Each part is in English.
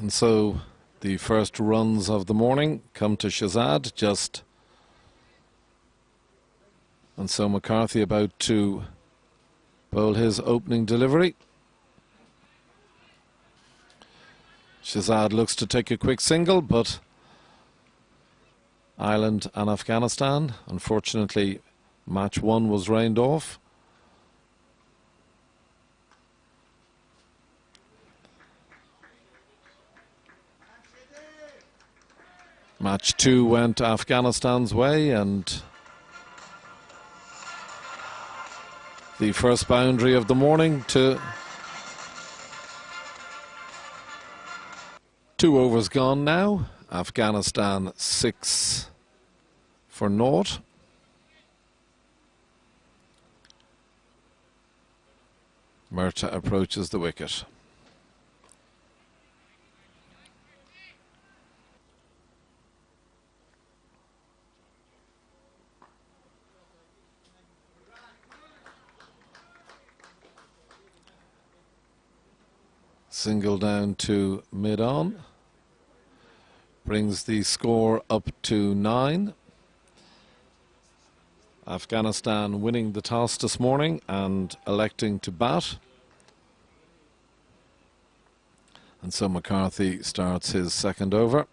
And so the first runs of the morning come to Shahzad just. And so McCarthy about to bowl his opening delivery. Shahzad looks to take a quick single, but Ireland and Afghanistan, unfortunately, match one was rained off. Match two went Afghanistan's way, and the first boundary of the morning to 2 overs gone now. Afghanistan 6 for naught. Murtagh approaches the wicket. Single down to mid-on. Brings the score up to 9. Afghanistan winning the toss this morning and electing to bat. And so McCarthy starts his second over.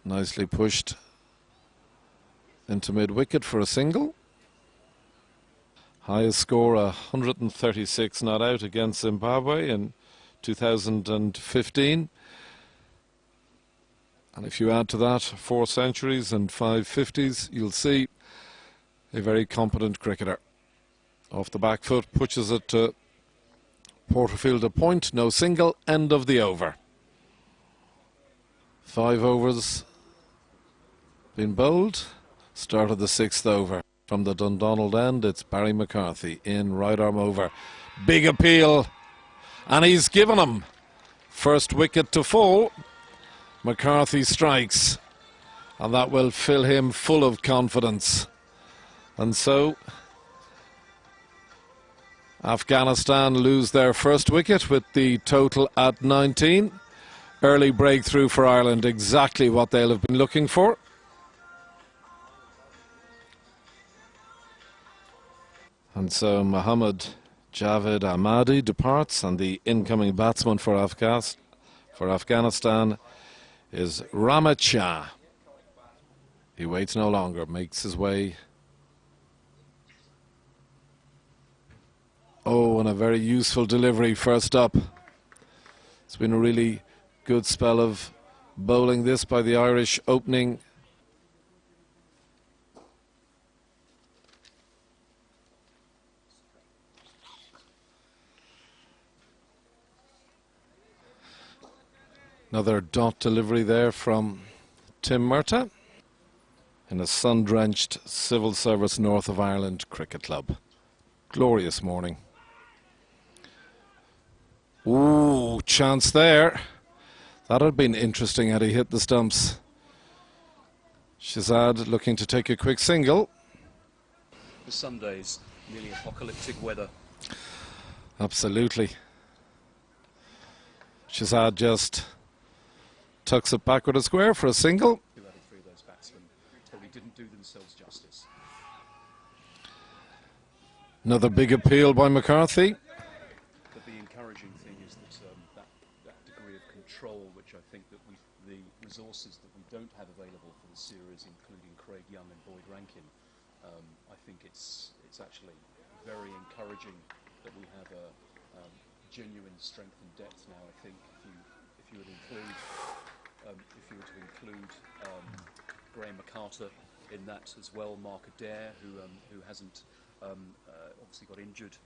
Nicely pushed into mid-wicket for a single. Highest score 136 not out against Zimbabwe in 2015. And if you add to that 4 centuries and 5 50s, you'll see a very competent cricketer. Off the back foot, pushes it to Porterfield a point, no single, end of the over. 5 overs been bowled, start of the 6th over. From the Dundonald end, it's Barry McCarthy in right arm over. Big appeal, and he's given him. First wicket to fall. McCarthy strikes, and that will fill him full of confidence. And so Afghanistan lose their first wicket with the total at 19. Early breakthrough for Ireland, exactly what they'll have been looking for. And so Mohammad Javed Ahmadi departs, and the incoming batsman for Afghanistan is Rahmat Shah. He waits no longer, makes his way. Oh, and a very useful delivery first up. It's been a really good spell of bowling this by the Irish opening. Another dot delivery there from Tim Murtagh in a sun-drenched Civil Service North of Ireland cricket club. Glorious morning. Ooh, chance there. That had been interesting had he hit the stumps. Shahzad looking to take a quick single. The Sunday's nearly apocalyptic weather. Absolutely. Shahzad just tucks it backward a square for a single. 2 out of 3 of those batsmen probably didn't do themselves justice. Another big appeal by McCarthy. But the encouraging thing is that that degree of control, which I think that the resources that we don't have available for the series, including Craig Young and Boyd Rankin, I think it's actually very encouraging that we have a genuine strength and depth now. I think if you would include Graham McCarter in that as well, Mark Adair, who hasn't obviously got injured.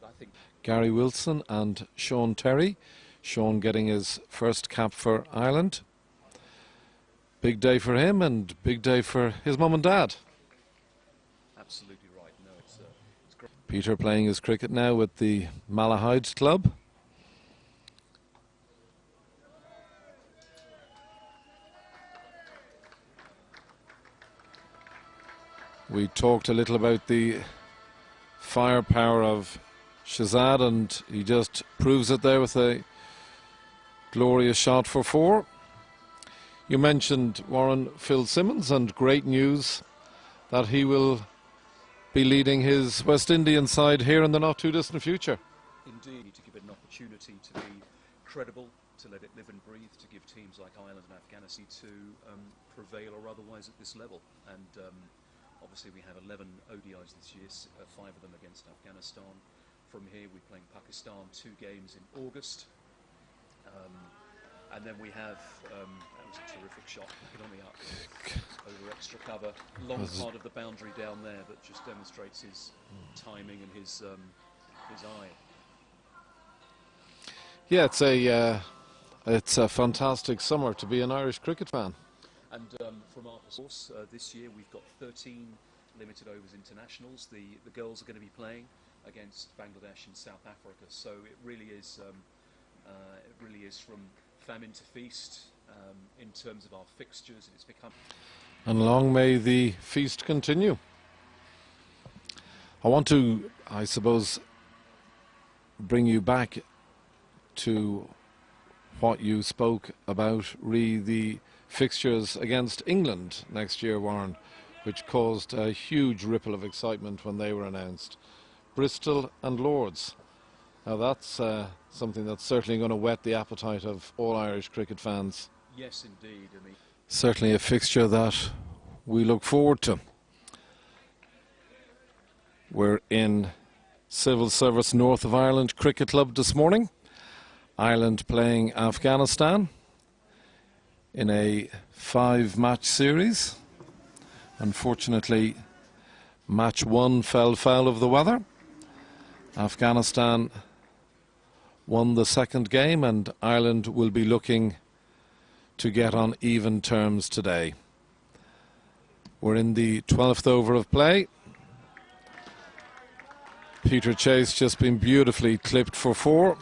I think Gary Wilson and Sean Terry. Sean getting his first cap for Ireland. Big day for him and big day for his mum and dad. Absolutely right. No, it's great. Peter playing his cricket now with the Malahide club. We talked a little about the firepower of Shazad, and he just proves it there with a glorious shot for 4. You mentioned, Warren, Phil Simmons, and great news that he will be leading his West Indian side here in the not too distant future. Indeed, to give it an opportunity to be credible, to let it live and breathe, to give teams like Ireland and Afghanistan to prevail or otherwise at this level. And obviously we have 11 ODIs this year, 5 of them against Afghanistan. From here we're playing Pakistan 2 games in August. And then we have, that was a terrific shot, hit on the up, over extra cover. Long part of the boundary down there that just demonstrates his timing and his eye. Yeah, it's a fantastic summer to be an Irish cricket fan. And from our source, this year we've got 13 limited overs internationals. The girls are going to be playing against Bangladesh and South Africa. So it really is from famine to feast in terms of our fixtures. It's become. And long may the feast continue. I want to, I suppose, bring you back to what you spoke about, the fixtures against England next year, Warren, which caused a huge ripple of excitement when they were announced. Bristol and Lords. Now that's something that's certainly going to whet the appetite of all Irish cricket fans. Yes, indeed. I mean, certainly a fixture that we look forward to. We're in Civil Service North of Ireland Cricket Club this morning. Ireland playing Afghanistan in a 5-match series. Unfortunately, match 1 fell foul of the weather. Afghanistan won the second game, and Ireland will be looking to get on even terms today. We're in the 12th over of play. Peter Chase just been beautifully clipped for 4.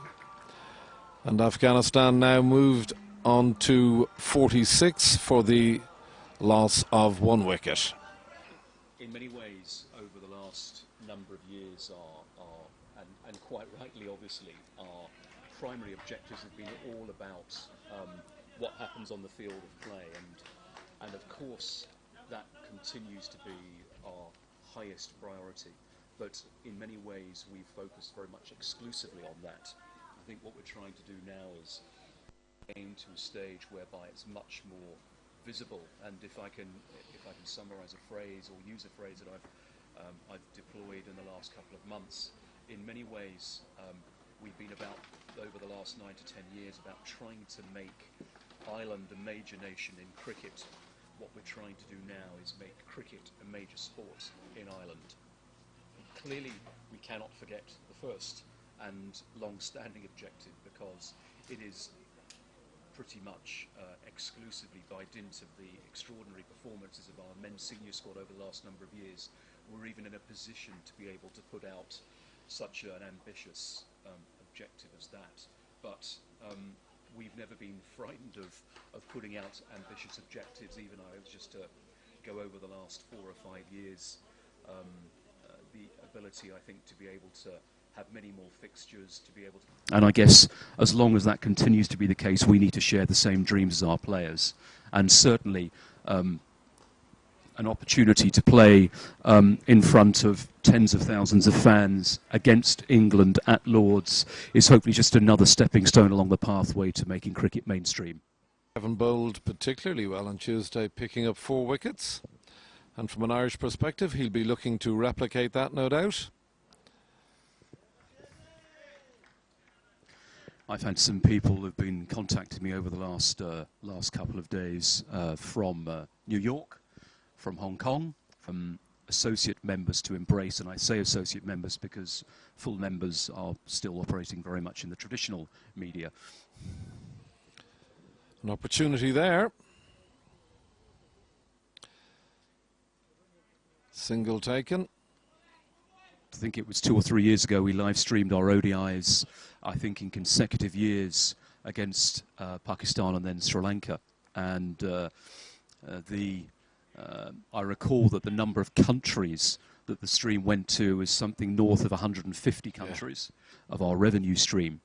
And Afghanistan now moved on to 46 for the loss of 1 wicket. In many ways, over the last number of years, and quite rightly, obviously, our primary objectives have been all about what happens on the field of play, and of course that continues to be our highest priority. But in many ways, we've focused very much exclusively on that. I think what we're trying to do now is aim to a stage whereby it's much more visible. And if I can summarise a phrase or use a phrase that I've deployed in the last couple of months, in many ways we've been about, over the last 9 to 10 years, about trying to make Ireland a major nation in cricket. What we're trying to do now is make cricket a major sport in Ireland. Clearly, we cannot forget the first and long-standing objective, because it is pretty much exclusively by dint of the extraordinary performances of our men's senior squad over the last number of years, we're even in a position to be able to put out such an ambitious objective as that. But we've never been frightened of putting out ambitious objectives. Even I was just to go over the last 4 or 5 years, the ability, I think, to be able to have many more fixtures, to be able to. And I guess as long as that continues to be the case, we need to share the same dreams as our players. And certainly an opportunity to play in front of tens of thousands of fans against England at Lords is hopefully just another stepping stone along the pathway to making cricket mainstream. Kevin bowled particularly well on Tuesday, picking up 4 wickets. And from an Irish perspective, he'll be looking to replicate that, no doubt. I've had some people who've been contacting me over the last couple of days from New York, from Hong Kong, from associate members to Embrace, and I say associate members because full members are still operating very much in the traditional media. An opportunity there. Single taken. I think it was 2 or 3 years ago we live streamed our ODIs, I think in consecutive years, against Pakistan and then Sri Lanka. And I recall that the number of countries that the stream went to is something north of 150 countries of our revenue stream.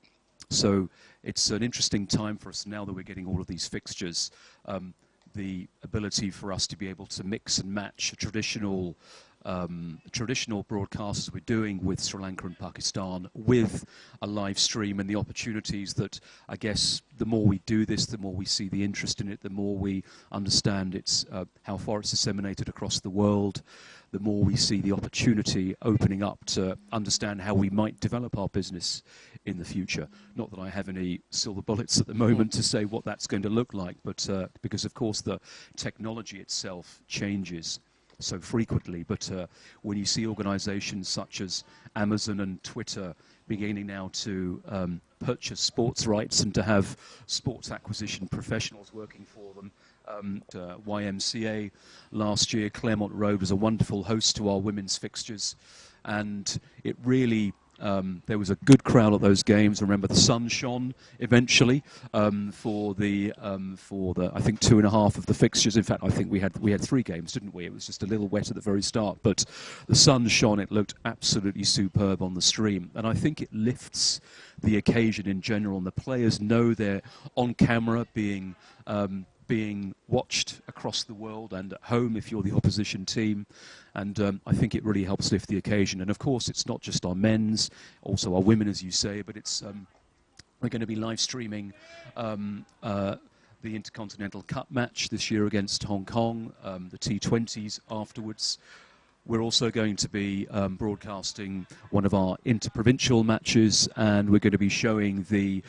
So it's an interesting time for us now that we're getting all of these fixtures. The ability for us to be able to mix and match traditional broadcasts we're doing with Sri Lanka and Pakistan with a live stream, and the opportunities that, I guess, the more we do this, the more we see the interest in it, the more we understand it's how far it's disseminated across the world, the more we see the opportunity opening up to understand how we might develop our business in the future. Not that I have any silver bullets at the moment to say what that's going to look like, but because of course the technology itself changes so frequently. But when you see organizations such as Amazon and Twitter beginning now to purchase sports rights and to have sports acquisition professionals working for them, YMCA last year, Claremont Road was a wonderful host to our women's fixtures, and it really there was a good crowd at those games. Remember, the sun shone eventually for the I think 2.5 of the fixtures. In fact, I think we had 3 games, didn't we? It was just a little wet at the very start, but the sun shone. It looked absolutely superb on the stream, and I think it lifts the occasion in general. And the players know they're on camera, being watched across the world and at home if you're the opposition team, and I think it really helps lift the occasion. And of course it's not just our men's, also our women, as you say, but it's we're going to be live streaming the Intercontinental Cup match this year against Hong Kong, the T20s afterwards. We're also going to be broadcasting one of our interprovincial matches, and we're going to be showing the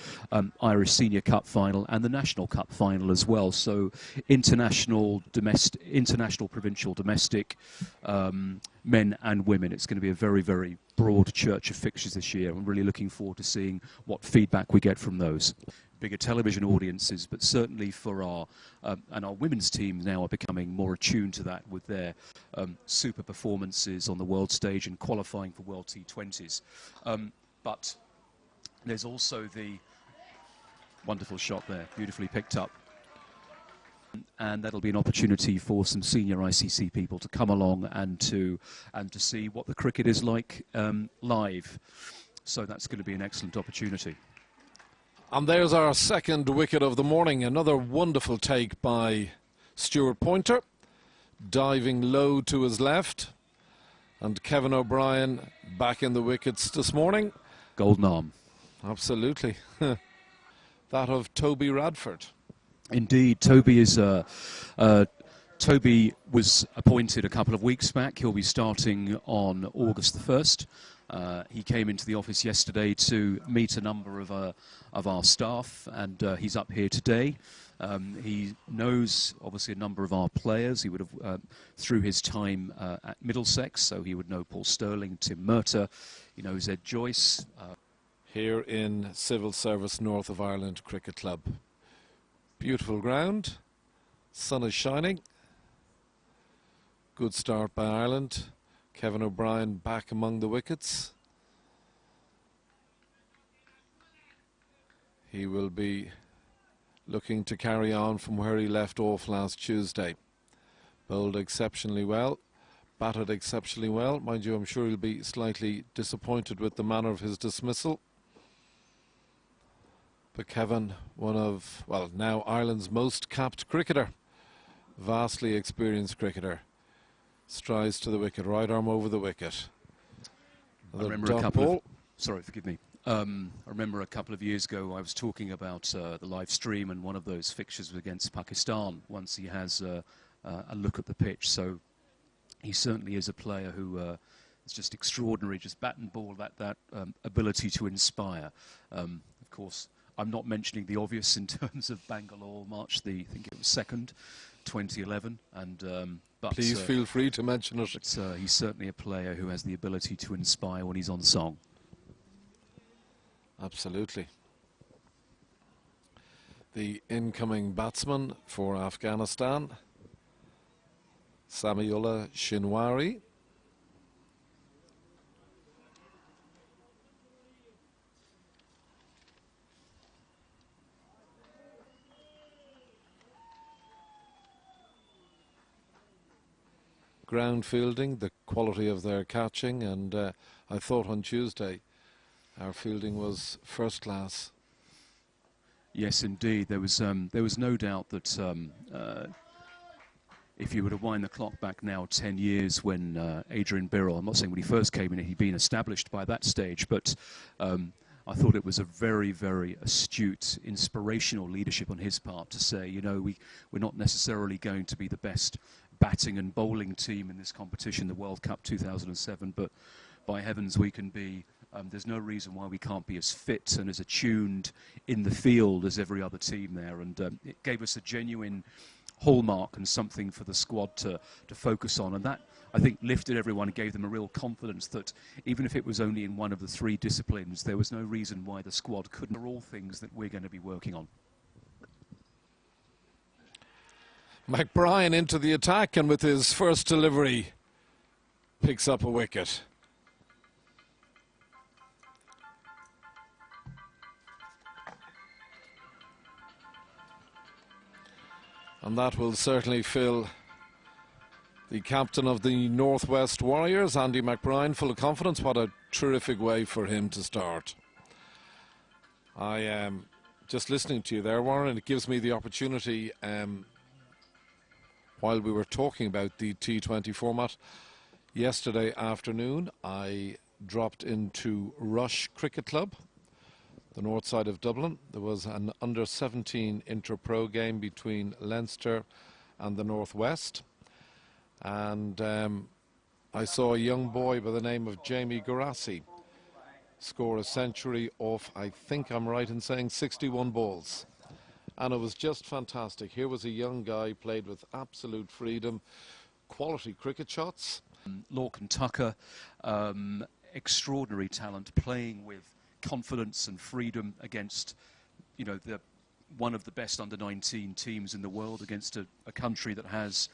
Irish Senior Cup final and the National Cup final as well. So international, provincial, domestic, men and women. It's going to be a very, very broad church of fixtures this year. I'm really looking forward to seeing what feedback we get from those. Bigger television audiences, but certainly for our and our women's teams now are becoming more attuned to that with their super performances on the world stage and qualifying for World T20s. But there's also the wonderful shot there, beautifully picked up, and that'll be an opportunity for some senior ICC people to come along and to see what the cricket is like live. So that's going to be an excellent opportunity. And there's our second wicket of the morning. Another wonderful take by Stuart Pointer, diving low to his left. And Kevin O'Brien back in the wickets this morning. Golden arm. Absolutely. That of Toby Radford. Indeed, Toby was appointed a couple of weeks back. He'll be starting on August the 1st. He came into the office yesterday to meet a number of our staff, and he's up here today. He knows, obviously, a number of our players. He would have, through his time at Middlesex, so he would know Paul Sterling, Tim Murtagh, he knows Ed Joyce. Here in Civil Service North of Ireland Cricket Club. Beautiful ground, sun is shining. Good start by Ireland. Kevin O'Brien back among the wickets. He will be looking to carry on from where he left off last Tuesday. Bowled exceptionally well, batted exceptionally well. Mind you, I'm sure he'll be slightly disappointed with the manner of his dismissal. But Kevin, one of, well, now Ireland's most capped cricketer, vastly experienced cricketer, strides to the wicket, right arm over the wicket. I remember a couple of, sorry, forgive me. I remember a couple of years ago I was talking about the live stream, and one of those fixtures was against Pakistan once he has a look at the pitch. So he certainly is a player who is just extraordinary, just bat and ball, that ability to inspire. Of course, I'm not mentioning the obvious in terms of Bangalore March I think it was 2nd, 2011, and but please feel free to mention it. He's certainly a player who has the ability to inspire when he's on song. Absolutely. The incoming batsman for Afghanistan, Samiullah Shinwari. ground fielding, the quality of their catching, and I thought on Tuesday our fielding was first class. Yes, indeed. There was no doubt that if you were to wind the clock back now 10 years when Adrian Birrell, I'm not saying when he first came in, he'd been established by that stage, but I thought it was a very, very astute, inspirational leadership on his part to say, you know, we're not necessarily going to be the best batting and bowling team in this competition, the World Cup 2007, but by heavens we can be, there's no reason why we can't be as fit and as attuned in the field as every other team there, and it gave us a genuine hallmark and something for the squad to focus on, and that I think lifted everyone and gave them a real confidence that even if it was only in one of the three disciplines, there was no reason why the squad couldn't. Are all things that we're going to be working on. McBride into the attack, and with his first delivery picks up a wicket. And that will certainly fill the captain of the Northwest Warriors, Andy McBride, full of confidence. What a terrific way for him to start. I am just listening to you there, Warren. It gives me the opportunity, while we were talking about the T20 format, yesterday afternoon I dropped into Rush Cricket Club, the north side of Dublin. There was an under-17 inter-pro game between Leinster and the Northwest. And I saw a young boy by the name of Jamie Garassi score a century off, I think I'm right in saying, 61 balls. And it was just fantastic. Here was a young guy, played with absolute freedom, quality cricket shots. Lorcan Tucker, extraordinary talent, playing with confidence and freedom against, you know, one of the best under-19 teams in the world, against a country that has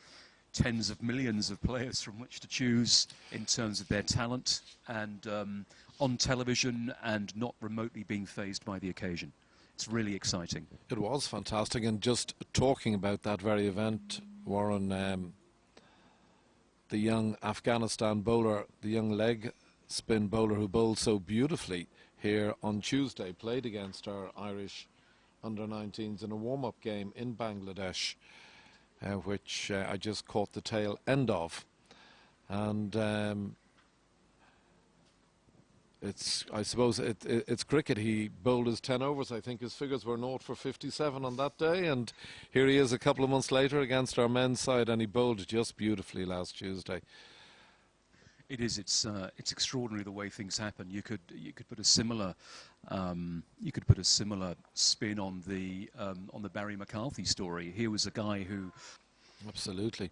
tens of millions of players from which to choose in terms of their talent, and on television and not remotely being fazed by the occasion. It's really exciting. It was fantastic, and just talking about that very event, Warren, the young Afghanistan bowler, the young leg spin bowler who bowled so beautifully here on Tuesday, played against our Irish under-19s in a warm-up game in Bangladesh, which I just caught the tail end of. And I suppose it's cricket. He bowled his 10 overs. I think his figures were 0 for 57 on that day, and here he is a couple of months later against our men's side, and he bowled just beautifully last Tuesday. It is. It's extraordinary the way things happen. You could put a similar spin on the Barry McCarthy story. Here was a guy who, absolutely.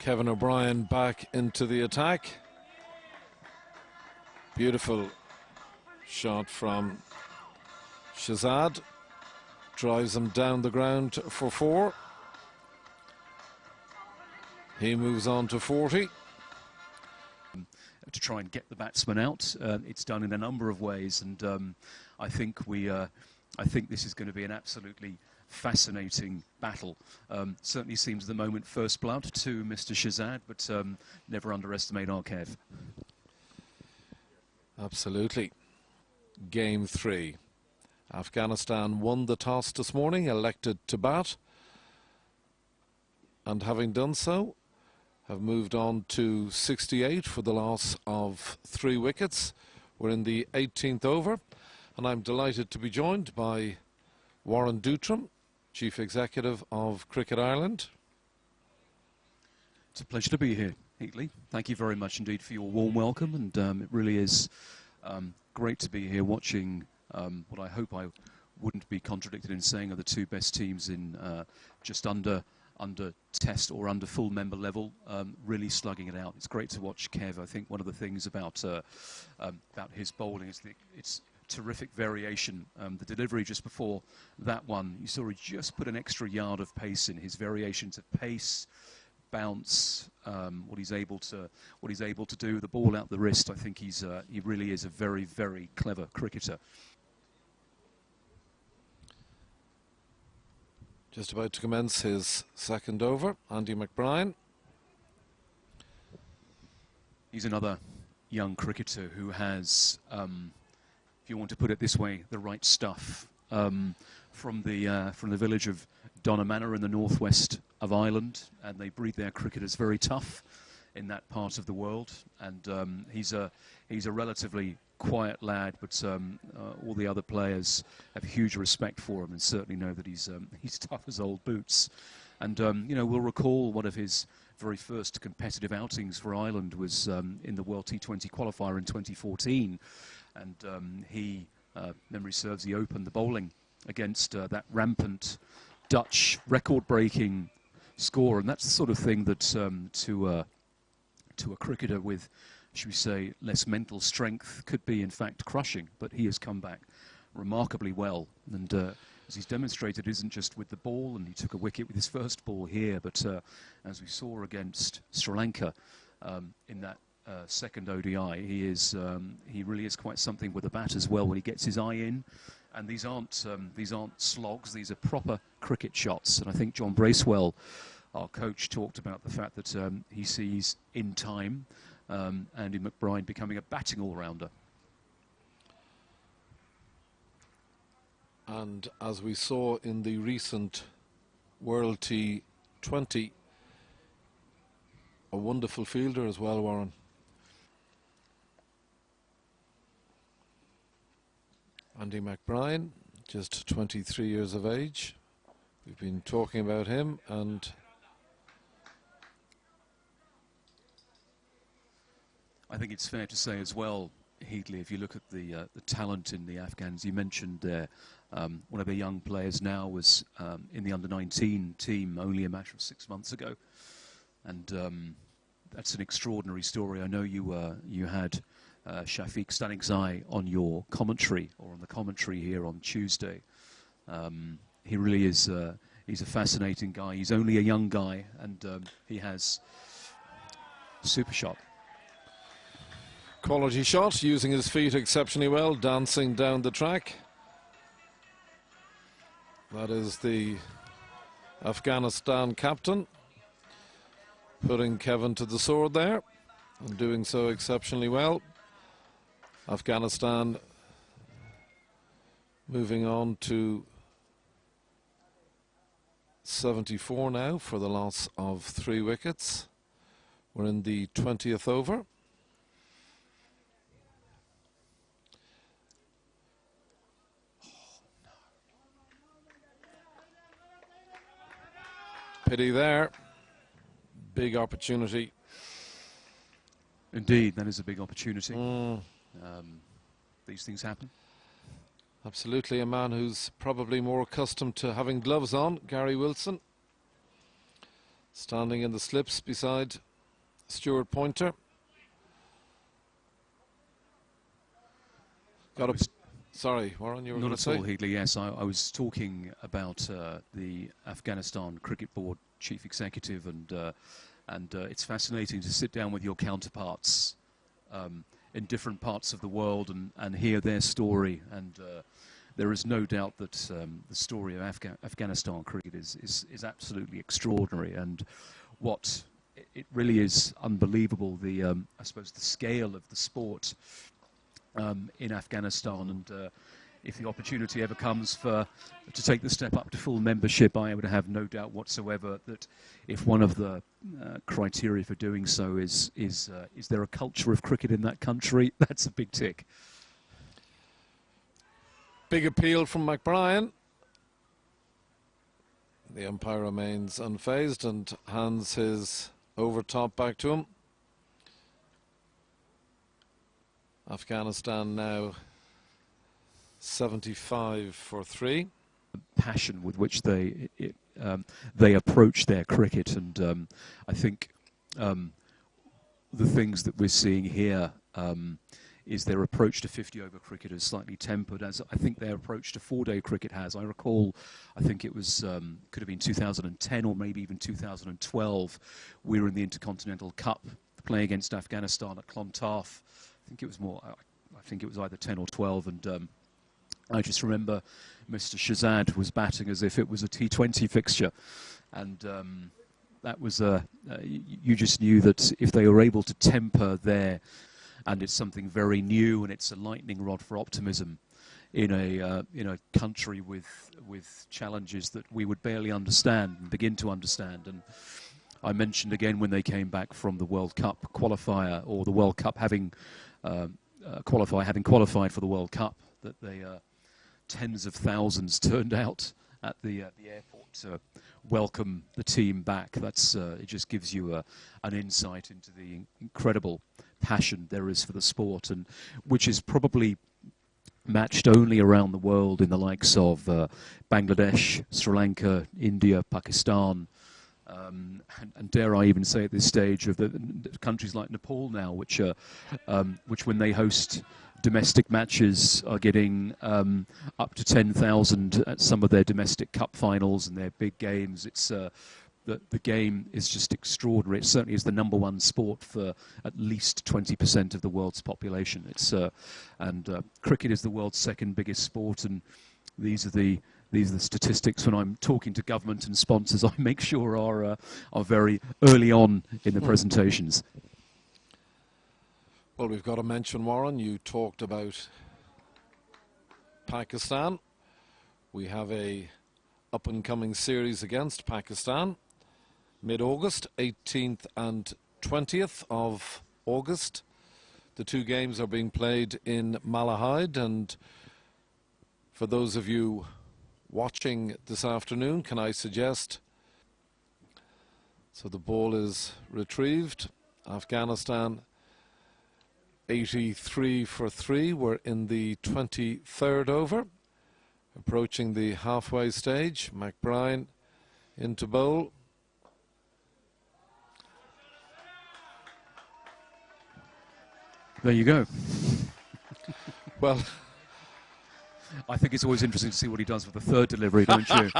Kevin O'Brien back into the attack. Beautiful shot from Shazad. Drives him down the ground for 4. He moves on to 40. To try and get the batsman out. It's done in a number of ways, and I think this is going to be an absolutely fascinating battle. Certainly seems at the moment first blood to Mr. Shazad, but never underestimate our Kev. Absolutely. Game 3. Afghanistan won the toss this morning, elected to bat, and having done so, have moved on to 68 for the loss of 3 wickets. We're in the 18th over, and I'm delighted to be joined by Warren Dootram, Chief Executive of Cricket Ireland. It's a pleasure to be here, Heatley. Thank you very much indeed for your warm welcome, and it really is great to be here watching what I hope I wouldn't be contradicted in saying are the 2 best teams in just under test or under full member level, really slugging it out. It's great to watch Kev. I think one of the things about his bowling is it's terrific variation. The delivery just before that one, you saw he just put an extra yard of pace in. His variations of pace, bounce, what he's able to do, the ball out the wrist. I think he really is a very, very clever cricketer. Just about to commence his second over, Andy McBride. He's another young cricketer who has, if you want to put it this way, the right stuff. From the village of Donamanor in the northwest of Ireland, and they breed their cricketers very tough in that part of the world. And he's a relatively quiet lad, but all the other players have huge respect for him and certainly know that he's tough as old boots. And you know, we'll recall one of his very first competitive outings for Ireland was in the World T20 qualifier in 2014, and he, memory serves, he opened the bowling against that rampant Dutch record-breaking score, and that's the sort of thing that to a cricketer with, should we say, less mental strength could be in fact crushing. But he has come back remarkably well, and as he's demonstrated, it isn't just with the ball, and he took a wicket with his first ball here, but as we saw against Sri Lanka in that second ODI, he really is quite something with the bat as well when he gets his eye in. And these aren't slogs; these are proper cricket shots. And I think John Bracewell, our coach, talked about the fact that he sees in time Andy McBride becoming a batting all-rounder. And as we saw in the recent World T20, a wonderful fielder as well, Warren. Andy McBride, just 23 years of age. We've been talking about him, and I think it's fair to say as well, Heatley, if you look at the talent in the Afghans, you mentioned there, one of the young players now was in the under-19 team only a matter of 6 months ago, and that's an extraordinary story. I know you had Shafiq Stanigzai on your commentary, or on the commentary here on Tuesday. He really is, he's a fascinating guy. He's only a young guy, and he has a super shot. Quality shot, using his feet exceptionally well, dancing down the track. That is the Afghanistan captain, putting Kevin to the sword there, and doing so exceptionally well. Afghanistan moving on to 74 now for the loss of 3 wickets. We're in the 20th over. Pity there. Big opportunity. Indeed, that is a big opportunity. These things happen. Absolutely, a man who's probably more accustomed to having gloves on, Gary Wilson, standing in the slips beside Stuart Pointer. Sorry, Warren, you were going to say? Not at all, Heatley. Yes, I was talking about the Afghanistan Cricket Board Chief Executive, and it's fascinating to sit down with your counterparts in different parts of the world and hear their story. And there is no doubt that the story of Afghanistan cricket is absolutely extraordinary. And what it really is unbelievable, I suppose the scale of the sport in Afghanistan, and if the opportunity ever comes to take the step up to full membership, I would have no doubt whatsoever that if one of the criteria for doing so is there a culture of cricket in that country, that's a big tick. Big appeal from McBride. The umpire remains unfazed and hands his overtop back to him. Afghanistan now 75 for 3. Passion with which they approach their cricket, and I think the things that we're seeing here is their approach to 50-over cricket is slightly tempered, as I think their approach to 4-day cricket has. I recall, I think it was could have been 2010 or maybe even 2012. We were in the Intercontinental Cup playing against Afghanistan at Clontarf. I think it was more. I think it was either 10 or 12, and I just remember Mr. Shazad was batting as if it was a T20 fixture, and that was you just knew that if they were able to temper their, and it's something very new and it's a lightning rod for optimism in a country with challenges that we would barely understand and begin to understand. And I mentioned again when they came back from the World Cup qualifier, or the World Cup having qualified for the World Cup, that they tens of thousands turned out at the airport to welcome the team back. That's it just gives you an insight into the incredible passion there is for the sport, and which is probably matched only around the world in the likes of Bangladesh, Sri Lanka, India, Pakistan, and dare I even say at this stage of the countries like Nepal now, which when they host domestic matches are getting up to 10,000 at some of their domestic cup finals and their big games. It's the game is just extraordinary. It certainly is the #1 sport for at least 20% of the world's population. It's and cricket is the world's second biggest sport, and these are the statistics. When I'm talking to government and sponsors, I make sure are very early on in the presentations. Well, we've got to mention, Warren, you talked about Pakistan. We have a up-and-coming series against Pakistan, mid-August, 18th and 20th of August. The two games are being played in Malahide, and for those of you watching this afternoon, can I suggest, so the ball is retrieved, Afghanistan 83 for 3. We're in the 23rd over, approaching the halfway stage. McBride into bowl. There you go. Well, I think it's always interesting to see what he does with the third delivery, don't you?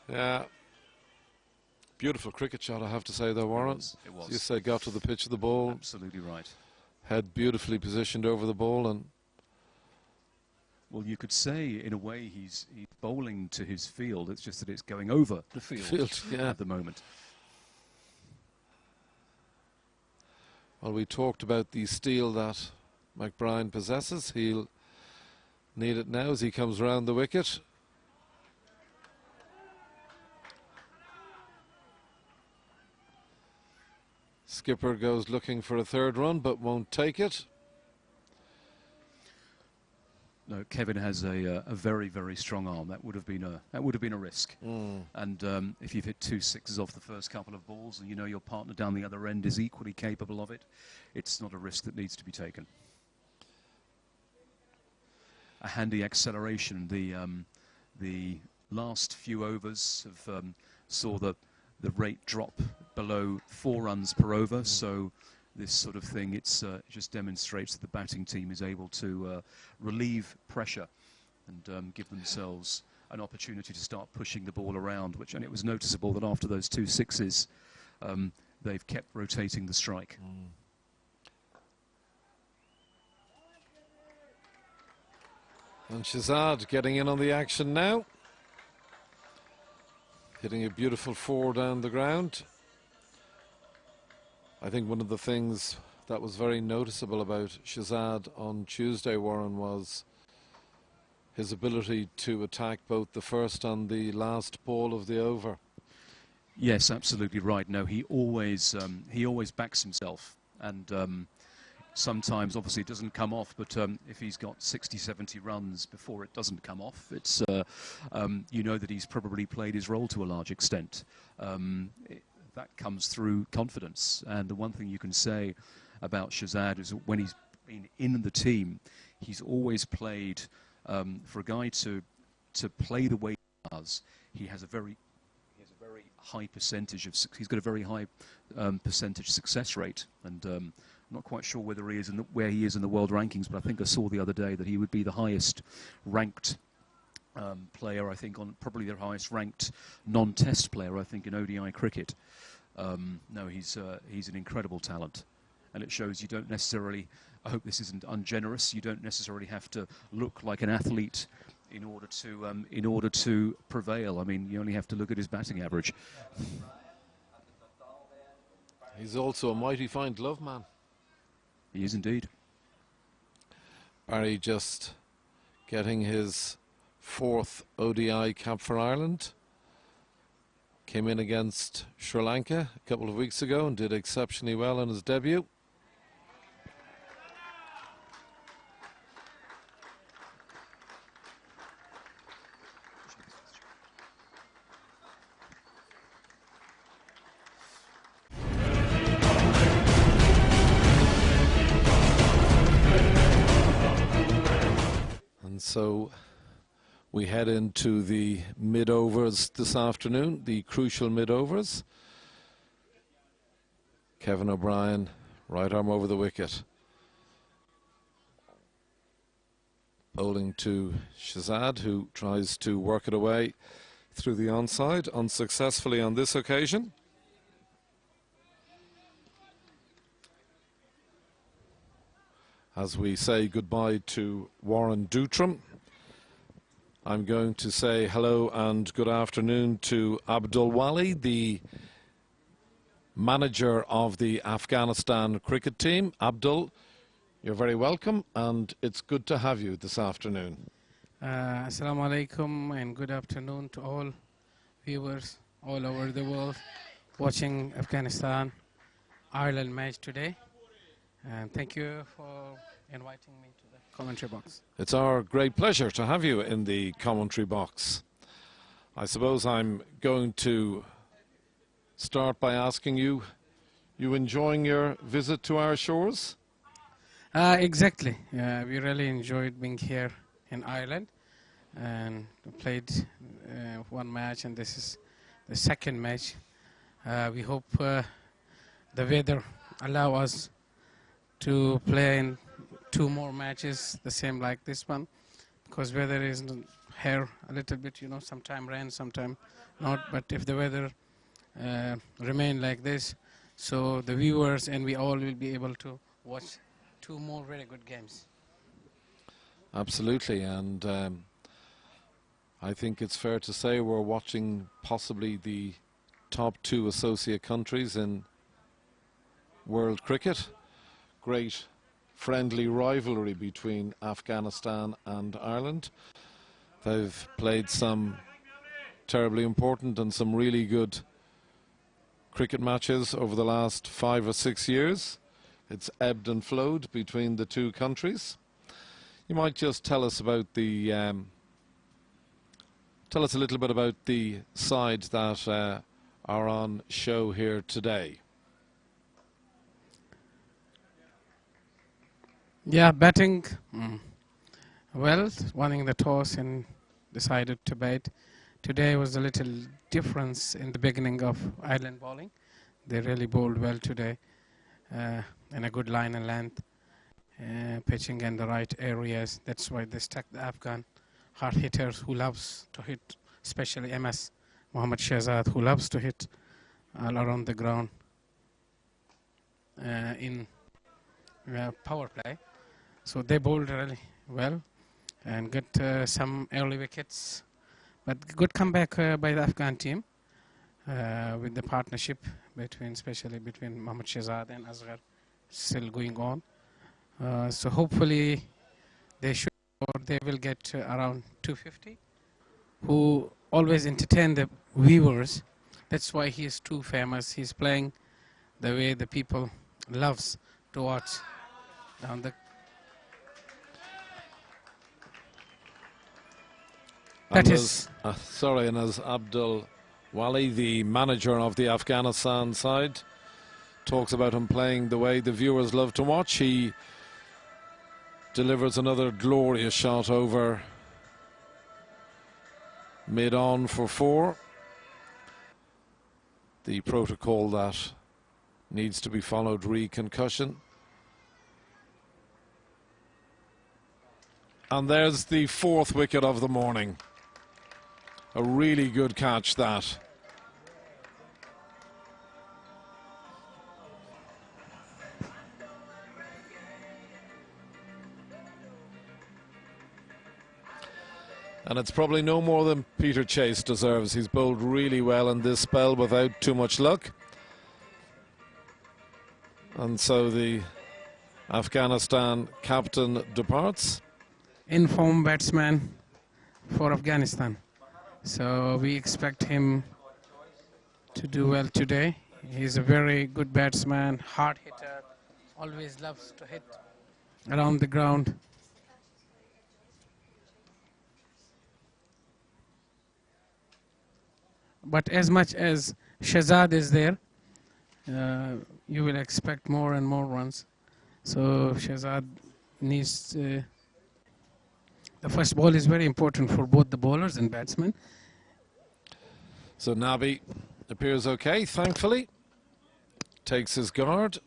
Yeah. Beautiful cricket shot, I have to say, though, Warren. It was. You say got to the pitch of the ball. Absolutely right. Head beautifully positioned over the ball, and well, you could say in a way he's bowling to his field. It's just that it's going over the field yeah. at the moment. Well, we talked about the steel that McBride possesses. He'll need it now as he comes round the wicket. Skipper goes looking for a third run, but won't take it. No, Kevin has a very, very strong arm. That would have been a risk. And if you've hit 2 sixes off the first couple of balls, and you know your partner down the other end is equally capable of it, it's not a risk that needs to be taken. A handy acceleration. The last few overs have saw the rate drop below 4 runs per over. So this sort of thing, it just demonstrates that the batting team is able to relieve pressure and give themselves an opportunity to start pushing the ball around, and it was noticeable that after those 2 sixes, they've kept rotating the strike. And Shazad getting in on the action now. Hitting a beautiful 4 down the ground. I think one of the things that was very noticeable about Shazad on Tuesday, Warren, was his ability to attack both the first and the last ball of the over. Yes, absolutely right. No, he always backs himself, and sometimes obviously it doesn't come off, but if he's got 60, 70 runs before it doesn't come off, it's you know that he's probably played his role to a large extent. That comes through confidence, and the one thing you can say about Shazad is that when he's been in the team, he's always played for a guy to play the way he does. He has a very high percentage of, he's got a very high percentage success rate, and I'm not quite sure whether he is where he is in the world rankings, but I think I saw the other day that he would be the highest ranked player, I think, on probably the highest ranked non-test player, I think, in ODI cricket. No, he's an incredible talent, and it shows you don't necessarily, I hope this isn't ungenerous, you don't necessarily have to look like an athlete in order to prevail. I mean, you only have to look at his batting average. He's also a mighty fine glove man. He is indeed. Barry just getting his 4th ODI cap for Ireland. Came in against Sri Lanka a couple of weeks ago and did exceptionally well in his debut. And so we head into the mid-overs this afternoon, the crucial mid-overs. Kevin O'Brien, right arm over the wicket. Bowling to Shazad, who tries to work it away through the onside, unsuccessfully on this occasion. As we say goodbye to Warren Dutram, I'm going to say hello and good afternoon to Abdul Wali, the manager of the Afghanistan cricket team. Abdul, you're very welcome, and it's good to have you this afternoon. Assalamu alaikum and good afternoon to all viewers all over the world watching Afghanistan Ireland match today. And thank you for inviting me to the commentary box. It's our great pleasure to have you in the commentary box. I suppose I'm going to start by asking you enjoying your visit to our shores? Exactly. We really enjoyed being here in Ireland and played one match, and this is the second match. We hope the weather allow us to play in 2 more matches the same like this one, because weather is here a little bit, you know, sometime rain, sometime not. But if the weather remain like this, so the viewers and we all will be able to watch 2 more very good games. Absolutely, and I think it's fair to say we're watching possibly the top 2 associate countries in world cricket. Great friendly rivalry between Afghanistan and Ireland. They've played some terribly important and some really good cricket matches over the last 5 or 6 years. It's ebbed and flowed between the 2 countries. You might just tell us about the tell us a little bit about the sides that are on show here today. Yeah, batting well, winning the toss and decided to bat. Today was a little difference in the beginning of Ireland bowling. They really bowled well today in a good line and length, pitching in the right areas. That's why they stuck the Afghan hard hitters who loves to hit, especially MS Mohammad Shahzad, who loves to hit all around the ground in power play. So they bowled really well and got some early wickets. But good comeback by the Afghan team with the partnership especially between Mohammad Shahzad and Asghar still going on. So hopefully they will get around 250, who always entertain the viewers. That's why he is too famous. He's playing the way the people loves to watch down the. That is sorry, and as Abdul Wali, the manager of the Afghanistan side, talks about him playing the way the viewers love to watch, he delivers another glorious shot over mid-on for 4. The protocol that needs to be followed, re-concussion. And there's the 4th wicket of the morning. A really good catch, that. And it's probably no more than Peter Chase deserves. He's bowled really well in this spell without too much luck. And so the Afghanistan captain departs. Informed batsman for Afghanistan. So we expect him to do well today. He's a very good batsman, hard hitter, always loves to hit around the ground. But as much as Shahzad is there, you will expect more and more runs. So Shahzad needs... the first ball is very important for both the bowlers and batsmen. So Nabi appears okay, thankfully. Takes his guard.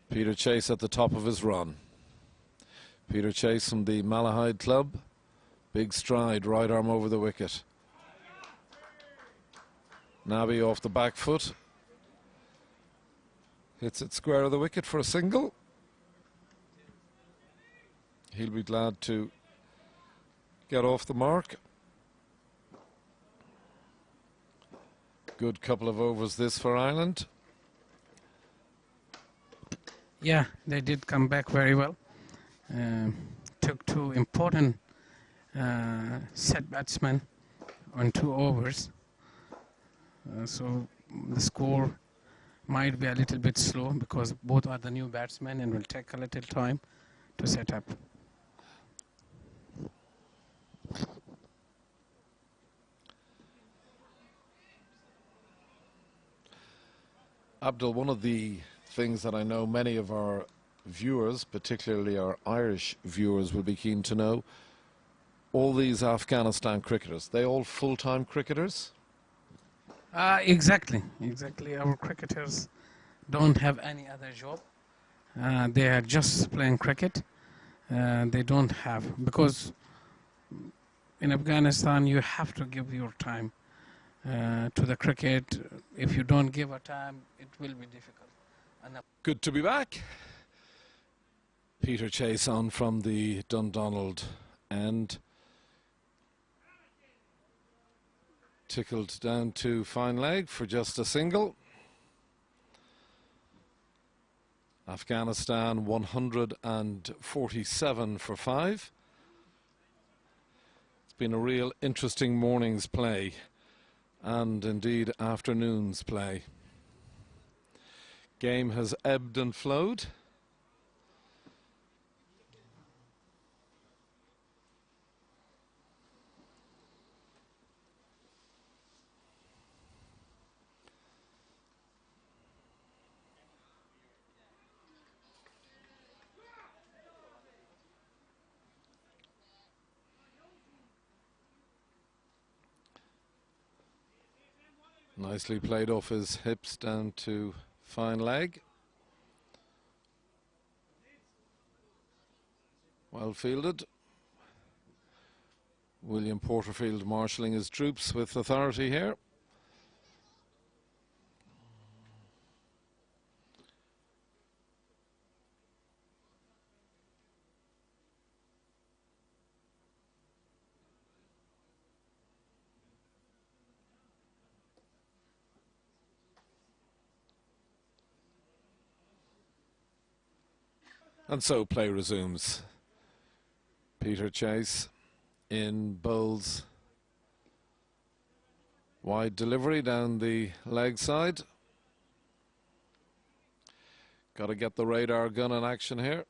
Peter Chase at the top of his run. Peter Chase from the Malahide club. Big stride, right arm over the wicket. Nabi off the back foot. Hits it square of the wicket for a single. He'll be glad to get off the mark. Good couple of overs this for Ireland. Yeah, they did come back very well. Took two important set batsmen on 2 overs. So the score might be a little bit slow because both are the new batsmen and will take a little time to set up. Abdul, one of the things that I know many of our viewers, particularly our Irish viewers, will be keen to know, all these Afghanistan cricketers, they all full-time cricketers? Exactly. Our cricketers don't have any other job. They are just playing cricket. They don't have, because in Afghanistan you have to give your time to the cricket. If you don't give a time, it will be difficult. Good to be back. Peter Chase on from the Dundonald end. Tickled down to fine leg for just a single. Afghanistan 147 for 5. It's been a real interesting morning's play, and indeed afternoon's play. Game has ebbed and flowed. Nicely played off his hips down to fine leg. Well fielded. William Porterfield marshalling his troops with authority here. And so play resumes. Peter Chase in bowls. Wide delivery down the leg side. Got to get the radar gun in action here.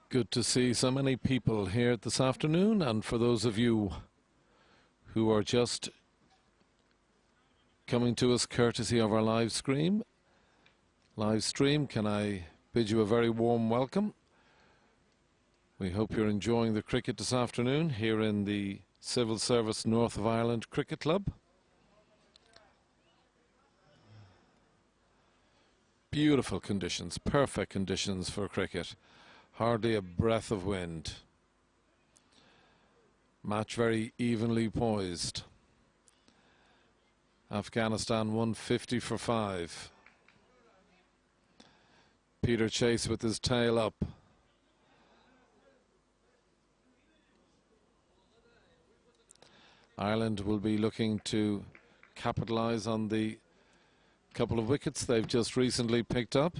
Good to see so many people here this afternoon, and for those of you who are just coming to us courtesy of our live stream, can I bid you a very warm welcome. We hope you're enjoying the cricket this afternoon here in the Civil Service North of Ireland Cricket Club. Beautiful conditions, perfect conditions for cricket. Hardly a breath of wind. Match very evenly poised. Afghanistan won 50 for 5. Peter Chase with his tail up. Ireland will be looking to capitalise on the couple of wickets they've just recently picked up.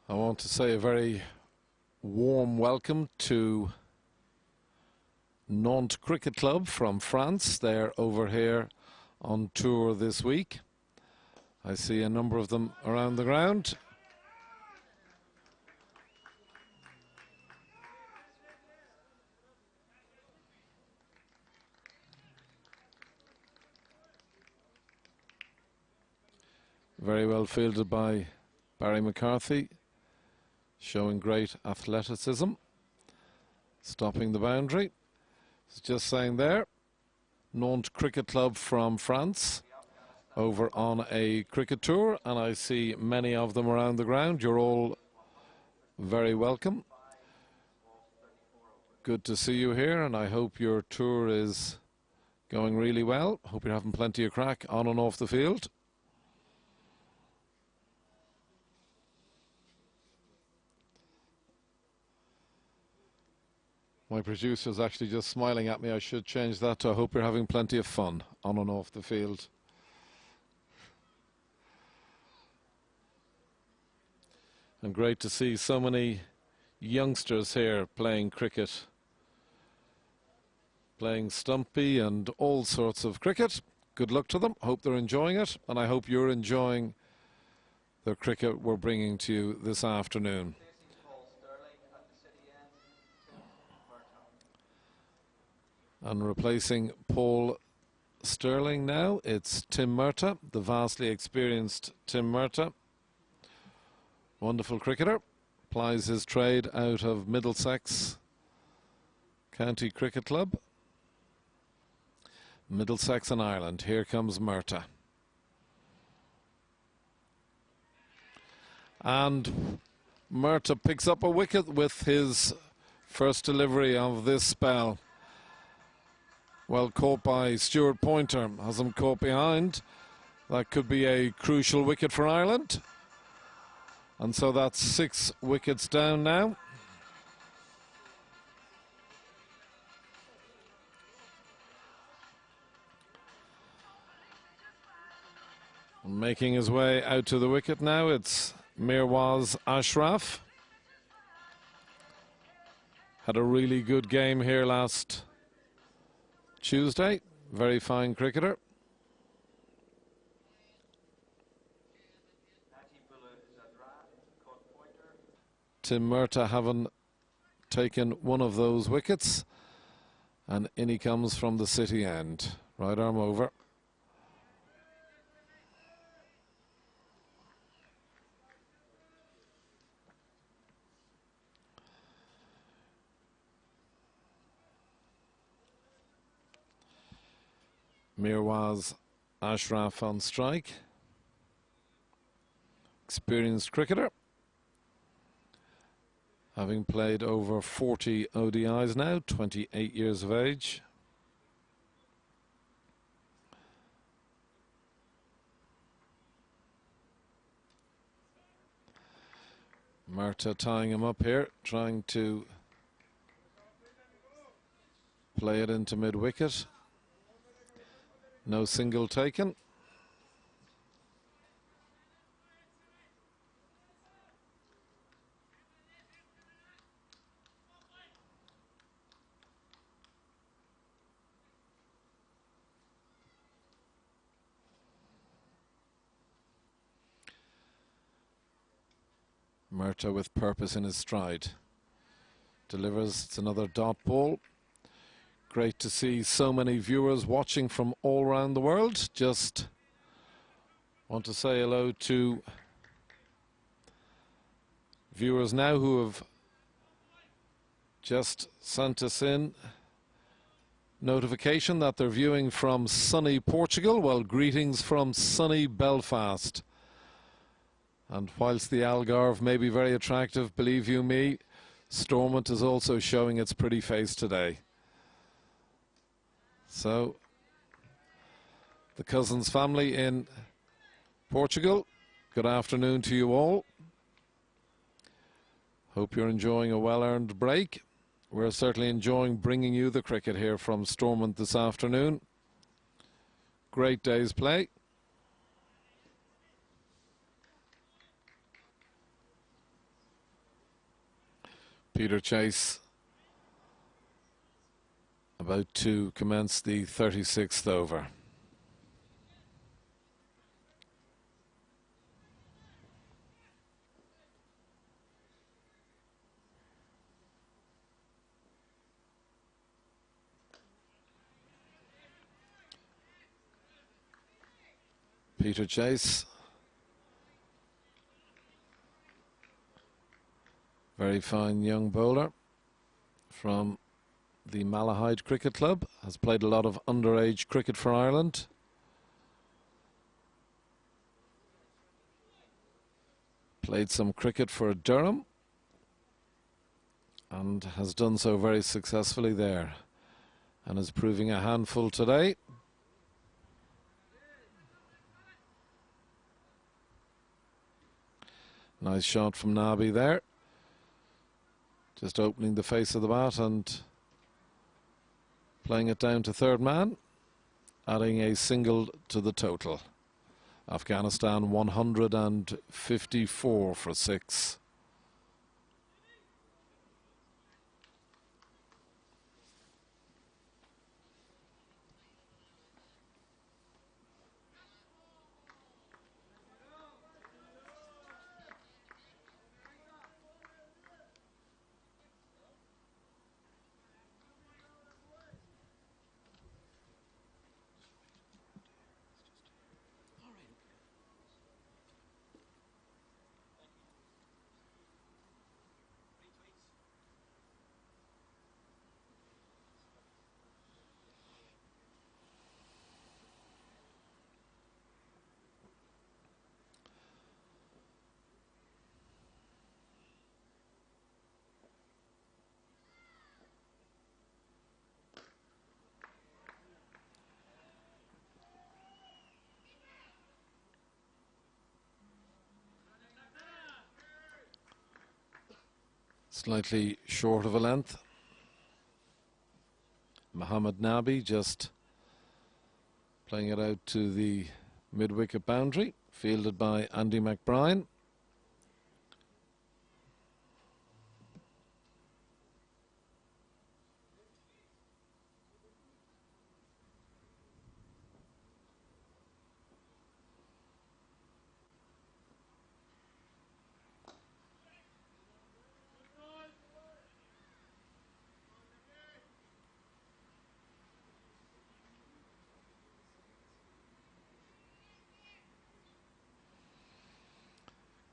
I want to say a very warm welcome to Nantes Cricket Club from France. They're over here on tour this week. I see a number of them around the ground. Very well fielded by Barry McCarthy, showing great athleticism, stopping the boundary. It's just saying there, Nantes Cricket Club from France, over on a cricket tour, and I see many of them around the ground. You're all very welcome. Good to see you here, and I hope your tour is going really well. Hope you're having plenty of crack on and off the field. My producer's actually just smiling at me. I should change that to I hope you're having plenty of fun on and off the field. And great to see so many youngsters here playing cricket, playing stumpy and all sorts of cricket. Good luck to them. Hope they're enjoying it, and I hope you're enjoying the cricket we're bringing to you this afternoon. And replacing Paul Sterling now, it's Tim Murtagh, the vastly experienced Tim Murtagh. Wonderful cricketer, plies his trade out of Middlesex County Cricket Club. Middlesex in Ireland. Here comes Murtagh. And Murtagh picks up a wicket with his first delivery of this spell. Well caught by Stuart Pointer, has him caught behind. That could be a crucial wicket for Ireland. And so that's 6 wickets down now. Making his way out to the wicket now, it's Mirwaz Ashraf. Had a really good game here last Tuesday. Very fine cricketer. Tim Murtagh having taken one of those wickets, and in he comes from the city end. Right arm over. Mirwaz Ashraf on strike. Experienced cricketer, having played over 40 ODIs now, 28 years of age. Murtagh tying him up here, trying to play it into mid-wicket. No single taken. Murta with purpose in his stride. Delivers, it's another dot ball. Great to see so many viewers watching from all around the world. Just want to say hello to viewers now who have just sent us in notification that they're viewing from sunny Portugal. Well, greetings from sunny Belfast. And whilst the Algarve may be very attractive, believe you me, Stormont is also showing its pretty face today. So, the Cousins family in Portugal, good afternoon to you all. Hope you're enjoying a well-earned break. We're certainly enjoying bringing you the cricket here from Stormont this afternoon. Great day's play. Peter Chase about to commence the 36th over. Peter Chase, very fine young bowler from the Malahide Cricket Club, has played a lot of underage cricket for Ireland. Played some cricket for Durham and has done so very successfully there, and is proving a handful today. Nice shot from Nabi there. Just opening the face of the bat and playing it down to third man, adding a single to the total. Afghanistan 154 for 6. Slightly short of a length. Mohammed Nabi just playing it out to the mid-wicket boundary, fielded by Andy McBride.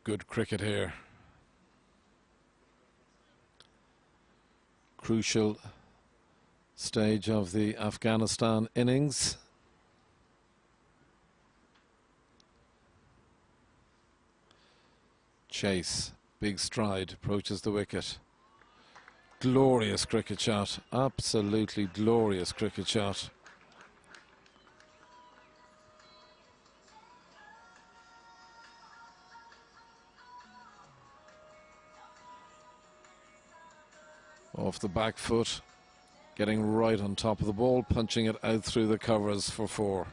Good cricket here. Crucial stage of the Afghanistan innings. Chase, big stride, approaches the wicket. Glorious cricket shot, absolutely glorious cricket shot. Off the back foot, getting right on top of the ball, punching it out through the covers for 4.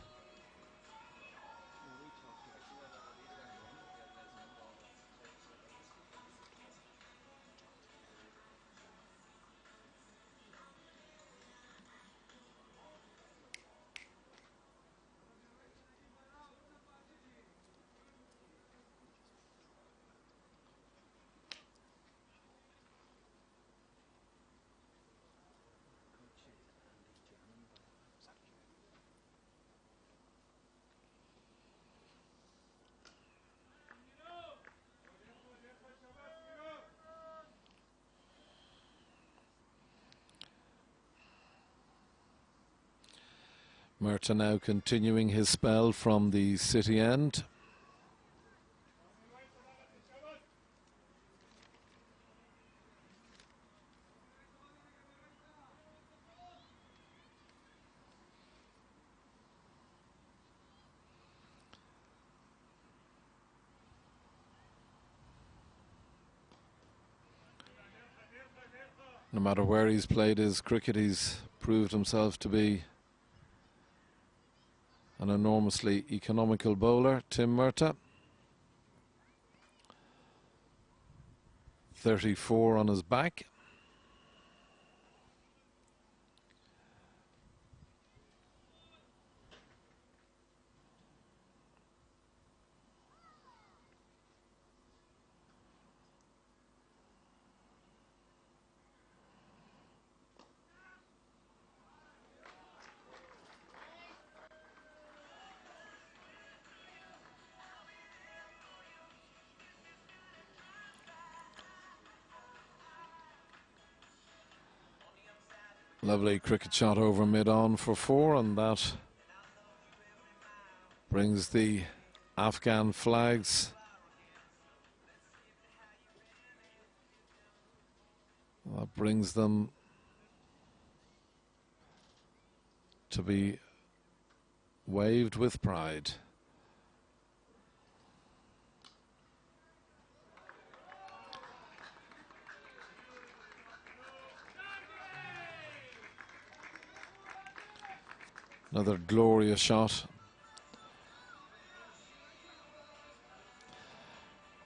Murta now continuing his spell from the city end. No matter where he's played his cricket, he's proved himself to be an enormously economical bowler, Tim Murta. 34 on his back. Lovely cricket shot over mid-on for 4, and that brings the Afghan flags them to be waved with pride. Another glorious shot.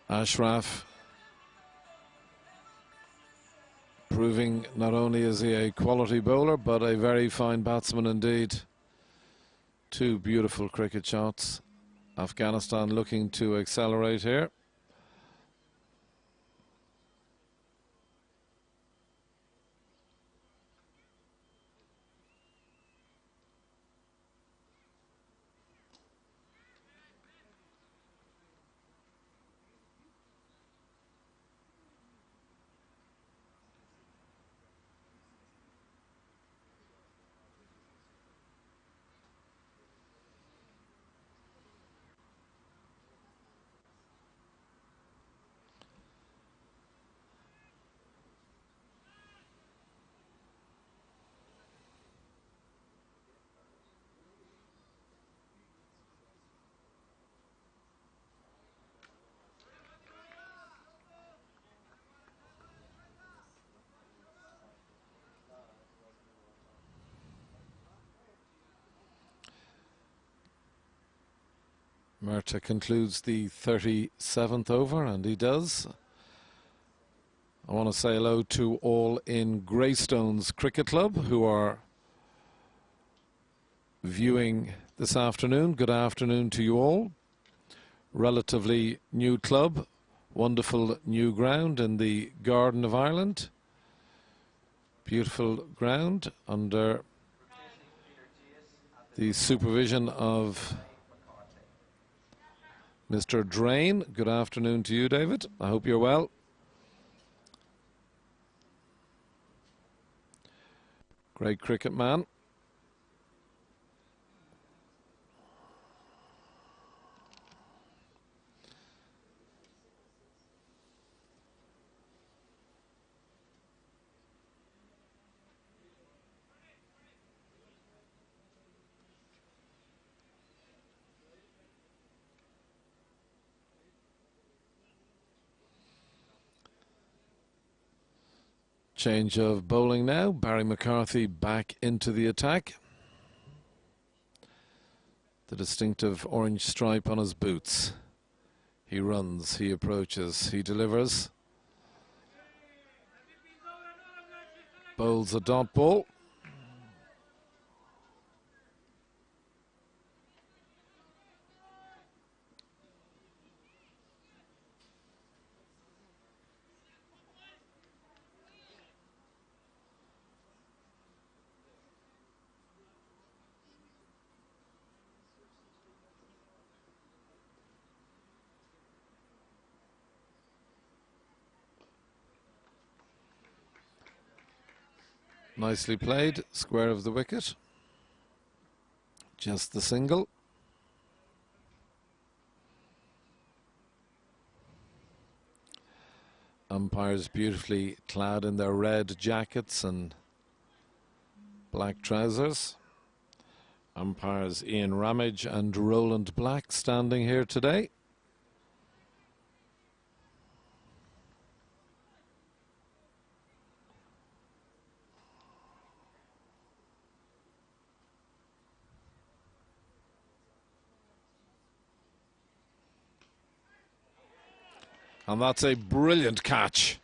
Ashraf proving not only is he a quality bowler, but a very fine batsman indeed. 2 beautiful cricket shots. Afghanistan looking to accelerate here. Murta concludes the 37th over, and he does. I want to say hello to all in Greystones Cricket Club who are viewing this afternoon. Good afternoon to you all. Relatively new club, wonderful new ground in the Garden of Ireland. Beautiful ground under the supervision of Mr. Drain. Good afternoon to you, David. I hope you're well. Great cricket man. Change of bowling now. Barry McCarthy back into the attack. The distinctive orange stripe on his boots. He runs, he approaches, he delivers. Bowls a dot ball. Nicely played, square of the wicket. Just the single. Umpires beautifully clad in their red jackets and black trousers. Umpires Ian Ramage and Roland Black standing here today. And that's a brilliant catch.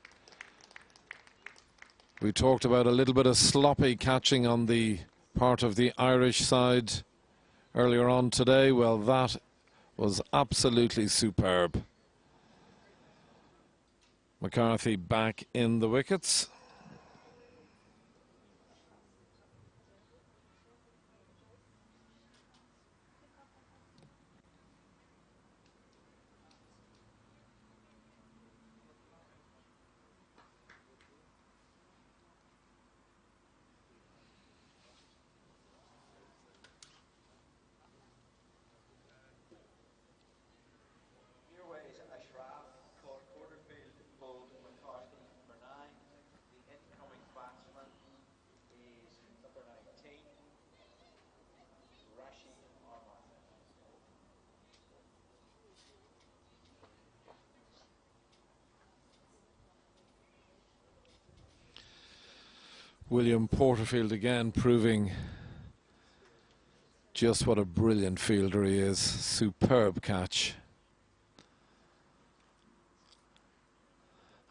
We talked about a little bit of sloppy catching on the part of the Irish side earlier on today. Well, that was absolutely superb. McCarthy back in the wickets. William Porterfield again proving just what a brilliant fielder he is. Superb catch.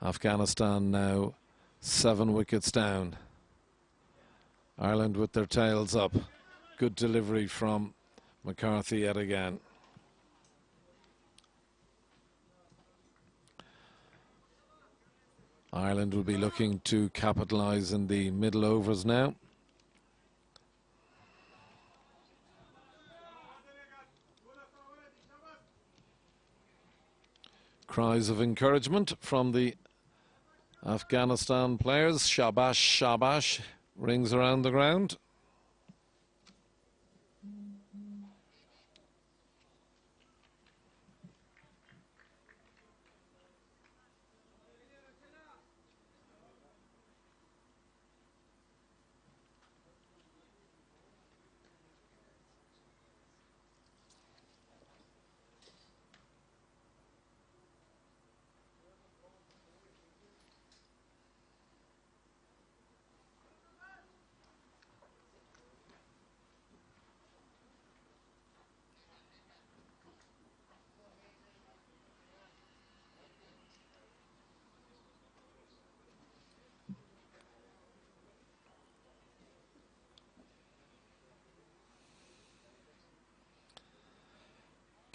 Afghanistan now 7 wickets down. Ireland with their tails up. Good delivery from McCarthy yet again. Ireland will be looking to capitalise in the middle overs now. Cries of encouragement from the Afghanistan players. Shabash, shabash rings around the ground.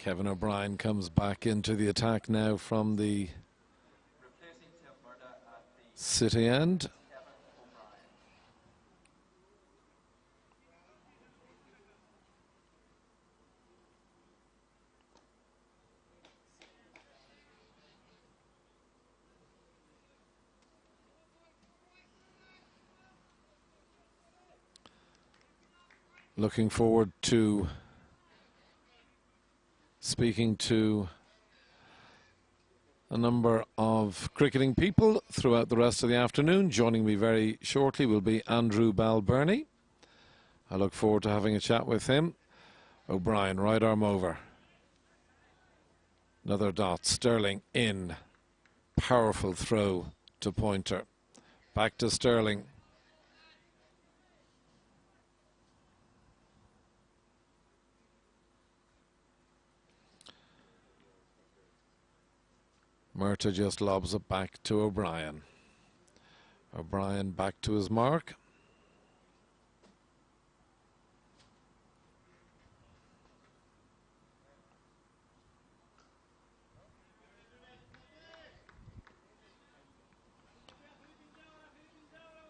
Kevin O'Brien comes back into the attack now from the City end. Looking forward to speaking to a number of cricketing people throughout the rest of the afternoon. Joining me very shortly will be Andrew Balbirnie. I look forward to having a chat with him. O'Brien, right arm over. Another dot. Sterling in. Powerful throw to Pointer. Back to Sterling. Murtagh just lobs it back to O'Brien. O'Brien back to his mark.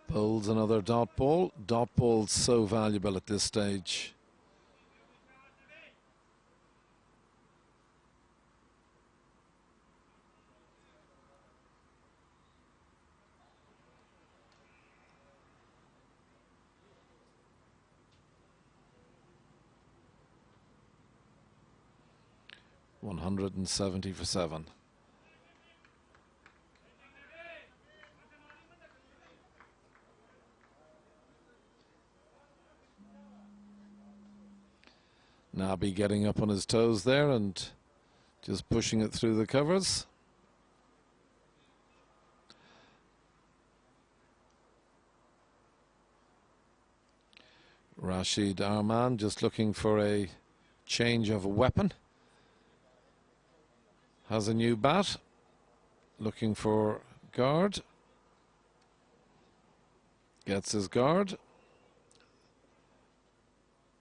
Bowls another dot ball. Dot ball so valuable at this stage. 170 for 7. Nabi getting up on his toes there and just pushing it through the covers. Rashid Arman just looking for a change of a weapon. Has a new bat. Looking for guard. Gets his guard.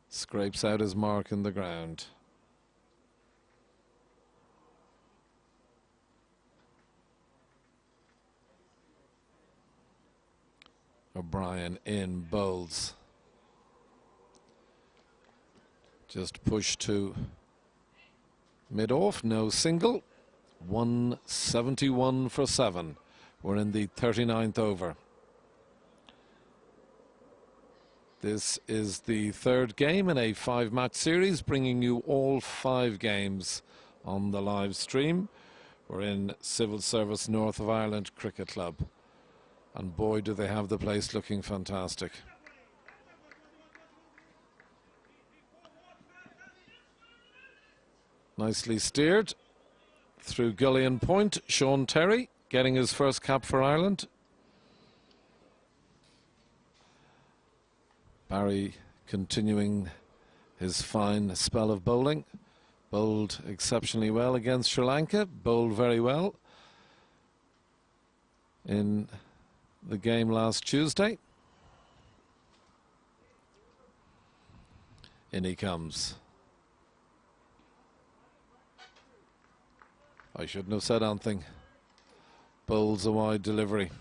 Scrapes out his mark in the ground. O'Brien in bowls. Just push to mid-off, no single. 171 for 7. We're in the 39th over. This is the third game in a 5-match series, bringing you all 5 games on the live stream. We're in Civil Service North of Ireland Cricket Club. And boy, do they have the place looking fantastic. Nicely steered through gully and point. Sean Terry getting his first cap for Ireland. Barry continuing his fine spell of bowling. Bowled exceptionally well against Sri Lanka. Bowled very well in the game last Tuesday. In he comes. I shouldn't have said anything. Bowls a wide delivery.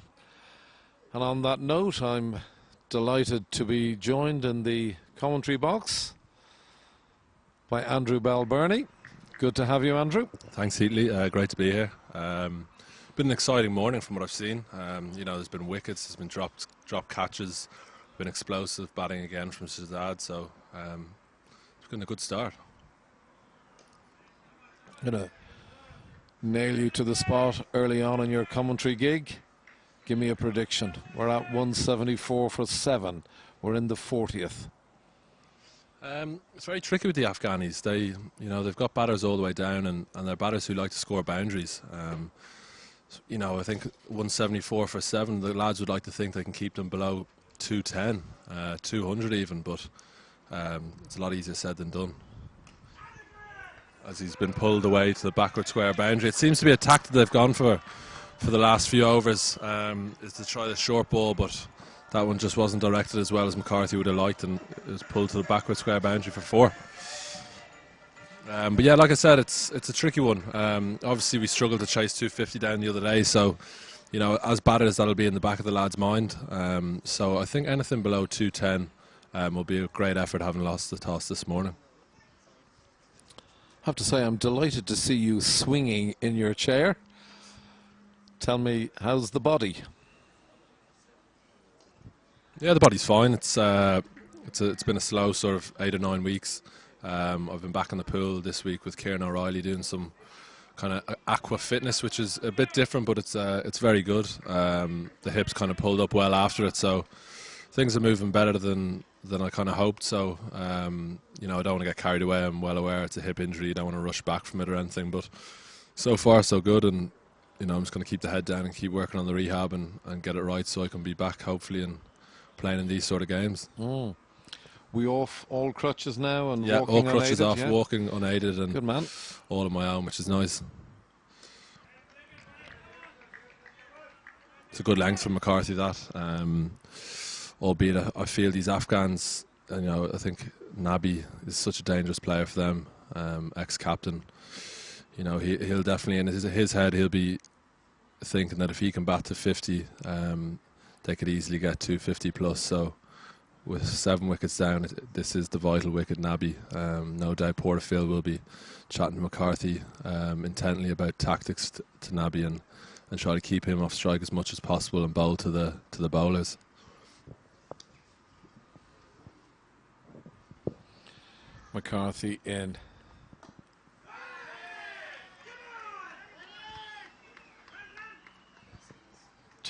And on that note, I'm delighted to be joined in the commentary box by Andrew Bell-Burney. Good to have you, Andrew. Thanks, Heatley. Great to be here. Been an exciting morning from what I've seen. You know, there's been wickets, there's been drop catches, been explosive batting again from Shazad, so it's been a good start. I'm going to nail you to the spot early on in your commentary gig. Give me a prediction. We're at 174 for 7. We're in the 40th. It's very tricky with the Afghanis. They've got batters all the way down, and they're batters who like to score boundaries. You know, I think 174 for 7. The lads would like to think they can keep them below 210, 200 even, but it's a lot easier said than done. As he's been pulled away to the backward square boundary, it seems to be a tactic they've gone for the last few overs, is to try the short ball, but that one just wasn't directed as well as McCarthy would have liked, and it was pulled to the backward square boundary for 4. But yeah, like I said, it's a tricky one. Obviously, we struggled to chase 250 down the other day, so you know, as batters, that'll be in the back of the lad's mind. So I think anything below 210 will be a great effort, having lost the toss this morning. I have to say, I'm delighted to see you swinging in your chair. Tell me, how's the body? Yeah, the body's fine. It's been a slow sort of 8 or 9 weeks. I've been back in the pool this week with Kieran O'Reilly doing some kind of aqua fitness, which is a bit different, but it's very good. The hips kind of pulled up well after it, so things are moving better than I kind of hoped. So you know, I don't want to get carried away. I'm well aware it's a hip injury. You don't want to rush back from it or anything, but so far so good. And you know, I'm just going to keep the head down and keep working on the rehab and get it right, so I can be back hopefully and playing in these sort of games. We off all crutches now and yeah, walking all crutches unaided, off, walking unaided, and good man. All on my own, which is nice. It's a good length from McCarthy, that. Albeit I feel these Afghans, you know, I think Nabi is such a dangerous player for them, ex-captain. You know, he'll definitely, in his head, he'll be thinking that if he can bat to 50, they could easily get 250 plus. So with 7 wickets down, this is the vital wicket, Nabi. No doubt Porterfield will be chatting to McCarthy intently about tactics to Nabi and try to keep him off strike as much as possible and bowl to the bowlers. McCarthy in.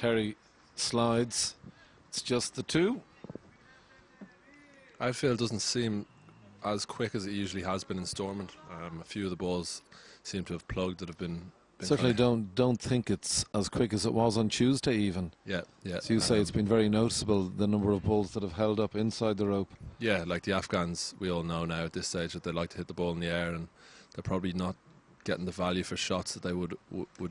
Terry slides. It's just the two. Outfield doesn't seem as quick as it usually has been in Stormont. A few of the balls seem to have plugged that have been Certainly don't think it's as quick as it was on Tuesday even. Yeah. So you say it's been very noticeable, the number of balls that have held up inside the rope. Yeah, like the Afghans, we all know now at this stage that they like to hit the ball in the air, and they're probably not getting the value for shots that they would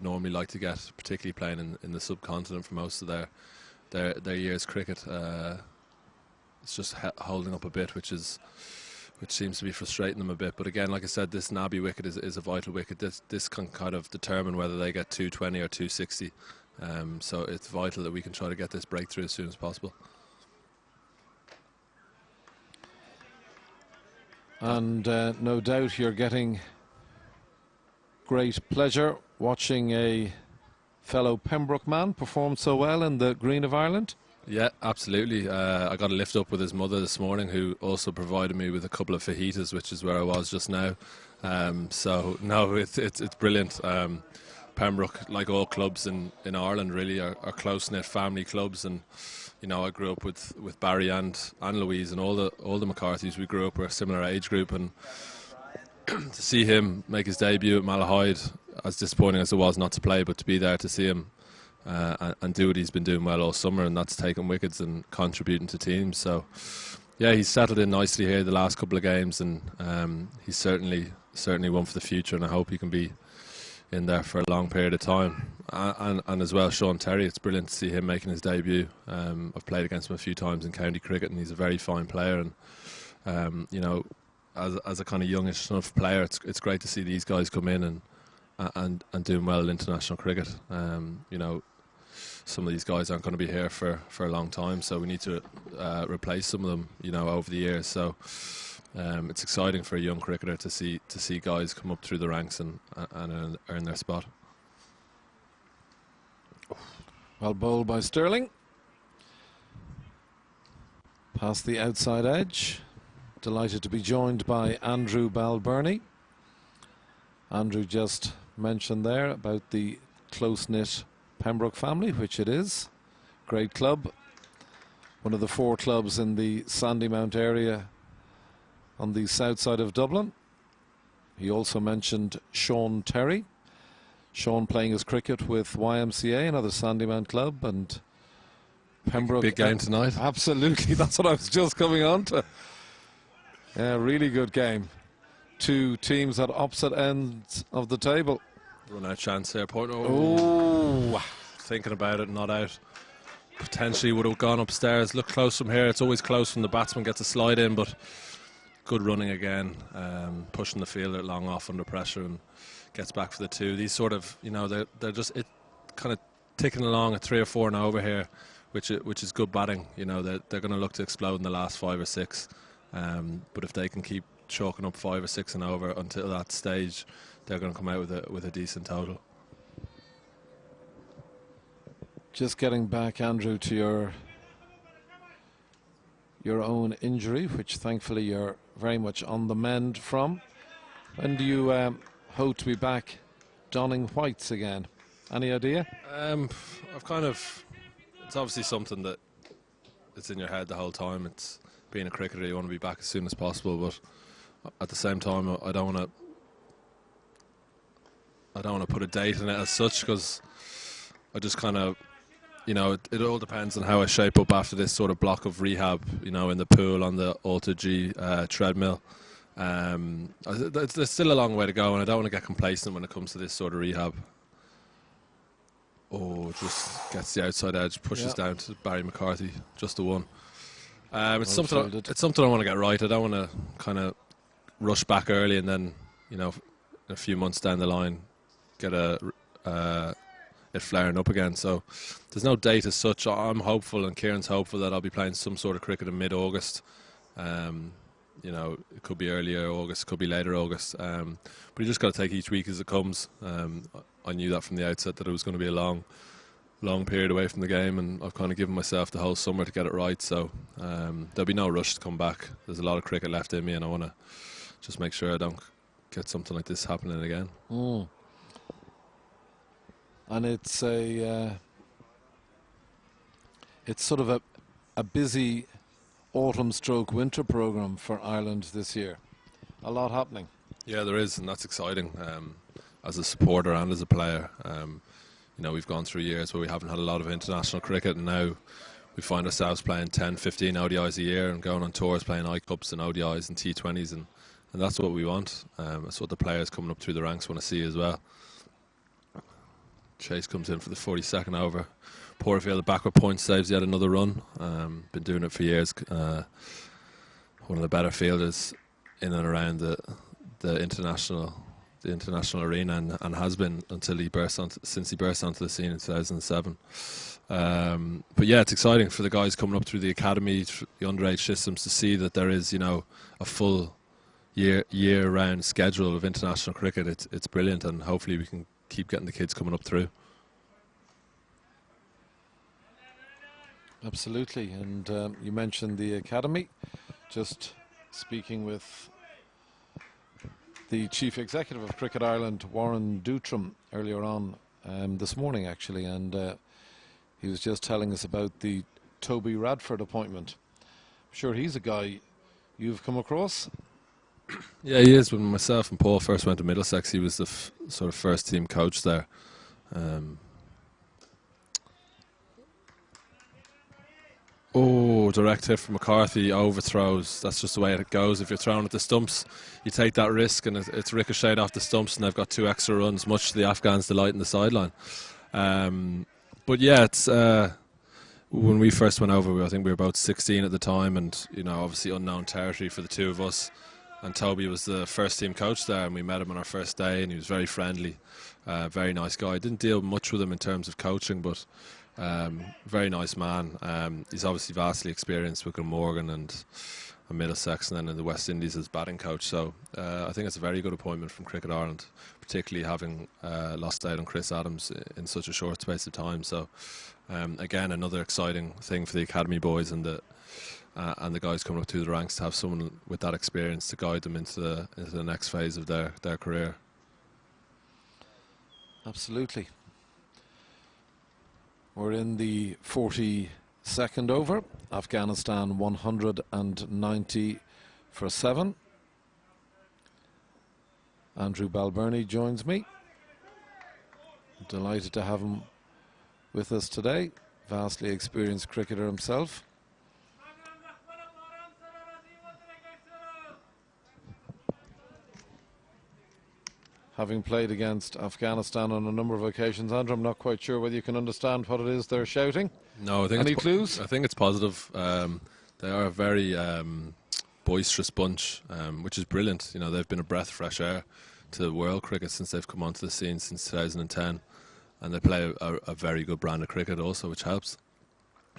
normally like to get, particularly playing in the subcontinent for most of their year's cricket. It's just holding up a bit, which seems to be frustrating them a bit. But again, like I said, this Nabi wicket is a vital wicket. This can kind of determine whether they get 220 or 260. So it's vital that we can try to get this breakthrough as soon as possible. And no doubt you're getting great pleasure watching a fellow Pembroke man perform so well in the Green of Ireland. Yeah, absolutely. I got a lift up with his mother this morning, who also provided me with a couple of fajitas, which is where I was just now. So no, it's brilliant. Pembroke, like all clubs in Ireland, really are close-knit family clubs, and you know, I grew up with Barry and Louise and all the McCarthys. We grew up, we're a similar age group, and to see him make his debut at Malahide, as disappointing as it was not to play, but to be there to see him and do what he's been doing well all summer, and that's taking wickets and contributing to teams. So yeah, he's settled in nicely here the last couple of games, and he's certainly one for the future, and I hope he can be in there for a long period of time. And as well, Sean Terry, it's brilliant to see him making his debut. I've played against him a few times in county cricket, and he's a very fine player, and you know, as a kind of youngish enough player, it's great to see these guys come in and doing well in international cricket. You know, some of these guys aren't going to be here for a long time, so we need to replace some of them, you know, over the years. So it's exciting for a young cricketer to see guys come up through the ranks and earn their spot. Well bowled by Sterling. Past the outside edge. Delighted to be joined by Andrew Balbirnie. Andrew just mentioned there about the close-knit Pembroke family, which it is. Great club. One of the 4 clubs in the Sandymount area on the south side of Dublin. He also mentioned Sean Terry. Sean playing his cricket with YMCA, another Sandymount club, and Pembroke. Big game tonight. Absolutely, that's what I was just coming on to. Yeah, really good game. 2 teams at opposite ends of the table. Run out chance here, Portno. Oh, thinking about it, not out. Potentially would have gone upstairs. Look close from here. It's always close when the batsman gets a slide in, but good running again. Pushing the fielder long off under pressure and gets back for the 2. These sort of, you know, they're just kind of ticking along at 3 or 4 now over here, which is good batting. You know, they're going to look to explode in the last 5 or 6. But if they can keep chalking up 5 or 6 and over until that stage, they're going to come out with a decent total. just getting back, Andrew, to your own injury, which thankfully you're very much on the mend from. When do you hope to be back donning whites again? Any idea? I've kind of, it's obviously something that it's in your head the whole time. It's being a cricketer, you want to be back as soon as possible, but at the same time I don't want to put a date in it as such, because I just kind of, you know, it all depends on how I shape up after this sort of block of rehab, you know, in the pool, on the Alta G treadmill. There's still a long way to go, and I don't want to get complacent when it comes to this sort of rehab. Oh, just gets the outside edge, pushes down to Barry McCarthy, just the one. It's something I want to get right. I don't want to kind of rush back early and then, you know, a few months down the line get it flaring up again. So there's no date as such. I'm hopeful, and Kieran's hopeful, that I'll be playing some sort of cricket in mid-August. You know, it could be earlier August, could be later August. But you just got to take each week as it comes. I knew that from the outset, that it was going to be a long period away from the game, and I've kind of given myself the whole summer to get it right. So there'll be no rush to come back. There's a lot of cricket left in me, and I want to just make sure I don't get something like this happening again. And it's a it's sort of a busy autumn/winter program for Ireland this year. A lot happening. Yeah, there is, and that's exciting. As a supporter and as a player, you know, we've gone through years where we haven't had a lot of international cricket, and now we find ourselves playing 10, 15 ODIs a year and going on tours playing I-Cups and ODIs and T20s, and that's what we want. That's what the players coming up through the ranks want to see as well. Chase comes in for the 42nd over. Porterfield, the backward point, saves yet another run. Been doing it for years. One of the better fielders in and around the international arena, and has been until since he burst onto the scene in 2007. But yeah, it's exciting for the guys coming up through the academy, the underage systems, to see that there is, you know, a full year-round schedule of international cricket. It's brilliant, and hopefully we can keep getting the kids coming up through. Absolutely, and you mentioned the academy. Just speaking with the Chief Executive of Cricket Ireland, Warren Dootram, earlier on this morning actually, and he was just telling us about the Toby Radford appointment. I'm sure he's a guy you've come across. Yeah, he is. When myself and Paul first went to Middlesex, he was the sort of first team coach there. Direct hit from McCarthy, overthrows. That's just the way it goes. If you're throwing at the stumps, you take that risk, and it's ricocheted off the stumps, and they've got 2 extra runs, much to the Afghans' delight in the sideline. But yeah, it's when we first went over, I think we were about 16 at the time, and you know, obviously unknown territory for the two of us. And Toby was the first team coach there, and we met him on our first day, and he was very friendly, very nice guy. Didn't deal much with him in terms of coaching, but very nice man. He's obviously vastly experienced with Morgan and Middlesex, and then in the West Indies as batting coach. So I think it's a very good appointment from Cricket Ireland, particularly having lost out on Chris Adams in such a short space of time. So again, another exciting thing for the academy boys and the guys coming up through the ranks, to have someone with that experience to guide them into the next phase of their career. Absolutely. We're in the 42nd over. Afghanistan 190 for 7. Andrew Balbirnie joins me. Delighted to have him with us today. Vastly experienced cricketer himself. Having played against Afghanistan on a number of occasions, Andrew, I'm not quite sure whether you can understand what it is they're shouting. No, I think any clues? I think it's positive. They are a very boisterous bunch, which is brilliant. You know, they've been a breath of fresh air to world cricket since they've come onto the scene since 2010, and they play a very good brand of cricket also, which helps.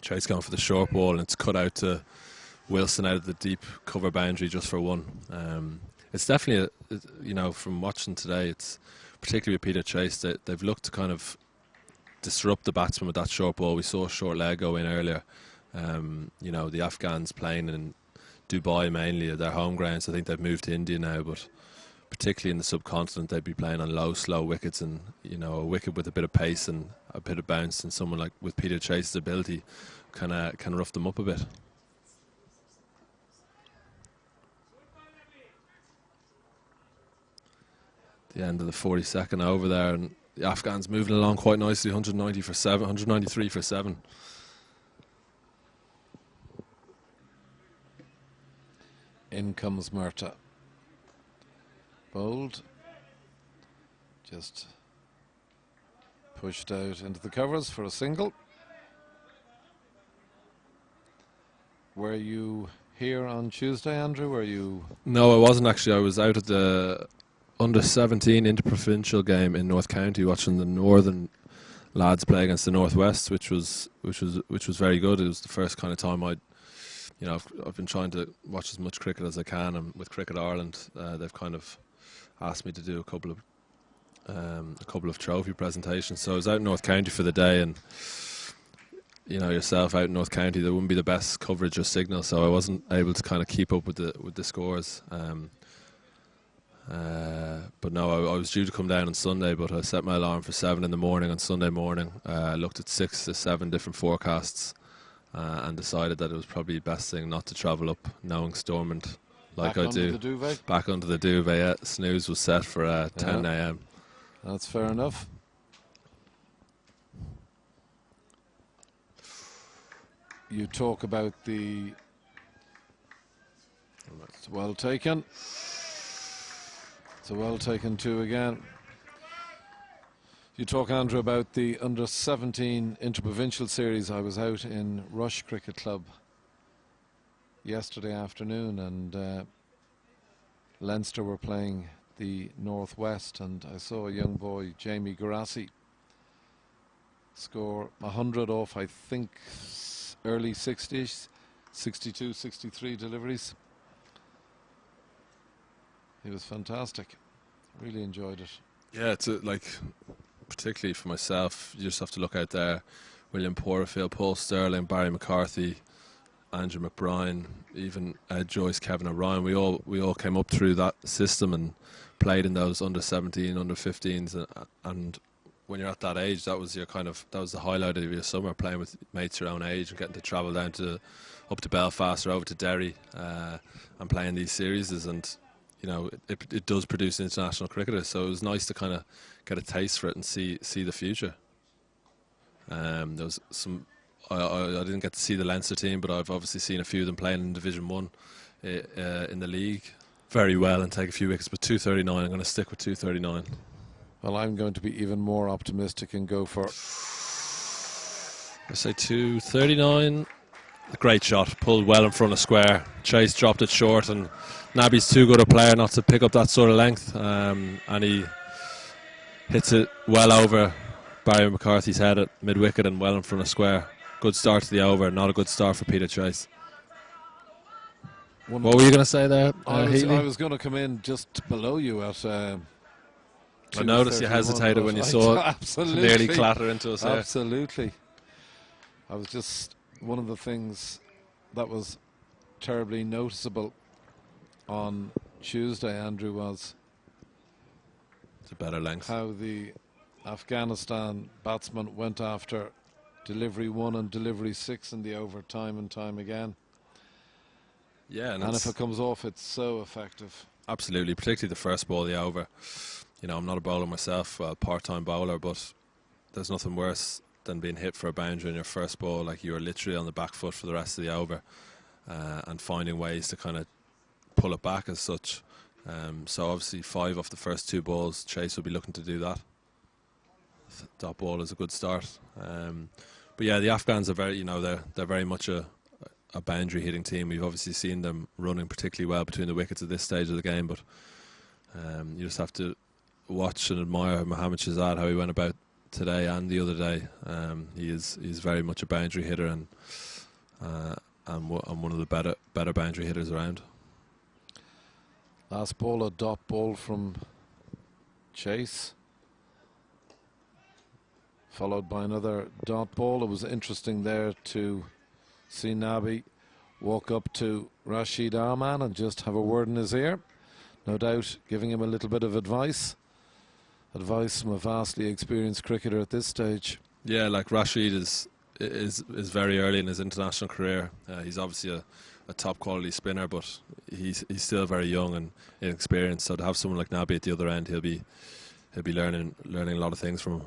Chase going for the short ball, and it's cut out to Wilson out of the deep cover boundary just for 1. It's definitely, you know, from watching today, it's particularly with Peter Chase, they've looked to kind of disrupt the batsman with that short ball. We saw a short leg go in earlier. You know, the Afghans playing in Dubai mainly, their home grounds. I think they've moved to India now, but particularly in the subcontinent, they'd be playing on low, slow wickets, and you know, a wicket with a bit of pace and a bit of bounce, and someone like with Peter Chase's ability can rough them up a bit. The end of the 42nd over there, and the Afghans moving along quite nicely. 190 for 7, 193 for 7. In comes Murtagh. Bowled. Just pushed out into the covers for a single. Were you here on Tuesday, Andrew? Were you? No, I wasn't actually. I was out at the under-17 interprovincial game in North County, watching the northern lads play against the northwest, which was very good. It was the first kind of time I've been trying to watch as much cricket as I can, and with Cricket Ireland, they've kind of asked me to do a couple of trophy presentations. So I was out in North County for the day, and you know yourself, out in North County, there wouldn't be the best coverage or signal, so I wasn't able to kind of keep up with the scores. But no, I was due to come down on Sunday, but I set my alarm for 7 in the morning on Sunday morning. Looked at 6 to 7 different forecasts, and decided that it was probably the best thing not to travel up, knowing Stormont like Back I under do. the duvet? Back under the duvet. Yeah. Snooze was set for 10 a.m. That's fair enough. You talk about the... It's well taken. It's a well taken two again. You talk, Andrew, about the under-17 interprovincial series. I was out in Rush Cricket Club yesterday afternoon, and Leinster were playing the Northwest, and I saw a young boy, Jamie Garassi, score 100 off, I think, early 60s, 62, 63 deliveries. He was fantastic. Really enjoyed it. Yeah, it's like, particularly for myself, you just have to look out there. William Porterfield, Paul Sterling, Barry McCarthy, Andrew McBride, even Ed Joyce, Kevin O'Ryan. We all came up through that system and played in those under 17, under 15s, and when you're at that age, that was the highlight of your summer, playing with mates your own age and getting to travel down up to Belfast or over to Derry and playing these series. And you know, it does produce international cricketers, so it was nice to kind of get a taste for it and see the future. There was some. I didn't get to see the Leinster team, but I've obviously seen a few of them playing in Division 1 in the league very well and take a few wickets. But 239, I'm going to stick with 239. Well, I'm going to be even more optimistic and go for... I say 239. A great shot, pulled well in front of square. Chase dropped it short, and Nabby's too good a player not to pick up that sort of length, and he hits it well over Barry McCarthy's head at mid-wicket and well in front of square. Good start to the over, not a good start for Peter Chase. What were you going to say there, Healy? I was going to come in just below you at... I noticed you hesitated when you saw it nearly clatter into us. Absolutely. I was just... One of the things that was terribly noticeable on Tuesday, Andrew, was it's a better length. How the Afghanistan batsman went after delivery 1 and delivery 6 in the over time and time again. Yeah, and if it comes off, it's so effective. Absolutely, particularly the first ball, the over. You know, I'm not a bowler myself, part-time bowler, but there's nothing worse than being hit for a boundary in your first ball. Like, you are literally on the back foot for the rest of the over, and finding ways to kind of pull it back as such. So obviously 5 off the first 2 balls, Chase will be looking to do that. That ball is a good start. But yeah, the Afghans are very, you know, they're very much a boundary hitting team. We've obviously seen them running particularly well between the wickets at this stage of the game, but you just have to watch and admire Mohammad Shahzad, how he went about today and the other day. He's very much a boundary hitter, and one of the better boundary hitters around. Last ball, a dot ball from Chase, followed by another dot ball. It was interesting there to see Nabi walk up to Rashid Arman and just have a word in his ear, no doubt giving him a little bit of advice from a vastly experienced cricketer at this stage. Yeah, like Rashid is very early in his international career. He's obviously a top quality spinner, but he's still very young and inexperienced. So to have someone like Nabi at the other end, he'll be learning a lot of things from him.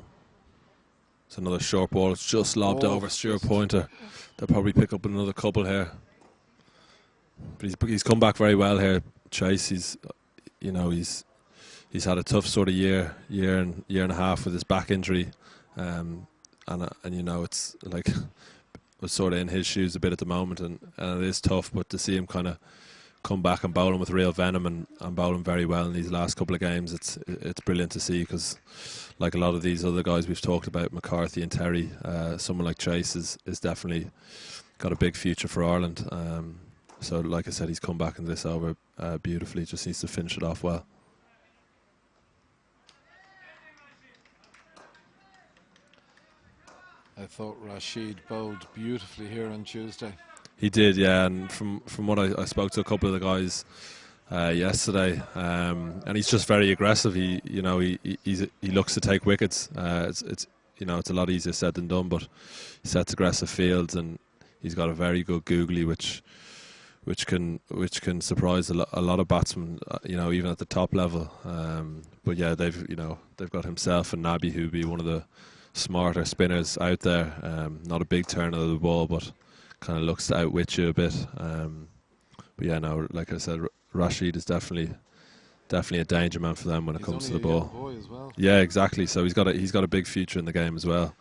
It's another short ball. It's just lobbed over Stuart Pointer. They'll probably pick up another couple here. But he's come back very well here, Chase. He's had a tough sort of year and a half with his back injury, and you know, it's like we're sort of in his shoes a bit at the moment, and it is tough. But to see him kind of come back and bowling with real venom and bowling very well in these last couple of games, it's brilliant to see, because like a lot of these other guys we've talked about, McCarthy and Terry, someone like Chase is definitely got a big future for Ireland. So like I said, he's come back in this over beautifully. Just needs to finish it off well. I thought Rashid bowled beautifully here on Tuesday. He did, yeah, and from what I spoke to a couple of the guys yesterday, and he's just very aggressive. He looks to take wickets. It's a lot easier said than done, but he sets aggressive fields, and he's got a very good googly, which can surprise a lot of batsmen, even at the top level. But yeah, they've got himself and Nabi, who'd be one of the smarter spinners out there. Not a big turner of the ball, but kind of looks to outwit you a bit. But yeah, no, like I said, Rashid is definitely a danger man for them when it comes to the ball. Boy as well. Yeah, exactly. So he's got a big future in the game as well,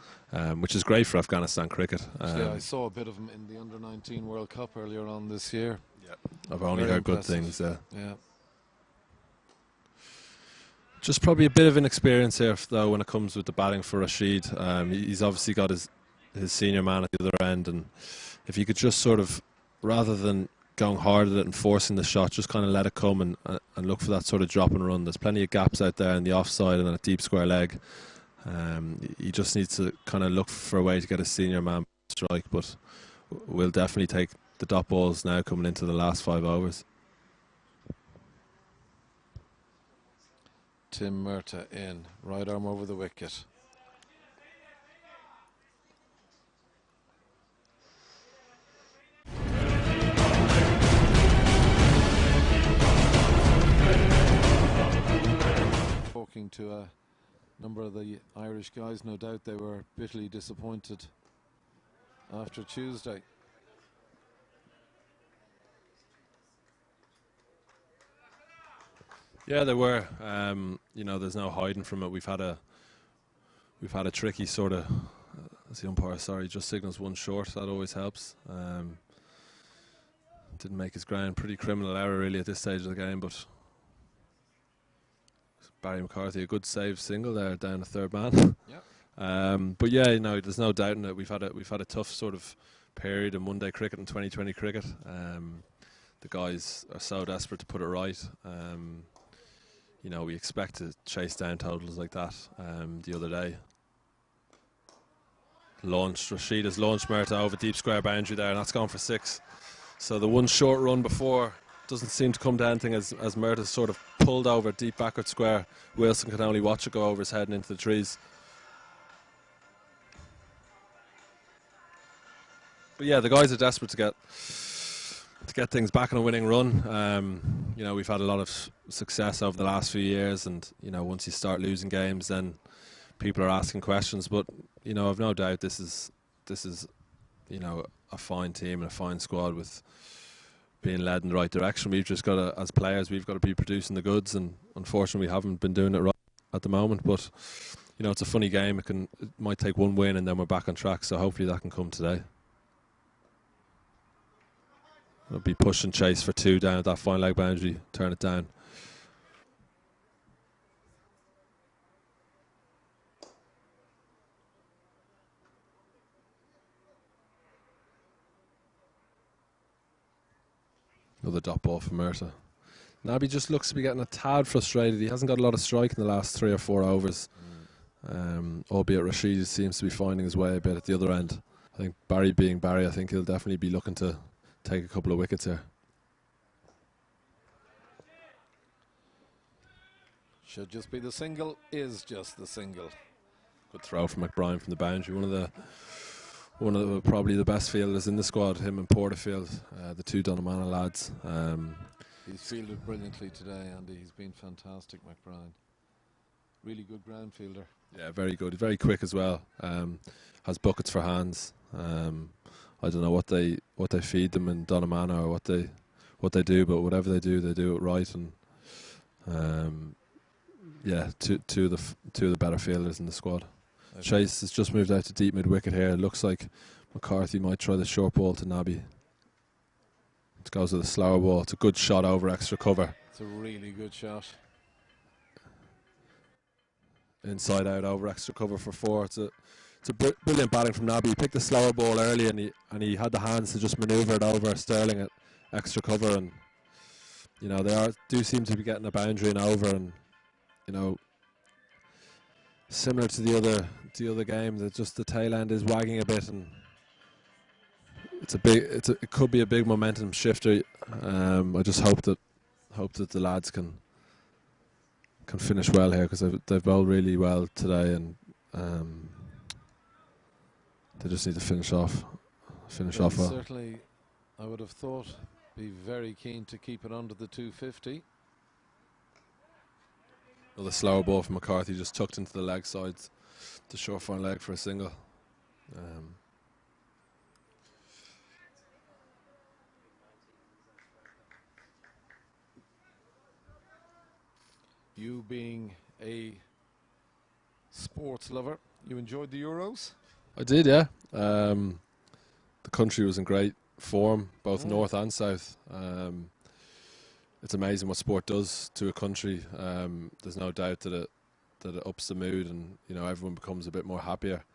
which is great for Afghanistan cricket. I saw a bit of him in the Under-19 World Cup earlier on this year. Yeah, I've only heard good things. Yeah. Just probably a bit of inexperience here, though, when it comes with the batting for Rashid. He's obviously got his senior man at the other end, and if he could just sort of, rather than going hard at it and forcing the shot, just kind of let it come and look for that sort of drop and run. There's plenty of gaps out there in the offside and a deep square leg. He just needs to kind of look for a way to get his senior man strike, but we'll definitely take the dot balls now coming into the last 5 overs. Tim Murtagh in, right arm over the wicket. Talking to a number of the Irish guys, no doubt they were bitterly disappointed after Tuesday. Yeah, they were. There's no hiding from it. We've had a tricky sort of. As the umpire, just signals one short. That always helps. Didn't make his ground. Pretty criminal error really at this stage of the game, but Barry McCarthy, a good save single there down the third man. Yep. But yeah, there's no doubt in it. We've had a tough sort of period in one-day cricket and 2020 cricket. The guys are so desperate to put it right. We expect to chase down totals like that. The other day, Rashid has launched Murtagh over deep square boundary there, and that's gone for 6. So the one short run before doesn't seem to come to anything as Murtagh's sort of pulled over deep backward square. Wilson can only watch it go over his head and into the trees. But yeah, the guys are desperate to get things back on a winning run. We've had a lot of success over the last few years, and once you start losing games, then people are asking questions. But I've no doubt this is a fine team and a fine squad with being led in the right direction. We've just got to, as players, we've got to be producing the goods, and unfortunately we haven't been doing it right at the moment. But it's a funny game. It might take one win and then we're back on track, so hopefully that can come today. It'll be push and chase for 2 down at that fine leg boundary, turn it down. Another dot ball for Murtagh. Nabi just looks to be getting a tad frustrated. He hasn't got a lot of strike in the last 3 or 4 overs. Albeit Rashid seems to be finding his way a bit at the other end. I think Barry being Barry, I think he'll definitely be looking to take a couple of wickets here. Should just be the single, is just the single. Good throw from McBride from the boundary. One of the probably the best fielders in the squad, him and Porterfield, the 2 Donnamana lads. He's fielded brilliantly today, Andy. He's been fantastic, McBride. Really good ground fielder. Yeah, very good. Very quick as well. Has buckets for hands. I don't know what they feed them in Donnamana or what they do, but whatever they do it right. And two of the better fielders in the squad. Chase has just moved out to deep mid wicket here. It looks like McCarthy might try the short ball to Nabi. It goes with a slower ball. It's a good shot over extra cover. It's a really good shot. Inside out over extra cover for 4. It's a brilliant batting from Nabi. He picked the slower ball early, and he had the hands to just manoeuvre it over Sterling at extra cover. And they do seem to be getting a boundary and over, and similar to the other game, that just the tail end is wagging a bit, and it could be a big momentum shifter. I just hope that the lads can finish well here, because they've bowled really well today, and they just need to finish off. finish They'll off well. certainly, I would have thought, be very keen to keep it under the 250. Another slower ball from McCarthy, just tucked into the leg side, the short front leg for a single. You being a sports lover, you enjoyed the Euros? I did, yeah. The country was in great form, both north and south. It's amazing what sport does to a country. There's no doubt that it ups the mood, and everyone becomes a bit more happier.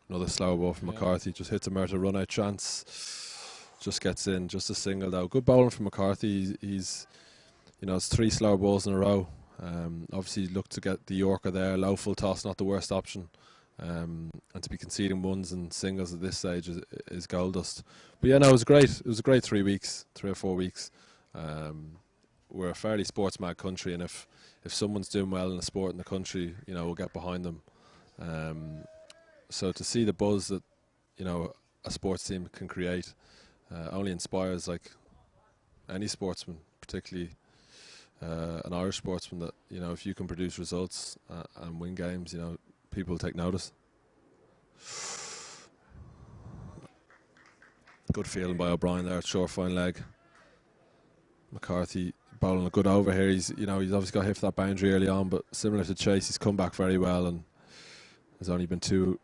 Another slow ball from McCarthy, just hits a Murta run out chance, just gets in, just a single though. Good bowling from McCarthy. He's it's 3 slow balls in a row. Obviously looked to get the Yorker there, low full toss, not the worst option. And to be conceding ones and singles at this stage is gold dust. But yeah, no, it was great. It was a great 3 or 4 weeks. We're a fairly sports mad country, and if someone's doing well in a sport in the country, we'll get behind them. So to see the buzz that a sports team can create only inspires like any sportsman, particularly an Irish sportsman, that if you can produce results and win games, people will take notice. Good feeling by O'Brien there at short fine leg. McCarthy bowling a good over here. He's obviously got hit for that boundary early on, but similar to Chase, he's come back very well, and there's only been two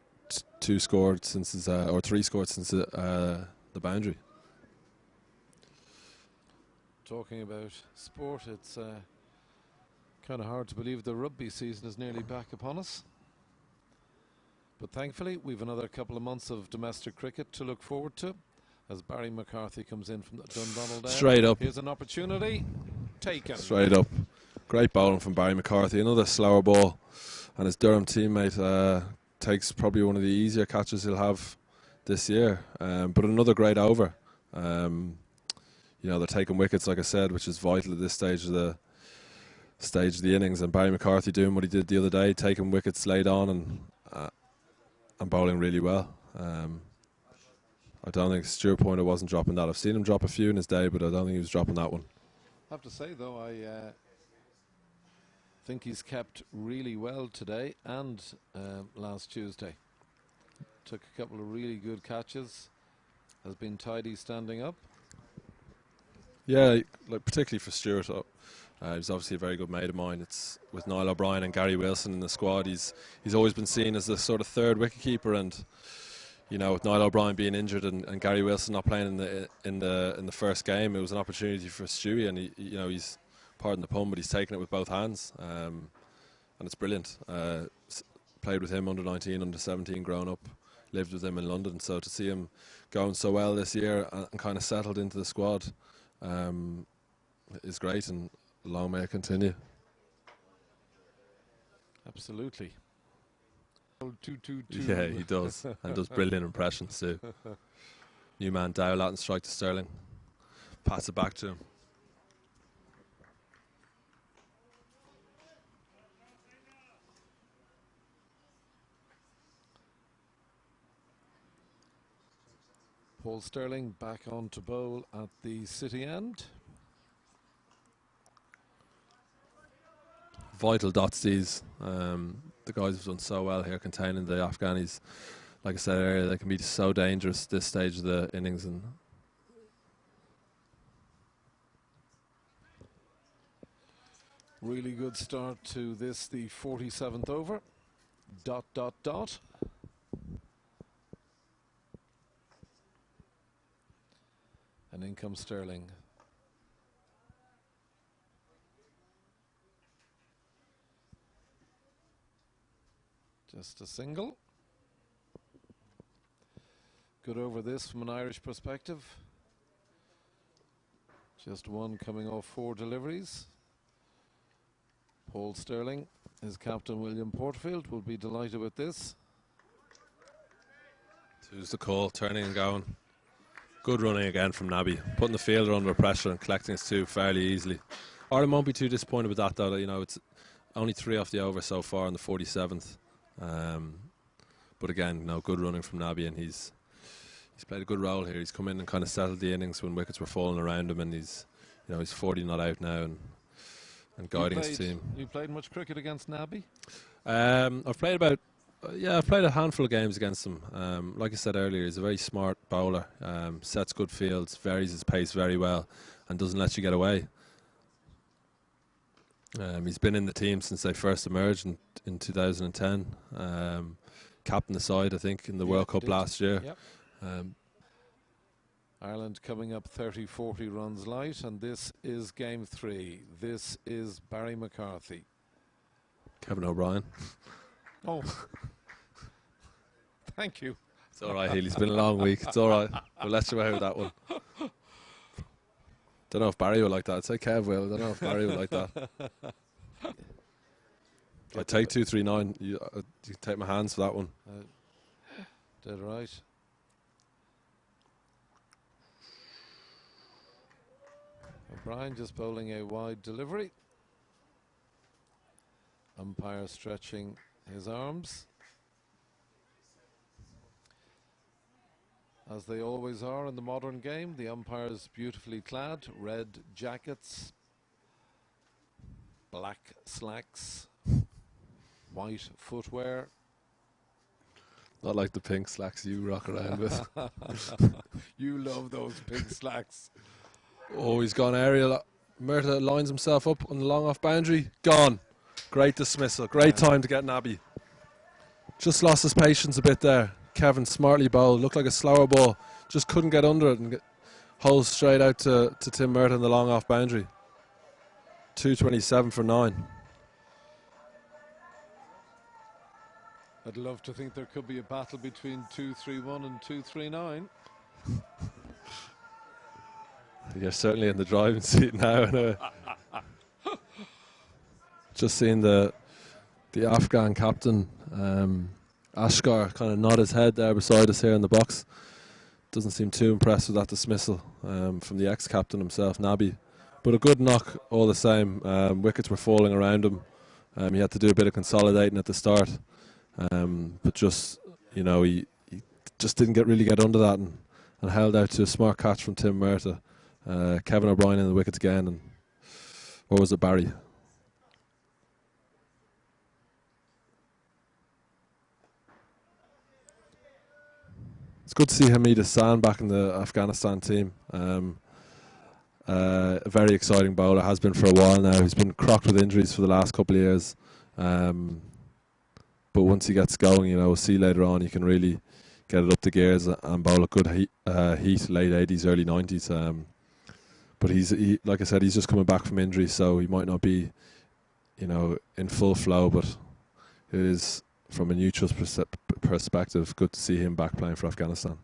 scored since his, or 3 scored since the boundary. Talking about sport, it's kind of hard to believe the rugby season is nearly back upon us. But thankfully, we've another couple of months of domestic cricket to look forward to as Barry McCarthy comes in from the Dundonald. Straight up. Here's an opportunity taken. Straight up. Great bowling from Barry McCarthy. Another slower ball, and his Durham teammate takes probably one of the easier catches he'll have this year. But another great over. They're taking wickets, like I said, which is vital at this stage of the innings. And Barry McCarthy doing what he did the other day, taking wickets late on and bowling really well. I don't think Stuart Pointer wasn't dropping that. I've seen him drop a few in his day, but I don't think he was dropping that one. I have to say, though, I think he's kept really well today and last Tuesday. Took a couple of really good catches. Has been tidy standing up. Yeah, like particularly for Stuart. He's obviously a very good mate of mine. It's with Niall O'Brien and Gary Wilson in the squad. He's always been seen as the sort of third wicketkeeper, and with Niall O'Brien being injured and Gary Wilson not playing in the first game, it was an opportunity for Stewie, and he's, pardon the pun, but he's taken it with both hands, and it's brilliant. Played with him under 19, under 17, grown up, lived with him in London. So to see him going so well this year and kind of settled into the squad is great, and long may it continue. Absolutely. Yeah, he does, and does brilliant impressions too. New man Dow, Latin strike to Sterling, pass it back to him. Paul Sterling back on to bowl at the City end. Vital dots these. The guys have done so well here containing the Afghanis. Like I said earlier, they can be so dangerous this stage of the innings. And really good start to this, the 47th over. ... And in comes Sterling. Just a single. Good over this from an Irish perspective. Just one coming off 4 deliveries. Paul Sterling, his captain William Porterfield, will be delighted with this. Two's the call, turning and going. Good running again from Nabby, putting the fielder under pressure and collecting his 2 fairly easily. Ireland won't be too disappointed with that, though. It's only 3 off the over so far in the 47th. But But again, no, good running from Nabby, and he's played a good role here. He's come in and kind of settled the innings when wickets were falling around him, and he's 40 not out now and guiding his team. You played much cricket against Nabby? I've played I've played a handful of games against him. Like I said earlier, he's a very smart bowler, sets good fields, varies his pace very well, and doesn't let you get away. He's been in the team since they first emerged in 2010. Captain the side, I think, in the World Cup last year. Yep. Ireland coming up 30-40 runs light, and this is game 3. This is Barry McCarthy. Kevin O'Brien. Oh, thank you. It's all right, Healy. It's been a long week. It's all right. We'll let you out with that one. Don't know if Barry will like that. I'd say Kev will. I don't know if Barry will like that. I'd take 239. You can take my hands for that one. Dead right. O'Brien just bowling a wide delivery. Umpire stretching his arms, as they always are in the modern game. The umpires beautifully clad, red jackets, black slacks, white footwear. Not like the pink slacks you rock around with. You love those pink slacks. Oh, he's gone aerial. Murtagh lines himself up on the long off boundary. Gone. Great dismissal. Great time to get Nabby. Just lost his patience a bit there. Kevin smartly bowled. Looked like a slower ball. Just couldn't get under it and get holes straight out to Tim Murtagh on the long off boundary. 227 for 9. I'd love to think there could be a battle between 231 and 239. You're certainly in the driving seat now. Anyway. Just seeing the Afghan captain, Ashkar, kind of nod his head there beside us here in the box. Doesn't seem too impressed with that dismissal from the ex-captain himself, Nabby. But a good knock all the same. Wickets were falling around him. He had to do a bit of consolidating at the start. But just, he just didn't really get under that and held out to a smart catch from Tim Murtagh. Kevin O'Brien in the wickets again, and or was it Barry? It's good to see Hamid Hassan back in the Afghanistan team. A very exciting bowler, has been for a while now. He's been crocked with injuries for the last couple of years. But once he gets going, we'll see later on, he can really get it up the gears and bowl a good heat, late 80s, early 90s. But like I said, he's just coming back from injury, so he might not be, in full flow. But it is, from a neutral perspective, good to see him back playing for Afghanistan.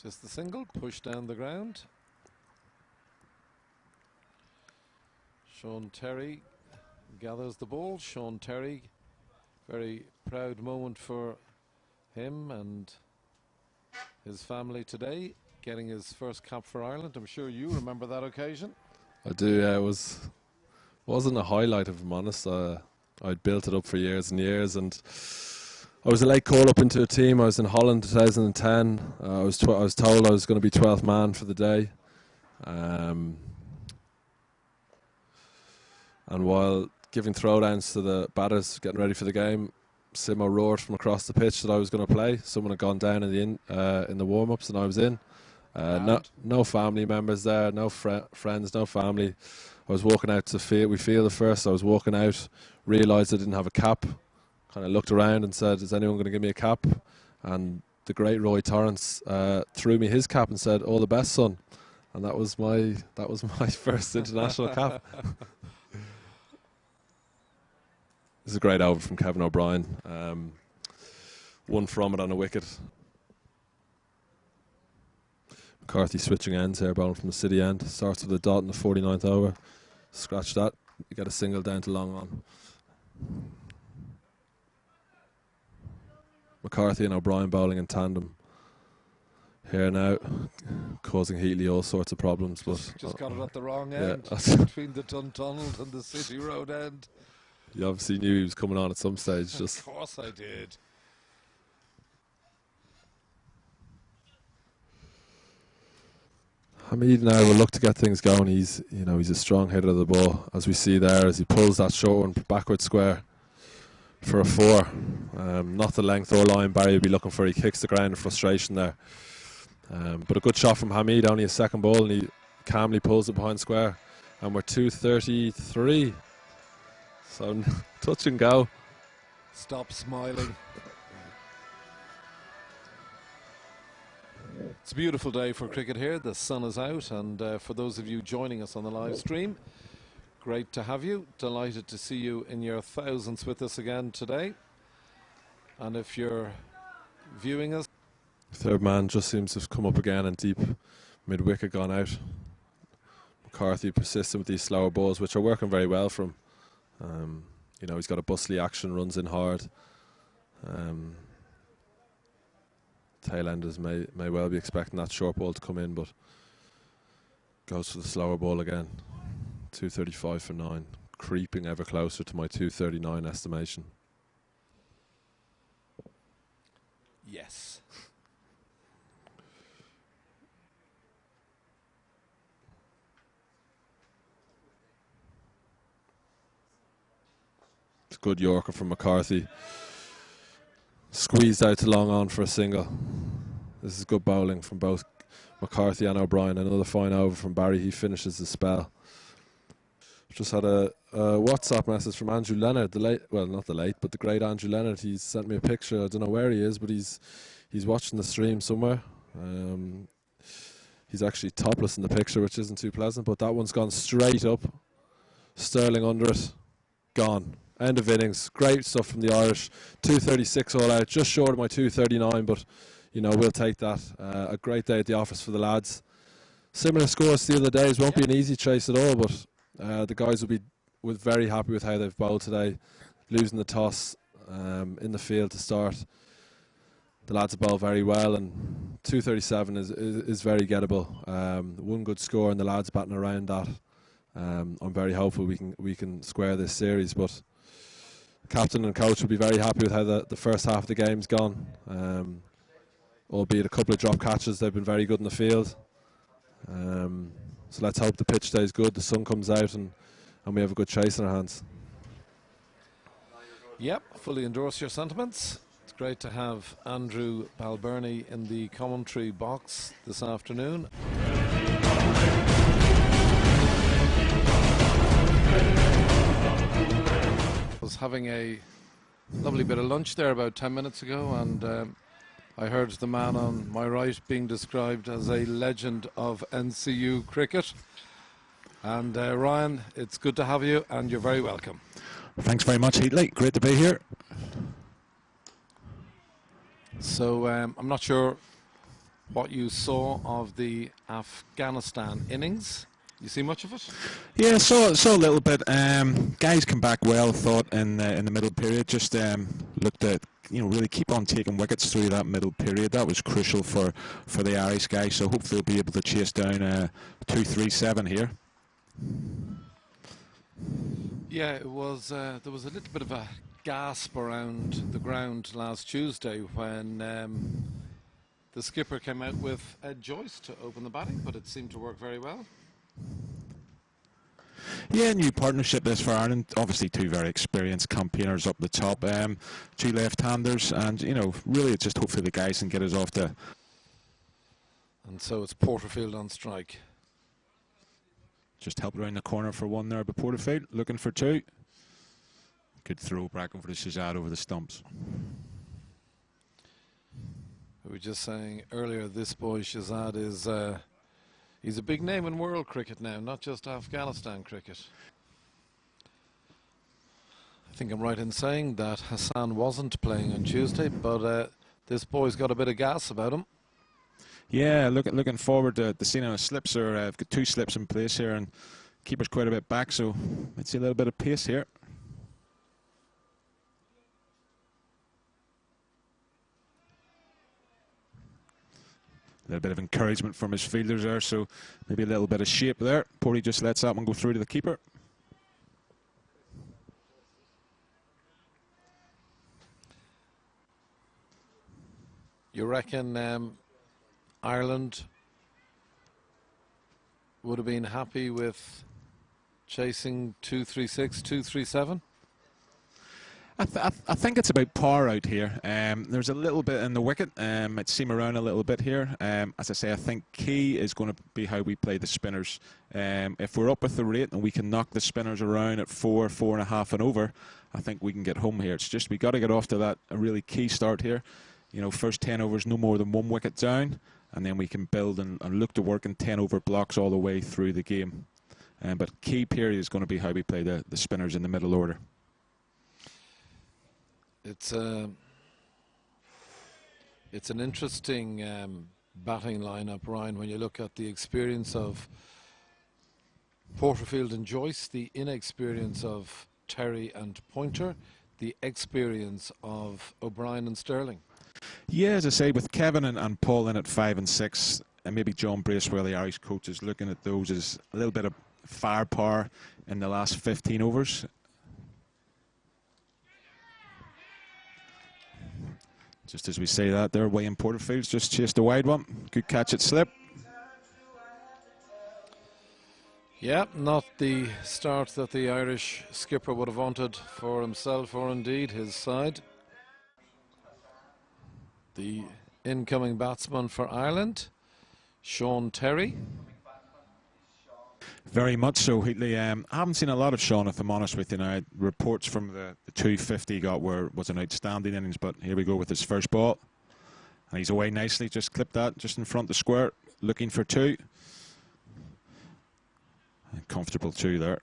Just the single, push down the ground. Sean Terry gathers the ball. Sean Terry, very proud moment for him and his family today, getting his first cap for Ireland. I'm sure you remember that occasion. I do, yeah. It wasn't a highlight, if I'm honest. I'd built it up for years and years, and I was a late call up into a team. I was in Holland 2010. I was told I was going to be 12th man for the day. And while giving throwdowns to the batters getting ready for the game, Simo roared from across the pitch that I was going to play. Someone had gone down in the warm-ups, and I was in. No family members there, no friends, no family. I was walking out to field. We fielded first. I was walking out, realised I didn't have a cap. Kind of looked around and said, "Is anyone going to give me a cap?" And the great Roy Torrance threw me his cap and said, "All the best, son." And that was my first international cap. This is a great over from Kevin O'Brien. One from it on a wicket. McCarthy switching ends here, bowling from the city end. Starts with a dot in the 49th over. Scratch that. You get a single down to long on. McCarthy and O'Brien bowling in tandem here now, causing Heatley all sorts of problems. Just got it at the wrong end, between the Dundonald and the City Road end. You obviously knew he was coming on at some stage. Of course I did. Hamid now will look to get things going. He's a strong hitter of the ball, as we see there, as he pulls that short one backward square for a 4. Not the length or line Barry would be looking for. He kicks the ground in frustration there. But a good shot from Hamid, only a second ball, and he calmly pulls it behind square. And we're 2:33. So touch and go. Stop smiling. It's a beautiful day for cricket here. The sun is out, and for those of you joining us on the live stream, great to have you. Delighted to see you in your thousands with us again today. And if you're viewing us, third man just seems to have come up again and deep mid-wicket gone out. McCarthy persistent with these slower balls, which are working very well for him. He's got a bustly action, runs in hard. Tailenders may well be expecting that short ball to come in, but goes for the slower ball again. 235 for 9, creeping ever closer to my 239 estimation. yes. It's a good Yorker from McCarthy. Squeezed out to long on for a single. This is good bowling from both McCarthy and O'Brien. Another fine over from Barry. He finishes the spell. Just had a WhatsApp message from Andrew Leonard, not the late, but the great Andrew Leonard. He's sent me a picture. I don't know where he is, but he's watching the stream somewhere. He's actually topless in the picture, which isn't too pleasant, but that one's gone straight up. Sterling under it. Gone. End of innings. Great stuff from the Irish. 236 all out, just short of my 239, but we'll take that. A great day at the office for the lads. Similar scores to the other days. Won't be an easy chase at all, but the guys will be very happy with how they've bowled today. Losing the toss in the field to start. The lads have bowled very well, and 237 is very gettable. One good score, and the lads batting around that. I'm very hopeful we can square this series, but captain and coach will be very happy with how the first half of the game's gone. Albeit a couple of drop catches, they've been very good in the field. So let's hope the pitch stays good, the sun comes out, and we have a good chase in our hands. Yep, fully endorse your sentiments. It's great to have Andrew Balbirnie in the commentary box this afternoon. I was having a lovely bit of lunch there about 10 minutes ago, and I heard the man on my right being described as a legend of NCU cricket. And Ryan, it's good to have you, and you're very welcome. Thanks very much, Heatley. Great to be here. So I'm not sure what you saw of the Afghanistan innings. You see much of it? Yeah, saw a little bit. Guys come back well, thought in the middle period. Just looked at really keep on taking wickets through that middle period. That was crucial for the Irish guys. So hopefully they'll be able to chase down 237 here. Yeah, it was. There was a little bit of a gasp around the ground last Tuesday when the skipper came out with Ed Joyce to open the batting, but it seemed to work very well. Yeah, new partnership this for Ireland. Obviously, two very experienced campaigners up the top, two left-handers, and really, it's just hopefully the guys can get us off the. And so it's Porterfield on strike. Just help around the corner for one there, but Porterfield looking for two. Good throw, bracken for the Shazad over the stumps. We were just saying earlier, this boy Shazad is. He's a big name in world cricket now, not just Afghanistan cricket. I think I'm right in saying that Hassan wasn't playing on Tuesday, but this boy's got a bit of gas about him. Yeah, looking forward to seeing how slips are. I've got two slips in place here, and keeper's quite a bit back, so let's see a little bit of pace here. A little bit of encouragement from his fielders there, so maybe a little bit of shape there. Porty just lets that one go through to the keeper. You reckon Ireland would have been happy with chasing 236, 237? I think it's about par out here. There's a little bit in the wicket. It seemed around a little bit here. As I say, I think key is going to be how we play the spinners. If we're up with the rate and we can knock the spinners around at 4, 4.5 and over, I think we can get home here. It's just we got to get off to that a really key start here. You know, first 10 overs, no more than 1 wicket down, and then we can build and look to work in 10 over blocks all the way through the game. But key period is going to be how we play the spinners in the middle order. It's an interesting batting lineup, Ryan, when you look at the experience of Porterfield and Joyce, the inexperience of Terry and Pointer, the experience of O'Brien and Sterling. Yeah, as I say, with Kevin and Paul in at 5 and 6, and maybe John Bracewell, the Irish coach, is looking at those as a little bit of firepower in the last 15 overs. Just as we say that, there, Wayne Porterfield's just chased a wide one. Good catch at slip. Yeah, not the start that the Irish skipper would have wanted for himself or indeed his side. The incoming batsman for Ireland, Sean Terry. Very much so, Heatley. I haven't seen a lot of Sean, if I'm honest with you now. Reports from the 250 he got was an outstanding innings, but here we go with his first ball. And he's away nicely, just clipped that just in front of the square, looking for 2. Comfortable 2 there.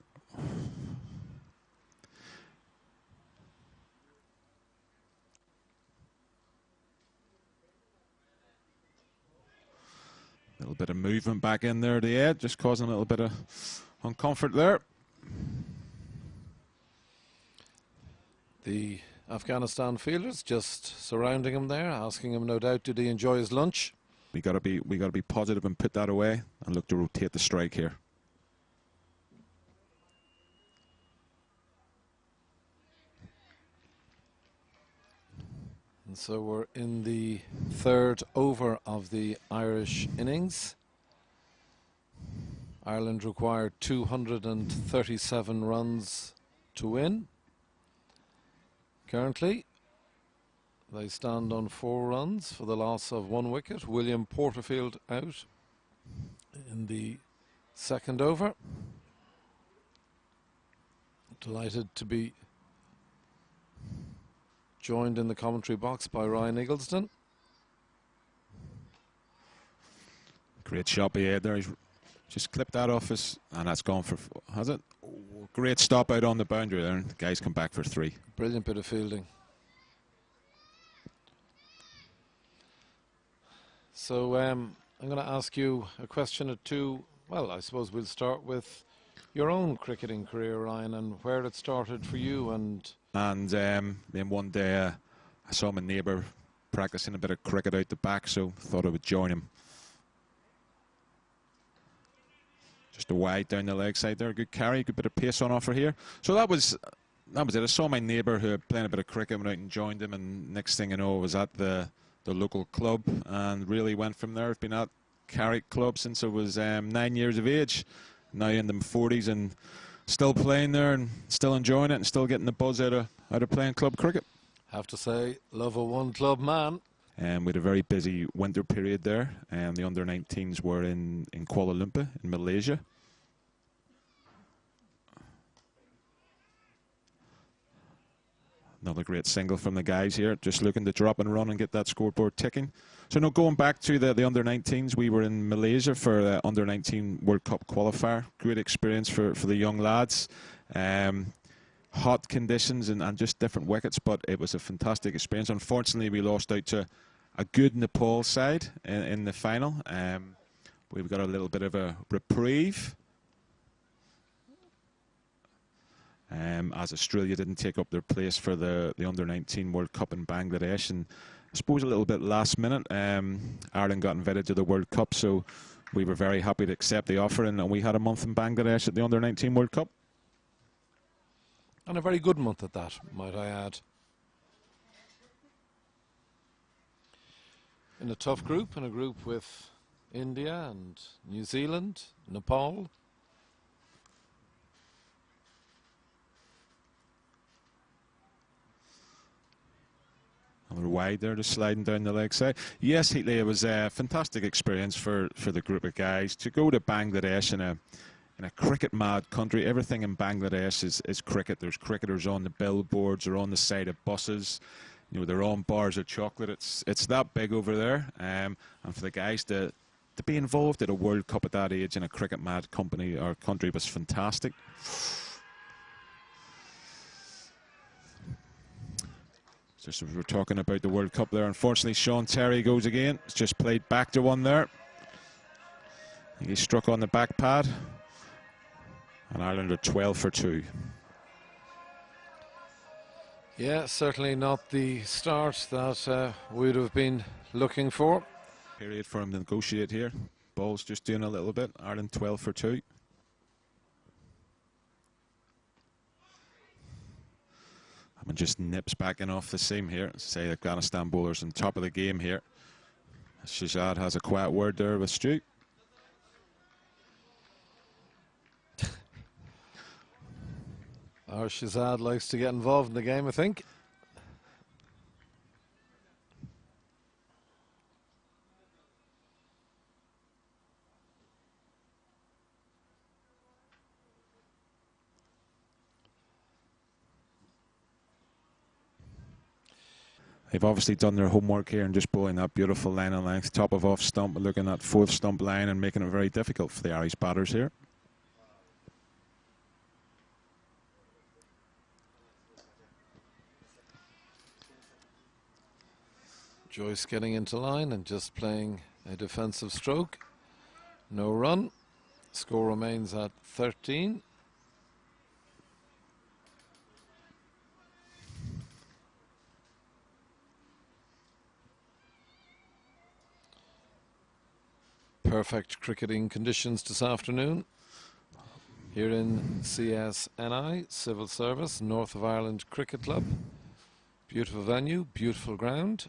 A little bit of movement back in there at the edge, just causing a little bit of uncomfort there. The Afghanistan fielders just surrounding him there, asking him, no doubt, did he enjoy his lunch? We gotta be positive and put that away and look to rotate the strike here. And so we're in the 3rd over of the Irish innings. Ireland required 237 runs to win. Currently, they stand on 4 runs for the loss of 1 wicket. William Porterfield out in the 2nd over. Delighted to be joined in the commentary box by Ryan Eggleston. Great shot by Ed there. He's just clipped that off his, and that's gone for, has it? Oh, great stop out on the boundary there. The guys come back for 3. Brilliant bit of fielding. So I'm going to ask you a question or two. Well, I suppose we'll start with your own cricketing career, Ryan, and where it started for you. And then one day I saw my neighbour practicing a bit of cricket out the back, so thought I would join him. Just a wide down the leg side there, good carry, good bit of pace on offer here. So that was it. I saw my neighbour who had playing a bit of cricket, went out and joined him, and next thing I know I was at the local club and really went from there. I've been at Carrick Club since I was 9 years of age, now in the 40s, and still playing there and still enjoying it and still getting the buzz out of playing club cricket. Have to say, love a one-club man. We had a very busy winter period there, and the under-19s were in Kuala Lumpur in Malaysia. Another great single from the guys here, just looking to drop and run and get that scoreboard ticking. So now going back to the under-19s, we were in Malaysia for the under-19 World Cup qualifier. Great experience for the young lads. Hot conditions and just different wickets, but it was a fantastic experience. Unfortunately, we lost out to a good Nepal side in the final. We've got a little bit of a reprieve, as Australia didn't take up their place for the under-19 World Cup in Bangladesh. And I suppose a little bit last minute, Ireland got invited to the World Cup, so we were very happy to accept the offer, and we had a month in Bangladesh at the under-19 World Cup. And a very good month at that, might I add. in a tough group, in a group with India and New Zealand, Nepal. Another wide there, just sliding down the leg side. Yes, Heatley, it was a fantastic experience for the group of guys to go to Bangladesh in a cricket-mad country. Everything in Bangladesh is cricket. There's cricketers on the billboards or on the side of buses. You know, they're on bars of chocolate. It's that big over there. And for the guys to be involved at a World Cup at that age in a cricket-mad company or country was fantastic. Just as we're talking about the World Cup there, unfortunately, Sean Terry goes again. It's just played back to one there. He struck on the back pad. And Ireland are 12 for 2. Yeah, certainly not the start that we'd have been looking for. Period for him to negotiate here. Ball's just doing a little bit. Ireland 12 for 2. And just nips back in off the seam here. Say Afghanistan bowlers on top of the game here. Shahzad has a quiet word there with Stu. Our Shahzad likes to get involved in the game, I think. They've obviously done their homework here and just bowling that beautiful line and length, top of off stump, looking at fourth stump line and making it very difficult for the Irish batters here. Joyce getting into line and just playing a defensive stroke. No run. Score remains at 13. Perfect cricketing conditions this afternoon here in CSNI, Civil Service, North of Ireland Cricket Club. Beautiful venue, beautiful ground.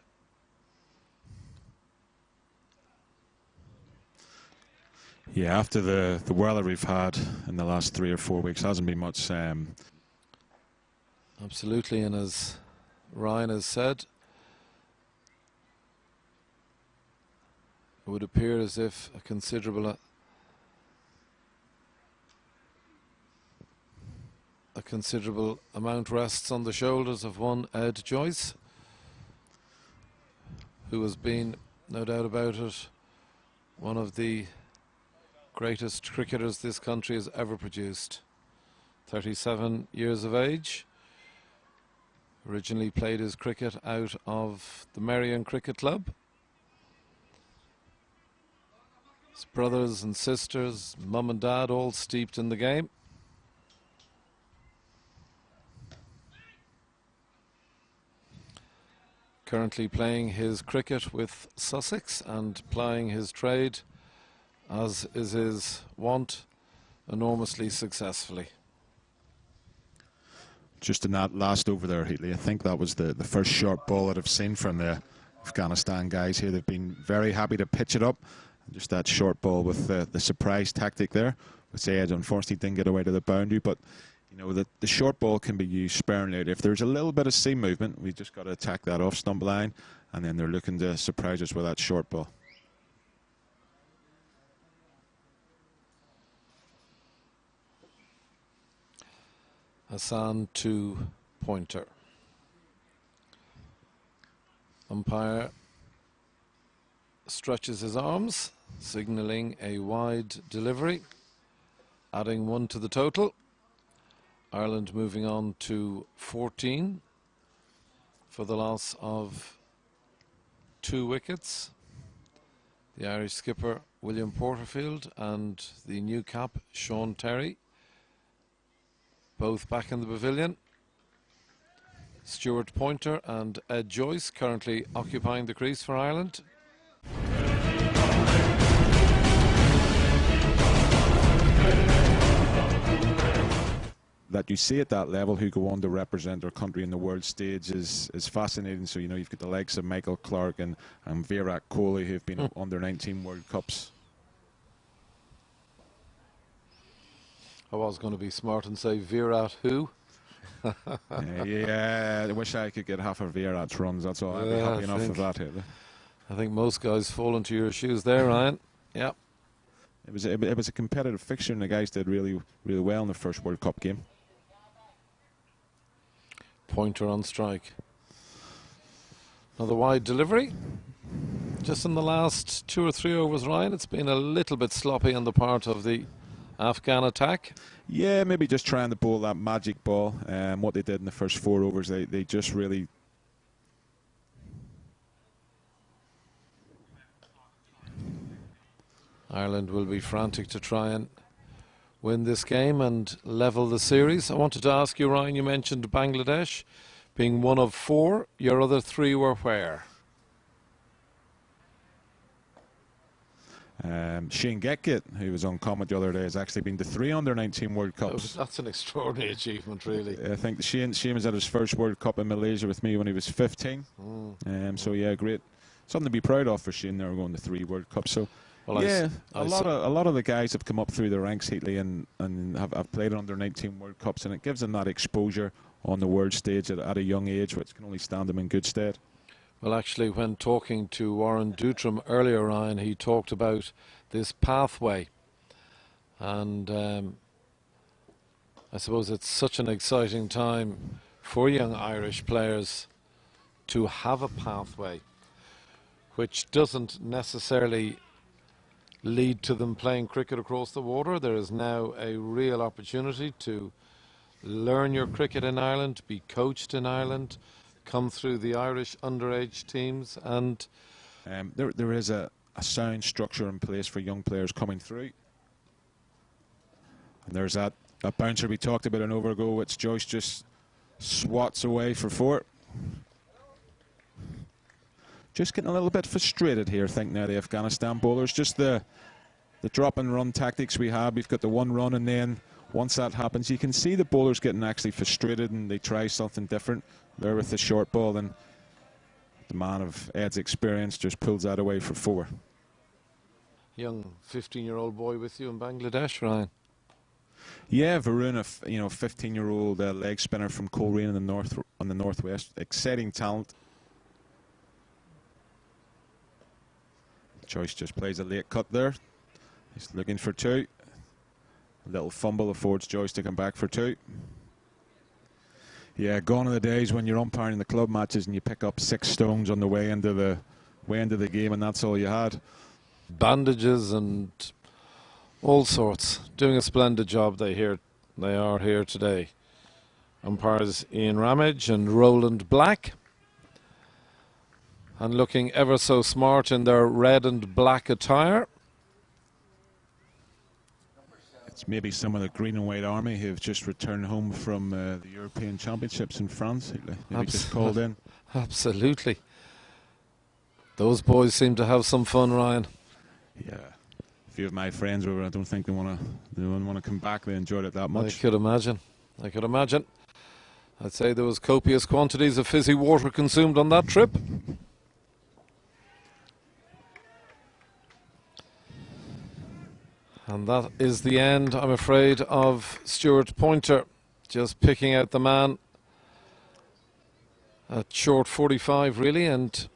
Yeah, after the weather we've had in the last 3 or 4 weeks, hasn't been much. Absolutely, and as Ryan has said, it would appear as if a considerable amount rests on the shoulders of one Ed Joyce, who has been, no doubt about it, one of the greatest cricketers this country has ever produced. 37 years of age. Originally played his cricket out of the Merrion Cricket Club. His brothers and sisters, mum and dad, all steeped in the game. Currently playing his cricket with Sussex and plying his trade, as is his wont, enormously successfully. Just in that last over there, Heatley, I think that was the first short ball that I've seen from the Afghanistan guys here. They've been very happy to pitch it up. Just that short ball with the surprise tactic there, which Ed unfortunately didn't get away to the boundary. But you know, the short ball can be used sparingly. If there's a little bit of seam movement, we just got to attack that off stump line, and then they're looking to surprise us with that short ball. Hassan to Pointer. Umpire stretches his arms, signalling a wide delivery, adding 1 to the total. Ireland moving on to 14 for the loss of 2 wickets. The Irish skipper William Porterfield and the new cap Sean Terry, both back in the pavilion. Stuart Pointer and Ed Joyce currently occupying the crease for Ireland. that you see at that level who go on to represent their country in the world stage is fascinating. So, you know, you've got the likes of Michael Clark and Virat Kohli, who've been at under 19 World Cups. I was going to be smart and say Virat who? Yeah, I wish I could get half of Virat's runs. That's all. I'd be happy enough with that. I think most guys fall into your shoes there, Ryan. Yeah. It was a competitive fixture, and the guys did really well in the first World Cup game. Pointer on strike. Another wide delivery. Just in the last 2 or 3 overs, Ryan, it's been a little bit sloppy on the part of the Afghan attack. Yeah, maybe just trying to bowl that magic ball. What they did in the first 4 overs, they just really... Ireland will be frantic to try and win this game and level the series. I wanted to ask you, Ryan, you mentioned Bangladesh being 1 of 4. Your other 3 were where? Shane Getgit, who was on comment the other day, has actually been to 3 under-19 World Cups. That's an extraordinary achievement, really. I think Shane was at his first World Cup in Malaysia with me when he was 15. So yeah, great, something to be proud of for Shane. There, going to 3 World Cups. So well, yeah, a lot of the guys have come up through the ranks, Heatley, and have played under-19 World Cups, and it gives them that exposure on the world stage at a young age, which can only stand them in good stead. Well, actually, when talking to Warren Dutram earlier, Ryan, he talked about this pathway. And I suppose it's such an exciting time for young Irish players to have a pathway, which doesn't necessarily lead to them playing cricket across the water. There is now a real opportunity to learn your cricket in Ireland, be coached in Ireland, come through the Irish underage teams, and there is a sound structure in place for young players coming through. And there's that bouncer we talked about an over ago, which Joyce just swats away for 4. Just getting a little bit frustrated here, I think, now, the Afghanistan bowlers. Just the drop and run tactics we have. We've got the 1 run, and then once that happens, you can see the bowlers getting actually frustrated, and they try something different there with the short ball, and the man of Ed's experience just pulls that away for 4. Young 15-year-old boy with you in Bangladesh, Ryan. Yeah, Varun, a 15-year-old leg spinner from Coleraine in the northwest. Exciting talent. Joyce just plays a late cut there. He's looking for 2. A little fumble affords Joyce to come back for 2. Yeah, gone are the days when you're umpiring the club matches and you pick up 6 stones on the way into the game, and that's all you had. Bandages and all sorts. Doing a splendid job. They are here today. Umpires Ian Ramage and Roland Black, and looking ever so smart in their red and black attire. It's maybe some of the green and white army who have just returned home from the European Championships in France. Maybe just called in. Absolutely. Those boys seem to have some fun, Ryan. Yeah. A few of my friends were. I don't think they want to come back. They enjoyed it that much. I could imagine. I'd say there was copious quantities of fizzy water consumed on that trip. And that is the end, I'm afraid, of Stuart Pointer. Just picking out the man at short 45, really. And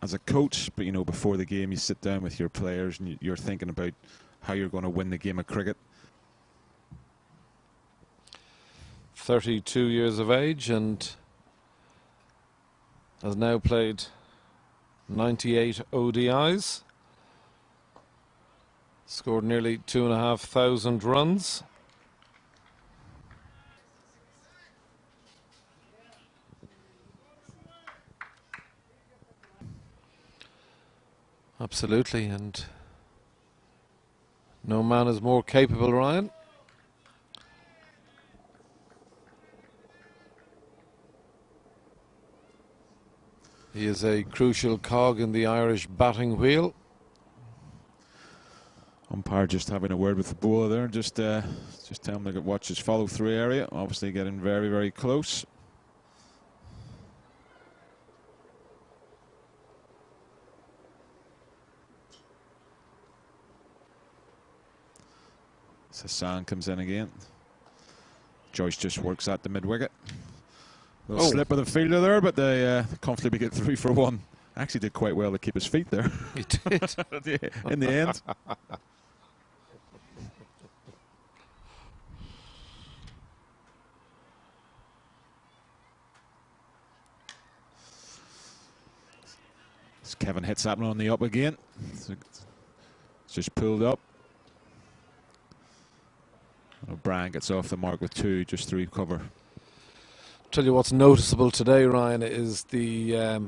as a coach, but before the game, you sit down with your players and you're thinking about how you're going to win the game of cricket. 32 years of age and has now played 98 ODIs, scored nearly 2,500 runs. Absolutely, and no man is more capable, Ryan. He is a crucial cog in the Irish batting wheel. Umpire just having a word with the bowler there, just tell him to watch his follow-through area. Obviously getting very, very close. Hassan comes in again. Joyce just works at the mid-wicket. Little slip of the fielder there, but they comfortably get 3 for 1. Actually did quite well to keep his feet there. He did. In the end. Kevin hits that one on the up again. It's just pulled up. O'Brien gets off the mark with 2 just through cover. Tell you what's noticeable today, Ryan, is the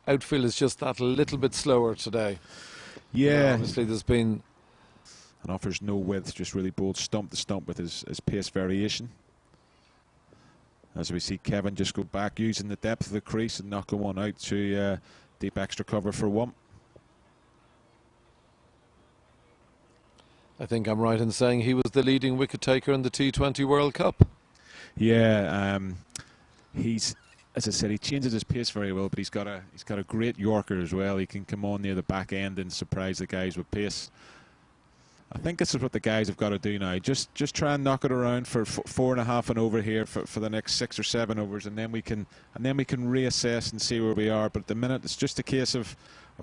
outfield is just that little bit slower today. Yeah. Obviously there's been... And offers no width, just really bowled stump to stump with his pace variation. As we see Kevin just go back using the depth of the crease and knock one out to deep extra cover for 1. I think I'm right in saying he was the leading wicket taker in the T20 World Cup. Yeah, he's, as I said, he changes his pace very well, but he's got a great Yorker as well. He can come on near the back end and surprise the guys with pace. I think this is what the guys have got to do now. Just try and knock it around for 4.5 and over here for the next 6 or 7 overs, and then we can reassess and see where we are. But at the minute, it's just a case of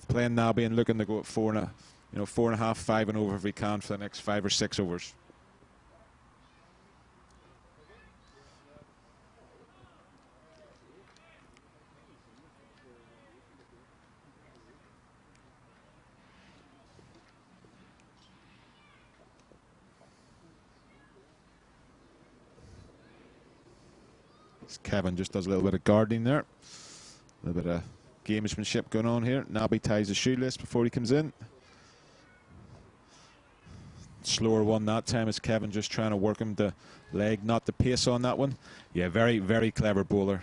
playing Nabi and looking to go at 4.5, 5 and over if we can for the next 5 or 6 overs. Kevin just does a little bit of gardening there. A little bit of gamesmanship going on here. Nabi ties the shoelace before he comes in. Slower one that time as Kevin just trying to work him the leg, not the pace on that one. Yeah, very, very clever bowler.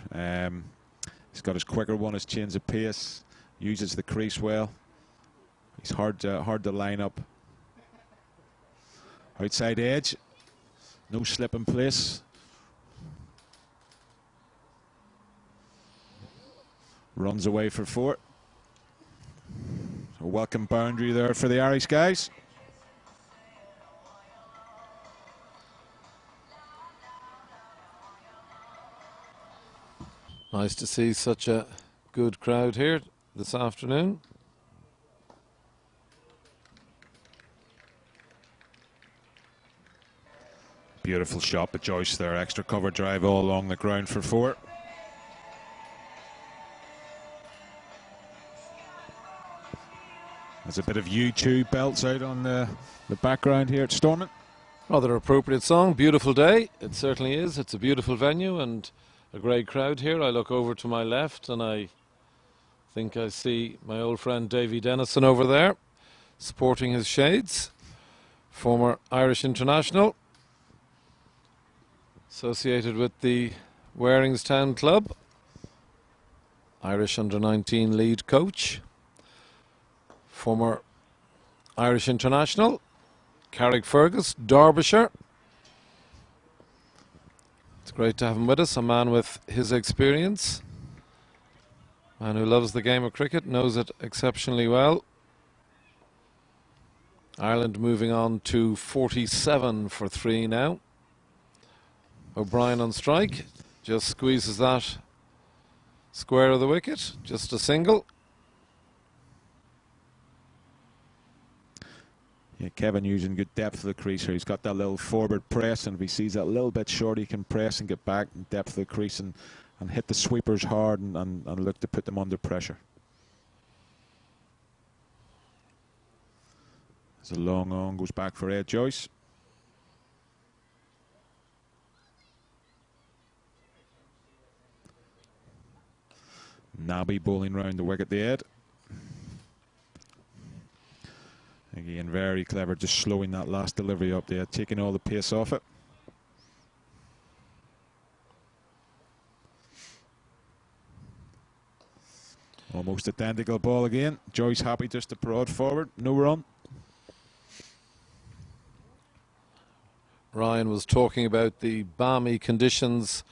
He's got his quicker one, his change of pace, uses the crease well. He's hard to line up. Outside edge, no slip in place. Runs away for 4. A welcome boundary there for the Irish guys. Nice to see such a good crowd here this afternoon. Beautiful shot by Joyce there. Extra cover drive all along the ground for 4. There's a bit of U2 belts out on the background here at Stormont. Rather appropriate song. Beautiful day. It certainly is. It's a beautiful venue and a great crowd here. I look over to my left and I think I see my old friend Davy Dennison over there sporting his shades. Former Irish international. Associated with the Waringstown Club. Irish under-19 lead coach. Former Irish international, Carrickfergus, Derbyshire. It's great to have him with us, a man with his experience, a man who loves the game of cricket, knows it exceptionally well. Ireland moving on to 47 for 3 now. O'Brien on strike, just squeezes that square of the wicket, just a single. Yeah, Kevin using good depth of the crease here. He's got that little forward press, and if he sees that a little bit short, he can press and get back in depth of the crease and hit the sweepers hard and look to put them under pressure. As a long on goes back for Ed Joyce. Nabi bowling round the wicket the Ed. Again, very clever, just slowing that last delivery up there, taking all the pace off it. Almost identical ball again. Joyce happy just to prod forward, no run. Ryan was talking about the balmy conditions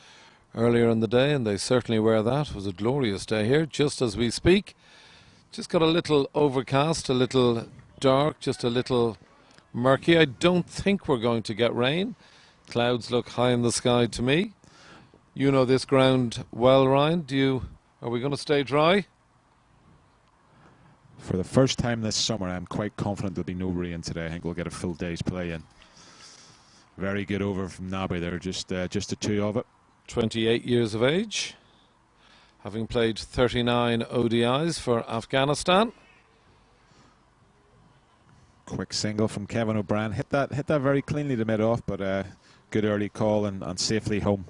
earlier in the day, and they certainly were that. It was a glorious day here, just as we speak. Just got a little overcast, a little dark, just a little murky. I don't think we're going to get rain. Clouds look high in the sky to me. You know this ground well, Ryan. Are we going to stay dry? For the first time this summer, I'm quite confident there'll be no rain today. I think we'll get a full day's play in. Very good over from Nabi there, just the two of it. 28 years of age, having played 39 ODIs for Afghanistan. Quick single from Kevin O'Brien. Hit that very cleanly to mid-off, but good early call and safely home.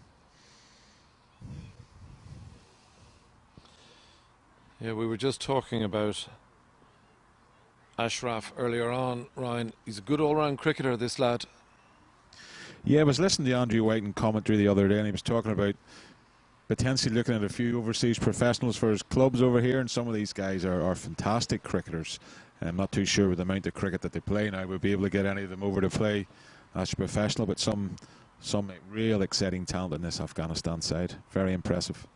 Yeah, we were just talking about Ashraf earlier on, Ryan. He's a good all-round cricketer, this lad. Yeah, I was listening to Andrew White in commentary the other day, and he was talking about potentially looking at a few overseas professionals for his clubs over here, and some of these guys are fantastic cricketers. And I'm not too sure with the amount of cricket that they play now, we'll be able to get any of them over to play as a professional, but some real exciting talent in this Afghanistan side. Very impressive.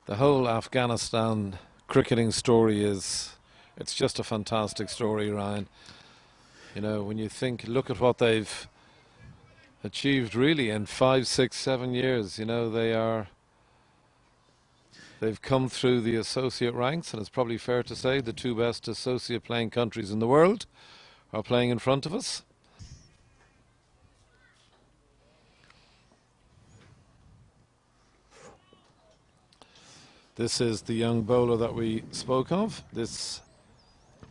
The whole Afghanistan cricketing story it's just a fantastic story, Ryan. You know, when you look at what they've achieved really in 5, 6, 7 years. You know, they've come through the associate ranks, and it's probably fair to say the two best associate playing countries in the world are playing in front of us. This is the young bowler that we spoke of. This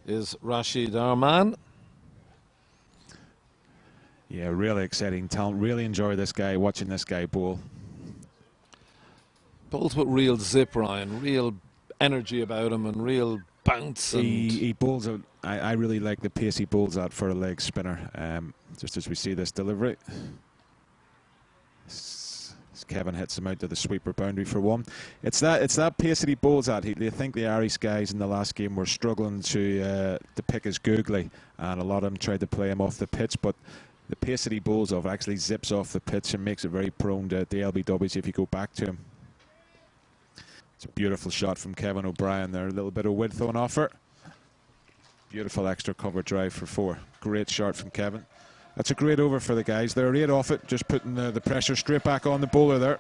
is Rashid Arman. Yeah, really exciting talent. Really enjoy watching this guy bowl. Bowls with real zip, Ryan. Real energy about him and real bounce. He bowls out. I really like the pace he bowls out for a leg spinner. Just as we see this delivery. Kevin hits him out to the sweeper boundary for one. It's that pace that he bowls at. I think the Irish guys in the last game were struggling to pick his googly, and a lot of them tried to play him off the pitch, but the pace that he bowls off actually zips off the pitch and makes it very prone to the LBWs if you go back to him. It's a beautiful shot from Kevin O'Brien there. A little bit of width on offer. Beautiful extra cover drive for 4. Great shot from Kevin. That's a great over for the guys. They're 8 off it, just putting the pressure straight back on the bowler there.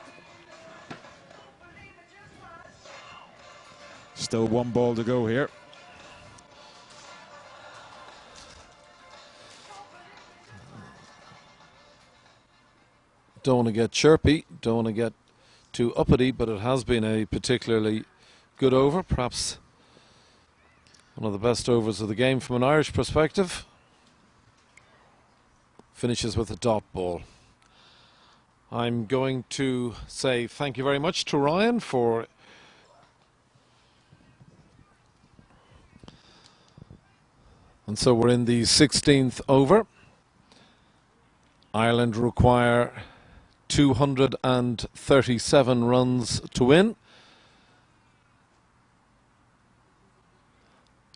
Still 1 ball to go here. Don't want to get chirpy, don't want to get too uppity, but it has been a particularly good over, perhaps one of the best overs of the game from an Irish perspective. Finishes with a dot ball. I'm going to say thank you very much to Ryan for and so we're in the 16th over. Ireland require 237 runs to win.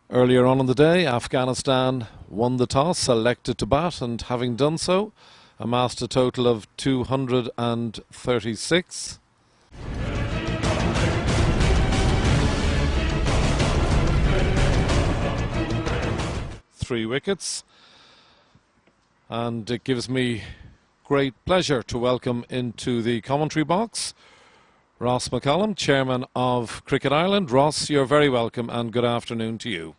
Earlier on in the day, Afghanistan won the toss, selected to bat, and having done so, amassed a total of 236. Three wickets. And it gives me great pleasure to welcome into the commentary box Ross McCallum, Chairman of Cricket Ireland. Ross, you're very welcome and good afternoon to you.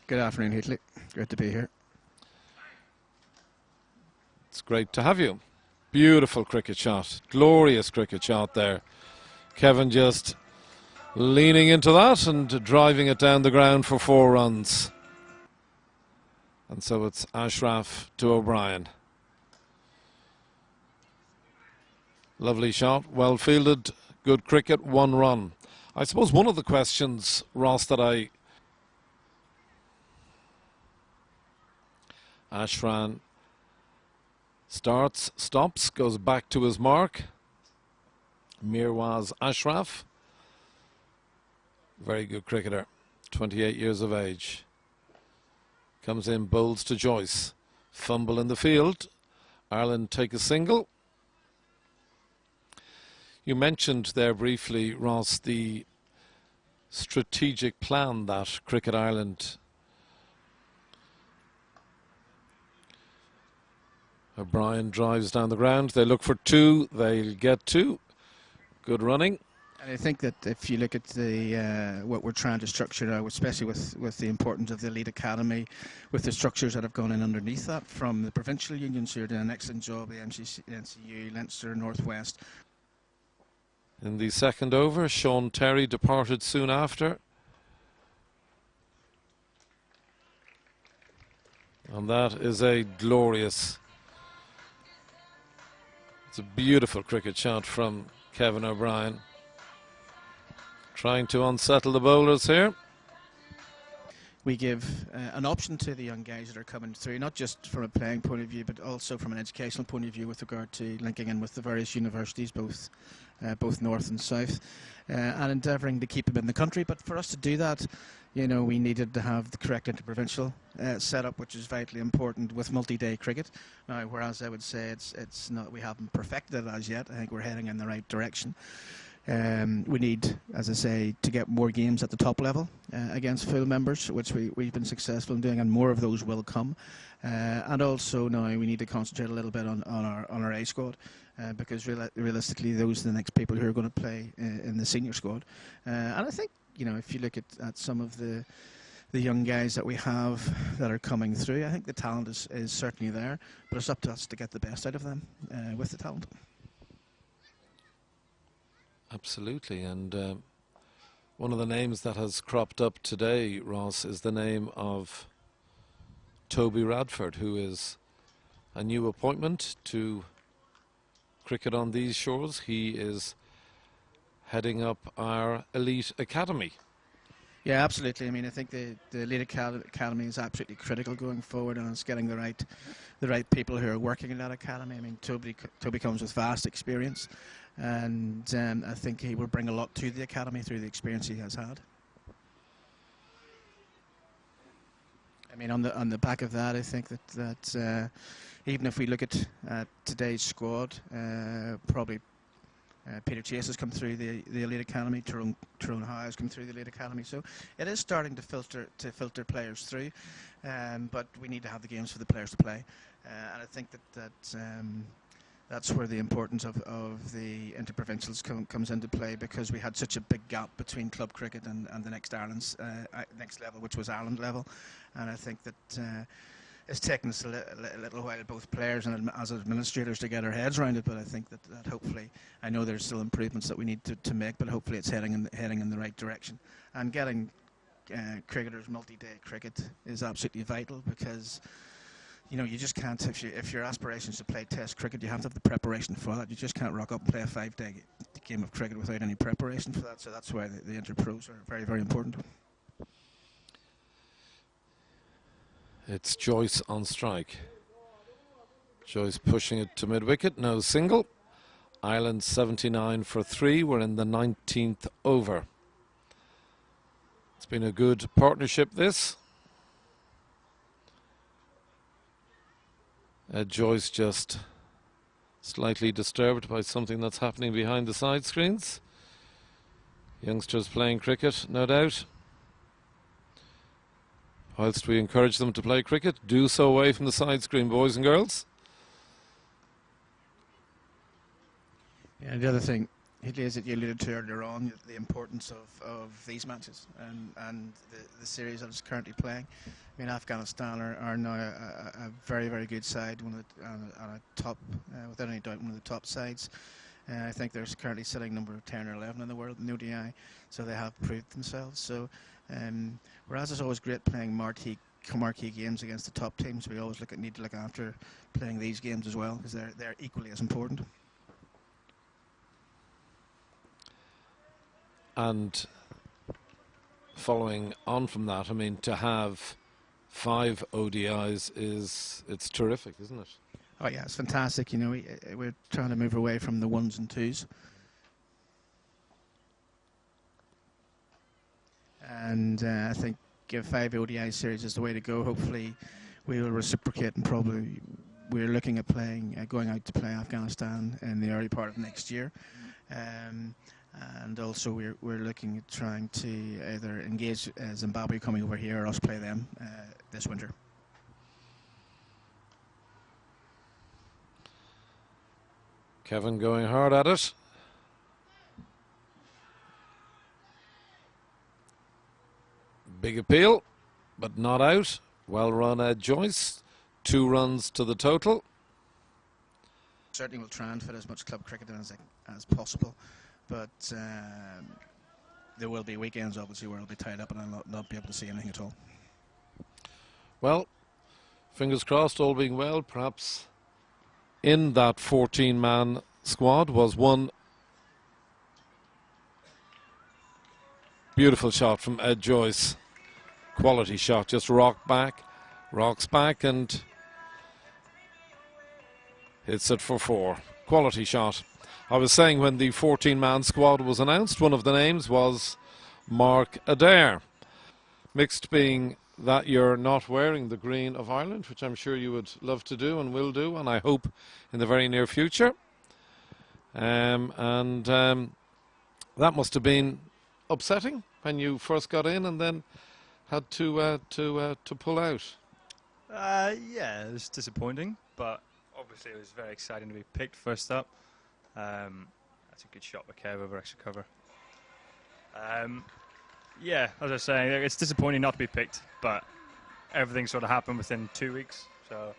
Good afternoon, Heatley. Great to be here. It's great to have you. Beautiful cricket shot. Glorious cricket shot there. Kevin just leaning into that and driving it down the ground for 4 runs. And so it's Ashraf to O'Brien. Lovely shot, well fielded, good cricket, 1 run. I suppose one of the questions, Ross, that Ashran starts, stops, goes back to his mark. Mirwaz Ashraf, very good cricketer, 28 years of age. Comes in, bowls to Joyce. Fumble in the field. Ireland take a single. You mentioned there briefly, Ross, the strategic plan that Cricket Ireland O'Brien drives down the ground. They look for two. They'll get two. Good running. And I think that if you look at the what we're trying to structure now, especially with the importance of the elite academy, with the structures that have gone in underneath that from the provincial unions who are doing an excellent job, the NCU, Leinster, Northwest. In the second over, Sean Terry departed soon after. And that is a glorious, it's a beautiful cricket shot from Kevin O'Brien. Trying to unsettle the bowlers here. We give an option to the young guys that are coming through, not just from a playing point of view, but also from an educational point of view with regard to linking in with the various universities, both north and south, and endeavouring to keep them in the country. But for us to do that, you know, we needed to have the correct interprovincial setup, which is vitally important with multi-day cricket. Now, whereas I would say it's not, we haven't perfected it as yet. I think we're heading in the right direction. We need, as I say, to get more games at the top level against full members, which we've been successful in doing, and more of those will come. And also now we need to concentrate a little bit on our A squad, because realistically those are the next people who are going to play in the senior squad. And I think, you know, if you look at some of the young guys that we have that are coming through, I think the talent is certainly there, but it's up to us to get the best out of them with the talent. Absolutely, and one of the names that has cropped up today, Ross, is the name of Toby Radford, who is a new appointment to cricket on these shores. He is heading up our elite academy. Yeah, absolutely. I mean, I think the elite academy is absolutely critical going forward, and it's getting the right people who are working in that academy. I mean, Toby comes with vast experience, and I think he will bring a lot to the academy through the experience he has had. I mean, on the back of that, I think that even if we look at today's squad, probably Peter Chase has come through the elite academy. Tyrone Howe has come through the elite academy. So it is starting to filter players through, but we need to have the games for the players to play, and I think that's where the importance of the interprovincials comes into play, because we had such a big gap between club cricket and the next level, which was Ireland level, and I think that it's taken us a little while, both players and as administrators, to get our heads around it. But I think that hopefully, I know there's still improvements that we need to make, but hopefully it's heading in the right direction. And getting cricketers multi-day cricket is absolutely vital, because you know, you just can't, if your aspirations to play Test cricket, you have to have the preparation for that. You just can't rock up and play a 5-day game of cricket without any preparation for that. So that's why the interpros are very, very important. It's Joyce on strike. Joyce pushing it to mid-wicket, no single. Ireland 79 for 3. We're in the 19th over. It's been a good partnership, this. Joyce just slightly disturbed by something that's happening behind the side screens. Youngsters playing cricket, no doubt. Whilst we encourage them to play cricket, do so away from the side screen, boys and girls. Yeah, the other thing, is that you alluded to earlier on, the importance of these matches and the series that it's currently playing. I mean, Afghanistan are now a very, very good side, on a top, without any doubt, one of the top sides. I think they're currently sitting number 10 or 11 in the world in ODI, so they have proved themselves. So, whereas it's always great playing marquee games against the top teams, we always need to look after playing these games as well, because they're equally as important. And following on from that, I mean, to have 5 ODIs it's terrific, isn't it? Oh yeah, it's fantastic. You know, we're trying to move away from the 1s and 2s. And I think 5 ODI series is the way to go. Hopefully we will reciprocate and probably we're looking at going out to play Afghanistan in the early part of next year. And also we're looking at trying to either engage Zimbabwe coming over here or us play them this winter. Kevin going hard at it. Big appeal, but not out. Well run Ed Joyce. 2 runs to the total. Certainly will try and fit as much club cricket in as possible, but there will be weekends obviously where I'll be tied up and I'll not be able to see anything at all. Well, fingers crossed, all being well, perhaps in that 14-man squad was one beautiful shot from Ed Joyce. Quality shot, just rocks back and hits it for 4. Quality shot. I was saying when the 14-man squad was announced, one of the names was Mark Adair. Mixed being that you're not wearing the green of Ireland, which I'm sure you would love to do and will do, and I hope in the very near future. That must have been upsetting when you first got in and then had to pull out. Yeah, it was disappointing, but obviously it was very exciting to be picked first up. That's a good shot by Kev over extra cover. Yeah, as I was saying, it's disappointing not to be picked, but everything sort of happened within 2 weeks. So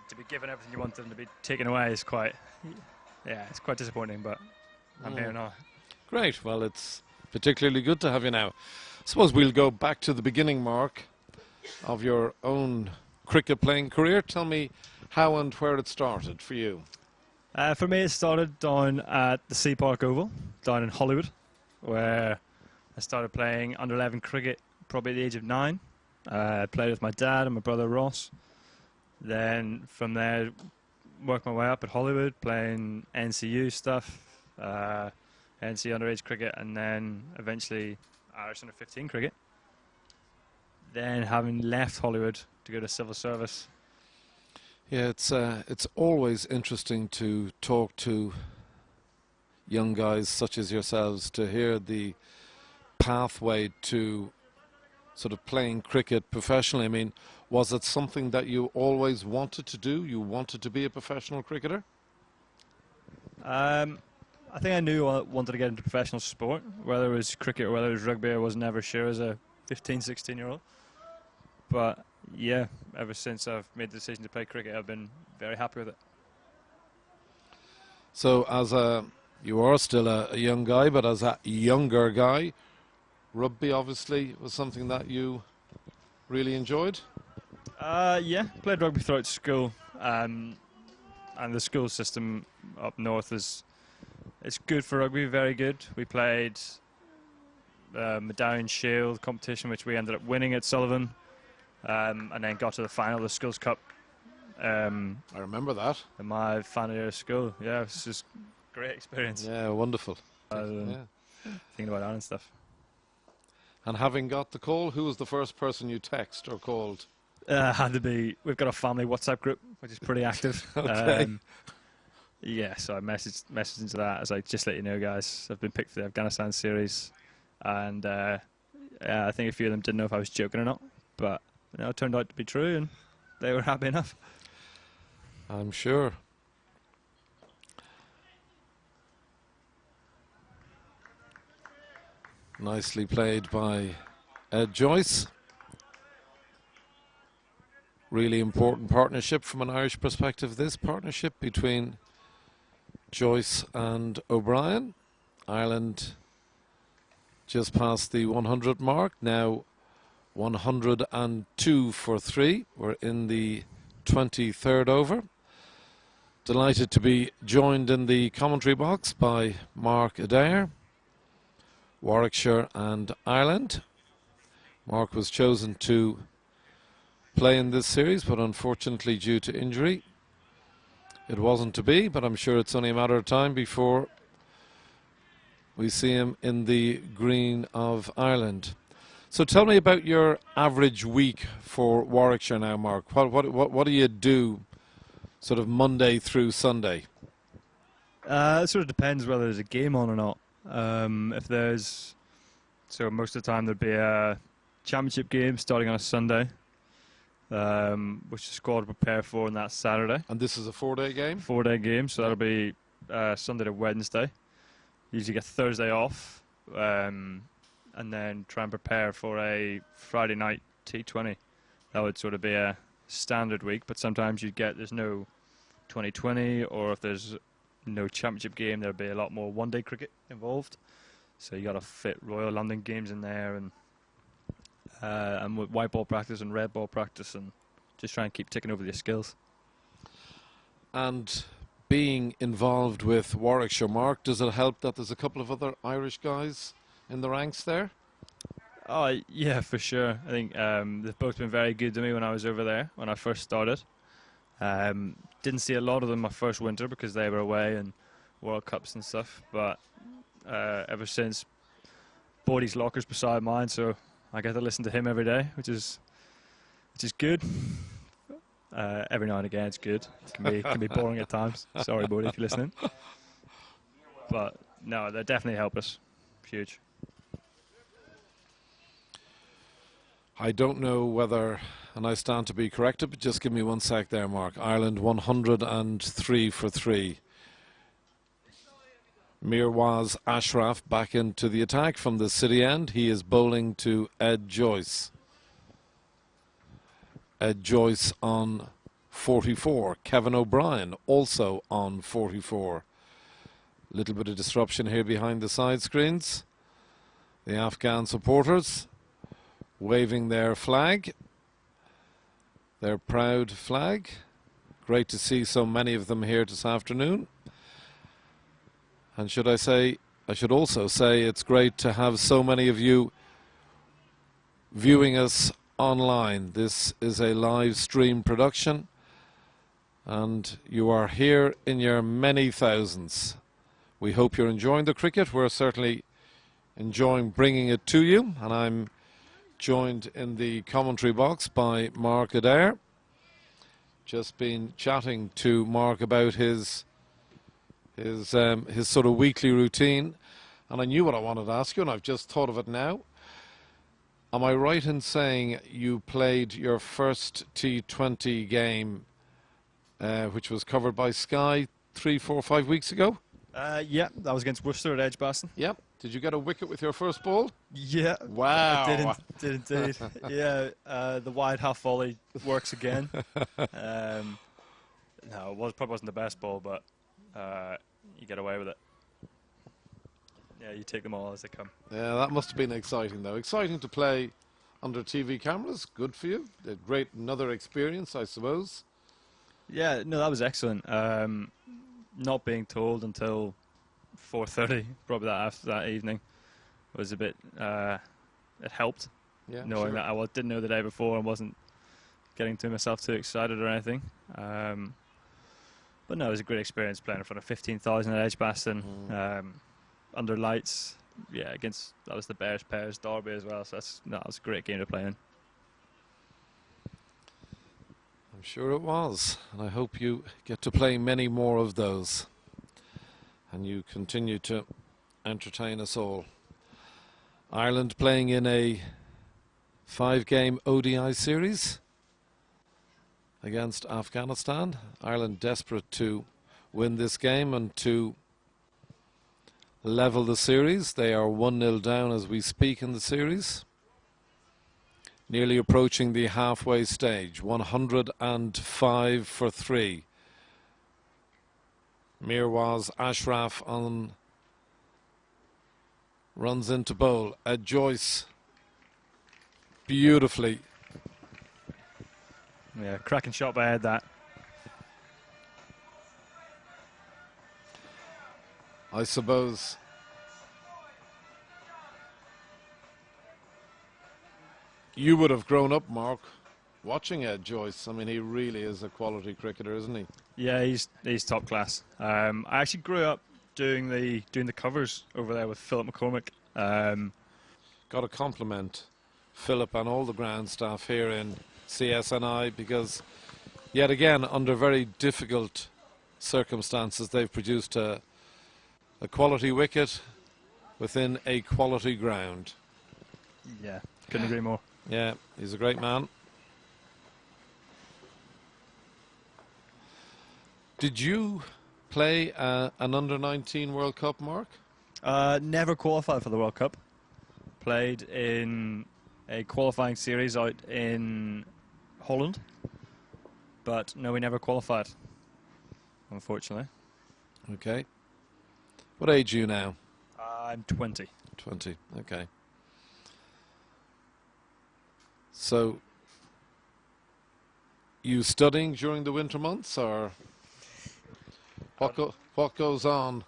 to be given everything you wanted and to be taken away is quite, yeah, it's quite disappointing, but I'm here now. Great. Well, it's particularly good to have you now. I suppose we'll go back to the beginning, Mark, of your own cricket playing career. Tell me how and where it started for you. For me, it started down at the Sea Park Oval, down in Hollywood, where I started playing under-11 cricket probably at the age of 9. I played with my dad and my brother Ross. Then from there, worked my way up at Hollywood, playing NCU stuff, NC underage cricket, and then eventually Irish under-15 cricket. Then having left Hollywood to go to civil service. Yeah, it's always interesting to talk to young guys such as yourselves to hear the pathway to sort of playing cricket professionally. I mean, was it something that you always wanted to do? You wanted to be a professional cricketer? I think I knew I wanted to get into professional sport, whether it was cricket or whether it was rugby. I was never sure as a 15, 16-year-old. But yeah, ever since I've made the decision to play cricket, I've been very happy with it. So you are still a young guy, but as a younger guy, rugby obviously was something that you really enjoyed? Yeah, played rugby throughout school, and the school system up north it's good for rugby, very good. We played Medallion Shield competition, which we ended up winning at Sullivan, and then got to the final of the Schools Cup. I remember that. In my final year of school. Yeah, it was just a great experience. Yeah, wonderful. Thinking about Ireland stuff. And having got the call, who was the first person you text or called? Had to be. We've got a family WhatsApp group, which is pretty active. Okay. Yeah, so I messaged into that. I was like, just let you know, guys, I've been picked for the Afghanistan series, and yeah, I think a few of them didn't know if I was joking or not, but you know, it turned out to be true, and they were happy enough. I'm sure. Nicely played by Ed Joyce. Really important partnership from an Irish perspective, this partnership between Joyce and O'Brien. Ireland just past the 100 mark, now 102 for 3. We're in the 23rd over. Delighted to be joined in the commentary box by Mark Adair, Warwickshire and Ireland. Mark was chosen to play in this series, but unfortunately due to injury it wasn't to be, but I'm sure it's only a matter of time before we see him in the green of Ireland. So tell me about your average week for Warwickshire now, Mark. What do you do sort of Monday through Sunday? It sort of depends whether there's a game on or not. If there's, so most of the time there'd be a championship game starting on a Sunday, which the squad will prepare for on that Saturday. And this is a 4-day game? 4-day game, so that'll be Sunday to Wednesday. Usually get Thursday off, and then try and prepare for a Friday night T20. That would sort of be a standard week, but sometimes you'd get there's no 2020, or if there's no championship game, there'll be a lot more one-day cricket involved. So you got to fit Royal London games in there, and with white ball practice and red ball practice, and just try and keep ticking over your skills. And being involved with Warwickshire, Mark, does it help that there's a couple of other Irish guys in the ranks there? Oh yeah, for sure. I think they've both been very good to me when I was over there when I first started. Didn't see a lot of them my first winter because they were away and World Cups and stuff, but ever since, Bodie's locker's beside mine, so I get to listen to him every day, which is good. Every now and again it's good. It can be boring at times. Sorry, Bodie, if you're listening. But no, they definitely help us. Huge. I don't know whether, and I stand to be corrected, but just give me 1 sec there, Mark. Ireland 103 for 3. Mirwaz Ashraf back into the attack from the city end. He is bowling to Ed Joyce. Ed Joyce on 44. Kevin O'Brien also on 44. Little bit of disruption here behind the side screens. The Afghan supporters waving their flag, their proud flag. Great to see so many of them here this afternoon. And I should also say it's great to have so many of you viewing us online. This is a live stream production, and you are here in your many thousands. We hope you're enjoying the cricket. We're certainly enjoying bringing it to you, and I'm joined in the commentary box by Mark Adair. Just been chatting to Mark about his sort of weekly routine, and I knew what I wanted to ask you, and I've just thought of it now. Am I right in saying you played your first T20 game, which was covered by Sky 3, 4, 5 weeks ago? Yeah, that was against Worcester at Edgbaston. Yep. Did you get a wicket with your first ball? Yeah. Wow. I did indeed. Yeah, the wide half volley works again. No, it probably wasn't the best ball, but you get away with it. Yeah, you take them all as they come. Yeah, that must have been exciting, though. Exciting to play under TV cameras. Good for you. A great another experience, I suppose. Yeah, no, that was excellent. Not being told until 4:30, probably after that evening, was a bit. It helped. Yeah, knowing sure. that I didn't know the day before and wasn't getting to myself too excited or anything. But no, it was a great experience playing in front of 15,000 at Edgbaston, under lights. Yeah, that was the Bears Pairs derby as well. So that was a great game to play in. I'm sure it was, and I hope you get to play many more of those, and you continue to entertain us all. Ireland playing in a 5-game ODI series against Afghanistan. Ireland desperate to win this game and to level the series. They are 1-0 down as we speak in the series. Nearly approaching the halfway stage. 105 for 3. Mirwaz Ashraf runs into bowl. Ed Joyce beautifully. Yeah, cracking shot by Ed, that. I suppose you would have grown up, Mark, watching Ed Joyce. I mean, he really is a quality cricketer, isn't he? Yeah, he's top class. I actually grew up doing the covers over there with Philip McCormick. Got to compliment Philip and all the ground staff here in CSNI, because Yet again, under very difficult circumstances, they've produced a quality wicket within a quality ground. Yeah, couldn't agree more. Yeah, he's a great man. Did you play an under-19 World Cup, Mark? Never qualified for the World Cup. Played in a qualifying series out in Holland. But no, we never qualified, unfortunately. Okay. What age are you now? I'm 20. 20, okay. So, you studying during the winter months, or what goes on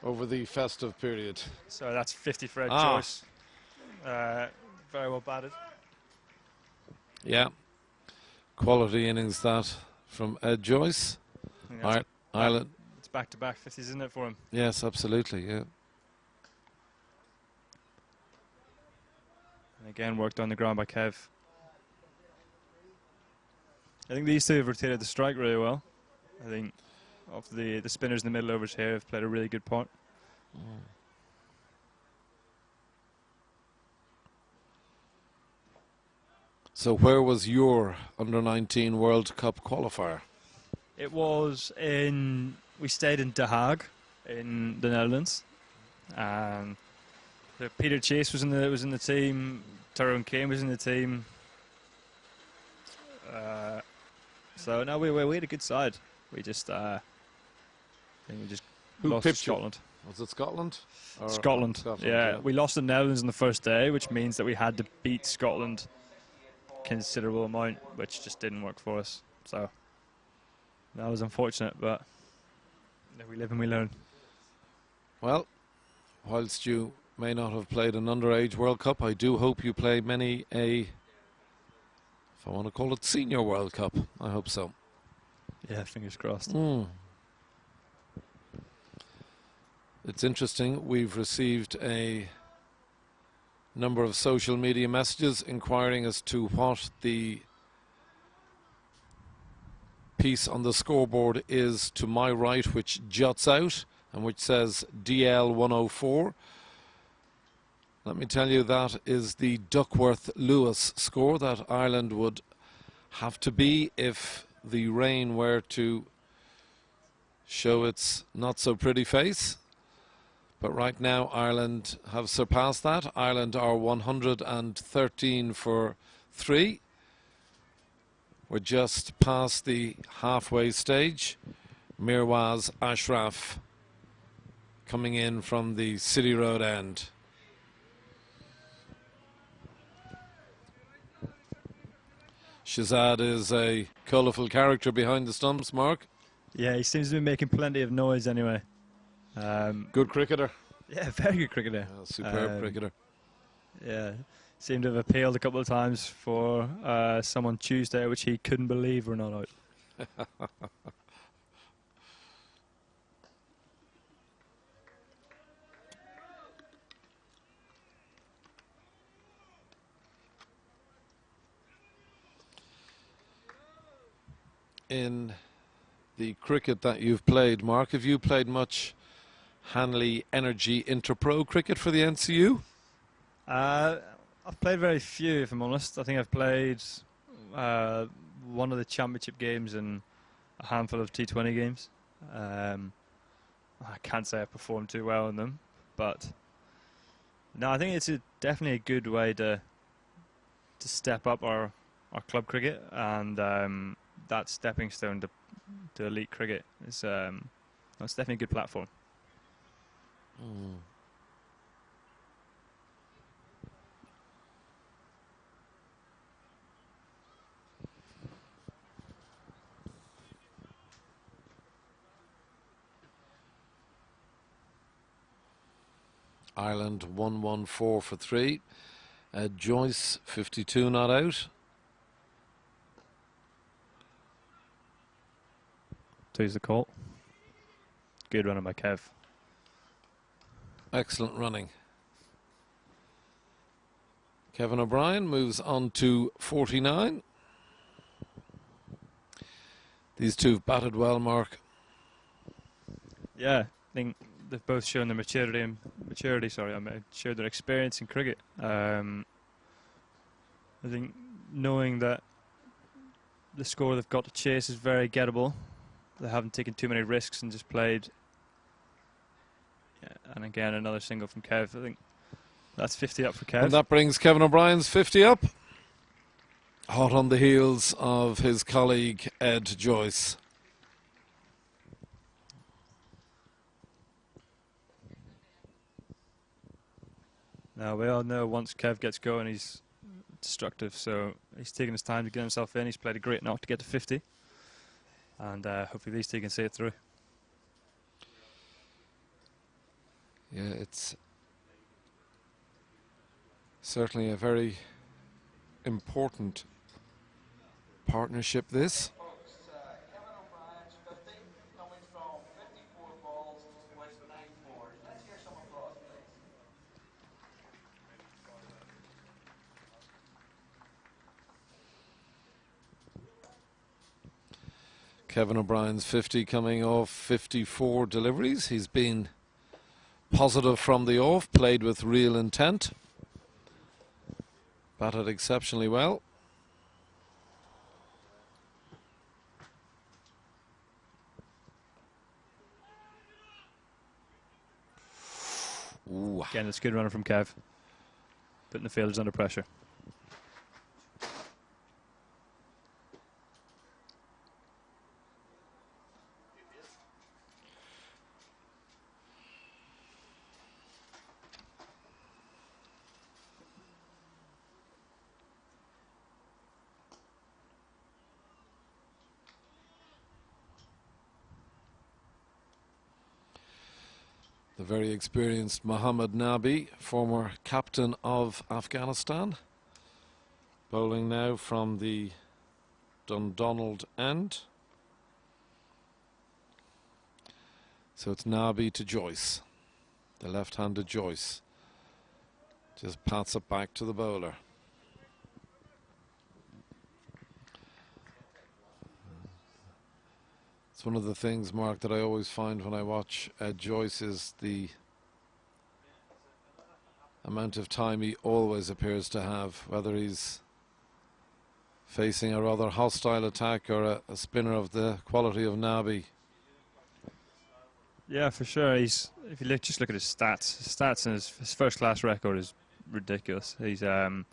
over the festive period? So that's 50 for Ed Joyce. Very well batted. Yeah. Quality innings that from Ed Joyce. Ireland. It's back-to-back 50s, isn't it, for him? Yes, absolutely, yeah. And again, worked on the ground by Kev. I think these two have rotated the strike really well. I think of the spinners in the middle overs here have played a really good part. So where was your under-19 World Cup qualifier? It was we stayed in The Hague in the Netherlands. Peter Chase was in the team. Tyrone Kane was in the team. So no, we had a good side. We just Who lost pipped to Scotland. Was it Scotland? Scotland. Yeah, we lost to the Netherlands on the first day, which means that we had to beat Scotland considerable amount, which just didn't work for us. So that was unfortunate, but we live and we learn. Well, whilst you may not have played an underage World Cup, I do hope you play many if I want to call it senior World Cup. I hope so. Yeah, fingers crossed. It's interesting, we've received a number of social media messages inquiring as to what the piece on the scoreboard is to my right, which juts out and which says DL 104. Let me tell you, that is the Duckworth-Lewis score that Ireland would have to be if the rain were to show its not so pretty face. But right now Ireland have surpassed that. Ireland are 113 for 3. We're just past the halfway stage. Mirwaz Ashraf coming in from the City Road end. Shazad is a colourful character behind the stumps, Mark. Yeah, he seems to be making plenty of noise anyway. Good cricketer. Yeah, very good cricketer. Superb cricketer. Yeah, seemed to have appealed a couple of times for some on Tuesday, which he couldn't believe were not out. In the cricket that you've played, Mark, have you played much Hanley Energy Interpro cricket for the NCU? I've played very few, if I'm honest. I think I've played one of the championship games and a handful of T20 games. I can't say I performed too well in them, but no, I think it's definitely a good way to step up our club cricket, and that stepping stone to elite cricket is it's definitely a good platform. Ireland 114 for 3. Joyce 52 not out. Two's the call. Good running by Kev. Excellent running. Kevin O'Brien moves on to 49. These two have batted well, Mark. Yeah, I think they've both shown their showed their experience in cricket. I think knowing that the score they've got to chase is very gettable, they haven't taken too many risks and just played. Yeah, and again, another single from Kev. I think that's 50 up for Kev. And that brings Kevin O'Brien's 50 up. Hot on the heels of his colleague Ed Joyce. Now, we all know once Kev gets going, he's destructive, so he's taking his time to get himself in. He's played a great knock to get to 50, and hopefully these two can see it through. Yeah, it's certainly a very important partnership, this. Kevin O'Brien's 50 coming off 54 deliveries. He's been positive from the off, played with real intent, batted exceptionally well. Ooh. Again, it's a good runner from Kev, putting the fielders under pressure. The very experienced Mohammad Nabi, former captain of Afghanistan, bowling now from the Dundonald end. So it's Nabi to Joyce, the left-handed Joyce. Just pats it back to the bowler. It's one of the things, Mark, that I always find when I watch Ed Joyce is the amount of time he always appears to have, whether he's facing a rather hostile attack or a spinner of the quality of Nabi. Yeah, for sure. If you just look at his stats and his first-class record is ridiculous. He had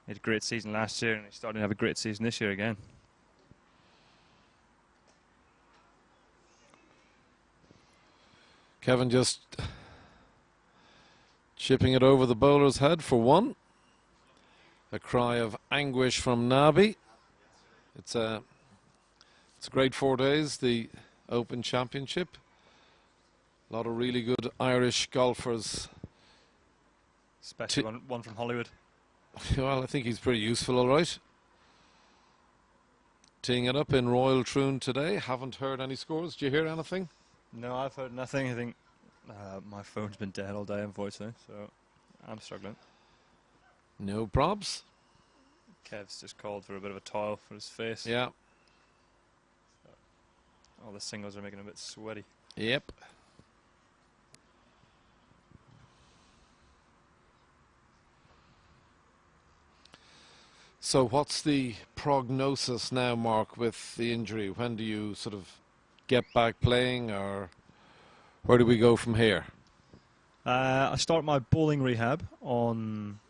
a great season last year, and he's starting to have a great season this year again. Kevin just chipping it over the bowler's head for one. A cry of anguish from Nabi. It's a great 4 days, the Open Championship. A lot of really good Irish golfers. Especially one from Hollywood. Well, I think he's pretty useful, all right. Teeing it up in Royal Troon today. Haven't heard any scores. Do you hear anything? No, I've heard nothing. I think my phone's been dead all day, unfortunately, so I'm struggling. No probs. Kev's just called for a bit of a towel for his face. Yeah. All the singles are making him a bit sweaty. Yep. So what's the prognosis now, Mark, with the injury? When do you sort of get back playing, or where do we go from here? I start my bowling rehab on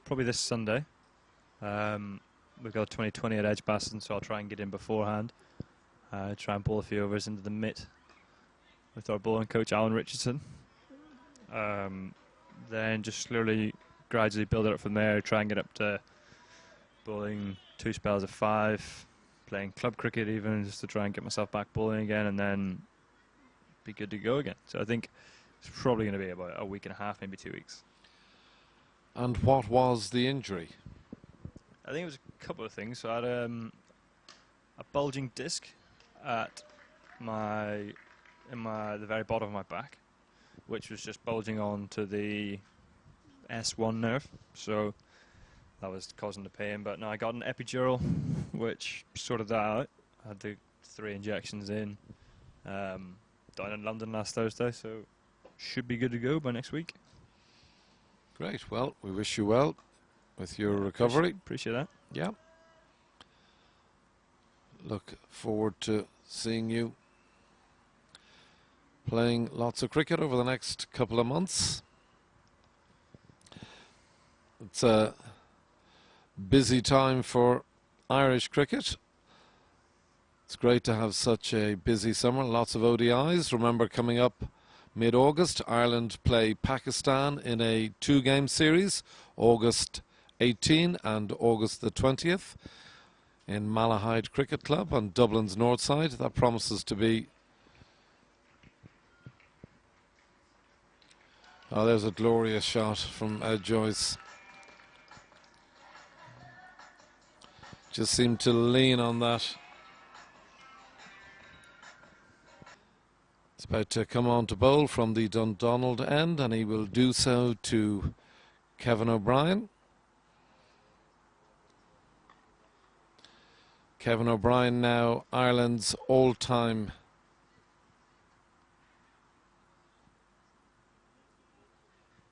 probably this Sunday. We've got 2020 at Edgbaston, so I'll try and get in beforehand. Try and bowl a few overs into the mitt with our bowling coach Alan Richardson. Then just slowly, gradually build it up from there. Try and get up to bowling 2 spells of 5, playing club cricket even, just to try and get myself back bowling again, and then be good to go again. So I think it's probably going to be about a week and a half, maybe 2 weeks. And what was the injury? I think it was a couple of things. So I had a bulging disc at the very bottom of my back, which was just bulging onto the S1 nerve. So that was causing the pain. But no, I got an epidural, which sorted that out. I had to 3 injections in down in London last Thursday, so should be good to go by next week. Great. Well, we wish you well with your recovery. Appreciate that. Yeah. Look forward to seeing you playing lots of cricket over the next couple of months. It's a busy time for Irish cricket. It's great to have such a busy summer, lots of ODIs. Remember, coming up mid-August, Ireland play Pakistan in a 2-game series, August 18 and August the 20th in Malahide Cricket Club on Dublin's north side. That promises to be... Oh, there's a glorious shot from Ed Joyce. Just seemed to lean on that. He's about to come on to bowl from the Dundonald end, and he will do so to Kevin O'Brien. Kevin O'Brien now Ireland's all-time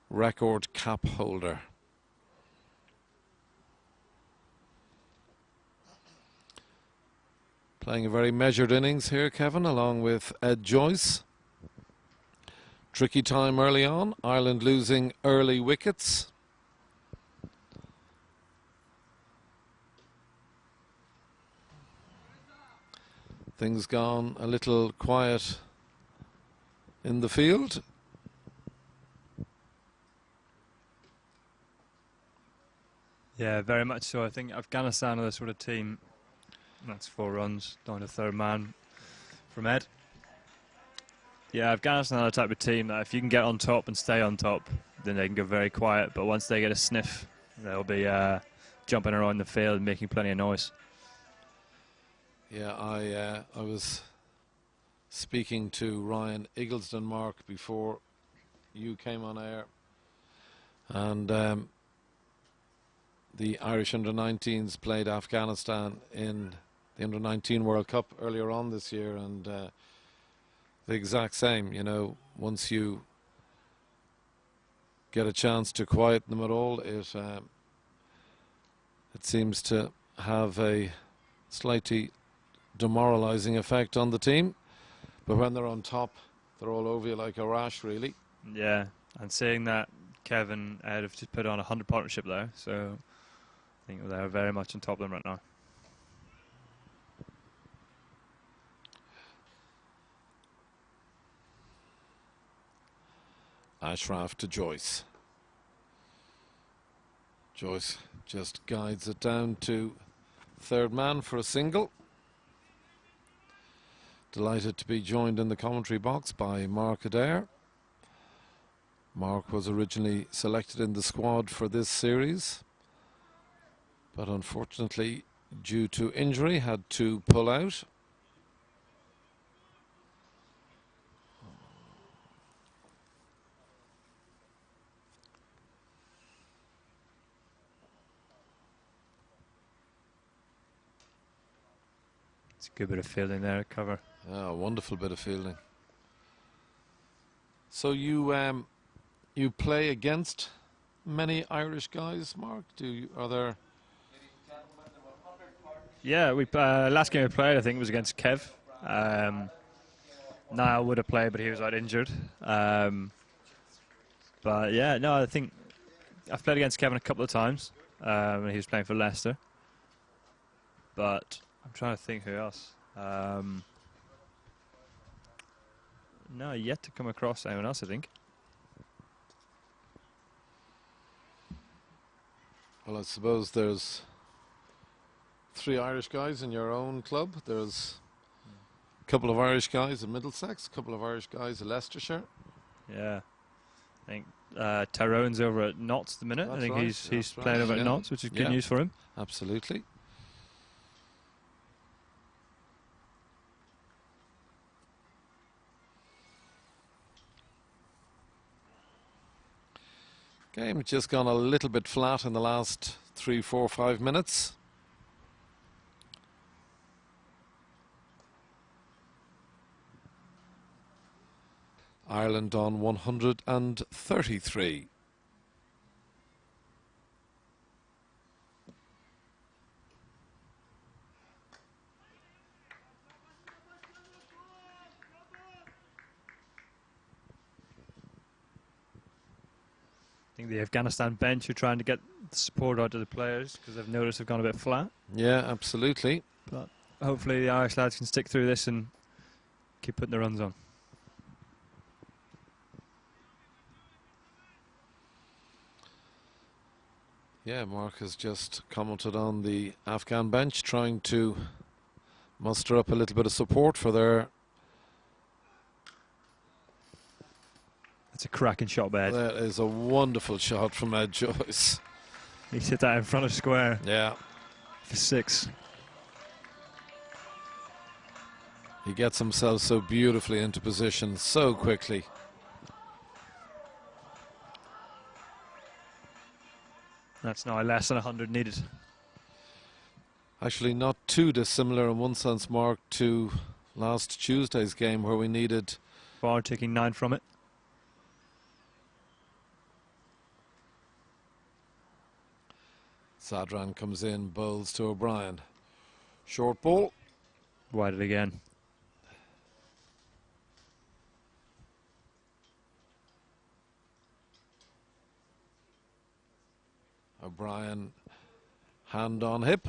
record cap holder. Playing a very measured innings here, Kevin, along with Ed Joyce. Tricky time early on, Ireland losing early wickets. Things gone a little quiet in the field. Yeah, very much so. I think Afghanistan are the sort of team, that's 4 runs down to 3rd man from Ed. Yeah, Afghanistan are the type of team that if you can get on top and stay on top, then they can go very quiet. But once they get a sniff, they'll be jumping around the field and making plenty of noise. Yeah, I was speaking to Ryan Iggleston, Mark, before you came on air, and the Irish under-19s played Afghanistan in the under-19 World Cup earlier on this year, and the exact same, you know, once you get a chance to quieten them at all, it seems to have a slightly demoralising effect on the team. But when they're on top, they're all over you like a rash, really. Yeah, and seeing that Kevin Ed have just put on a 100 partnership there, so I think they're very much on top of them right now. Ashraf to Joyce. Joyce just guides it down to 3rd man for a single. Delighted to be joined in the commentary box by Mark Adair. Mark was originally selected in the squad for this series, but unfortunately, due to injury, had to pull out. It's a good bit of fielding there at cover. Ah, wonderful bit of fielding. So you play against many Irish guys, Mark? Are there? Yeah, we last game we played, I think, was against Kev. Niall would have played, but he was out injured. But yeah, no, I think I've played against Kevin a couple of times when he was playing for Leicester. But I'm trying to think who else. No, yet to come across anyone else, I think. Well, I suppose there's 3 Irish guys in your own club. There's a couple of Irish guys in Middlesex, a couple of Irish guys in Leicestershire. Yeah, I think Tyrone's over at Notts at the minute. That's I think right, he's playing over at Notts, which is good news for him. Absolutely. Game just gone a little bit flat in the last 3, 4, 5 minutes. Ireland on 133. I think the Afghanistan bench are trying to get the support out to the players because they've noticed they've gone a bit flat. Yeah, absolutely. But hopefully the Irish lads can stick through this and keep putting the runs on. Yeah, Mark has just commented on the Afghan bench trying to muster up a little bit of support for their... That's a cracking shot, Ed. That is a wonderful shot from Ed Joyce. He's hit that in front of square Yeah. for 6. He gets himself so beautifully into position so quickly. That's now less than 100 needed. Actually not too dissimilar in one sense, Mark, to last Tuesday's game where we needed... Bar taking 9 from it. Sadran comes in, bowls to O'Brien. Short ball. Wide it again. O'Brien, hand on hip.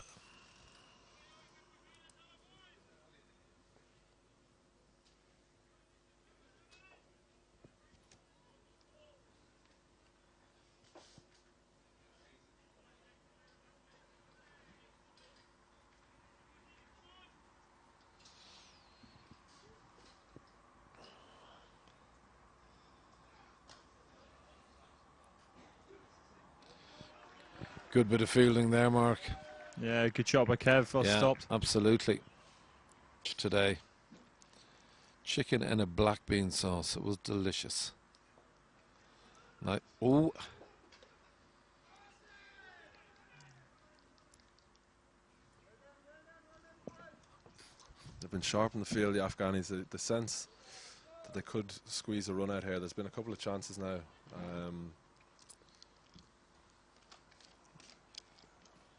Good bit of fielding there, Mark. Yeah, good shot by Kev. Well stopped. Absolutely. Today. Chicken and a black bean sauce. It was delicious. Now, oh. They've been sharp in the field, the Afghanis. The sense that they could squeeze a run out here. There's been a couple of chances now.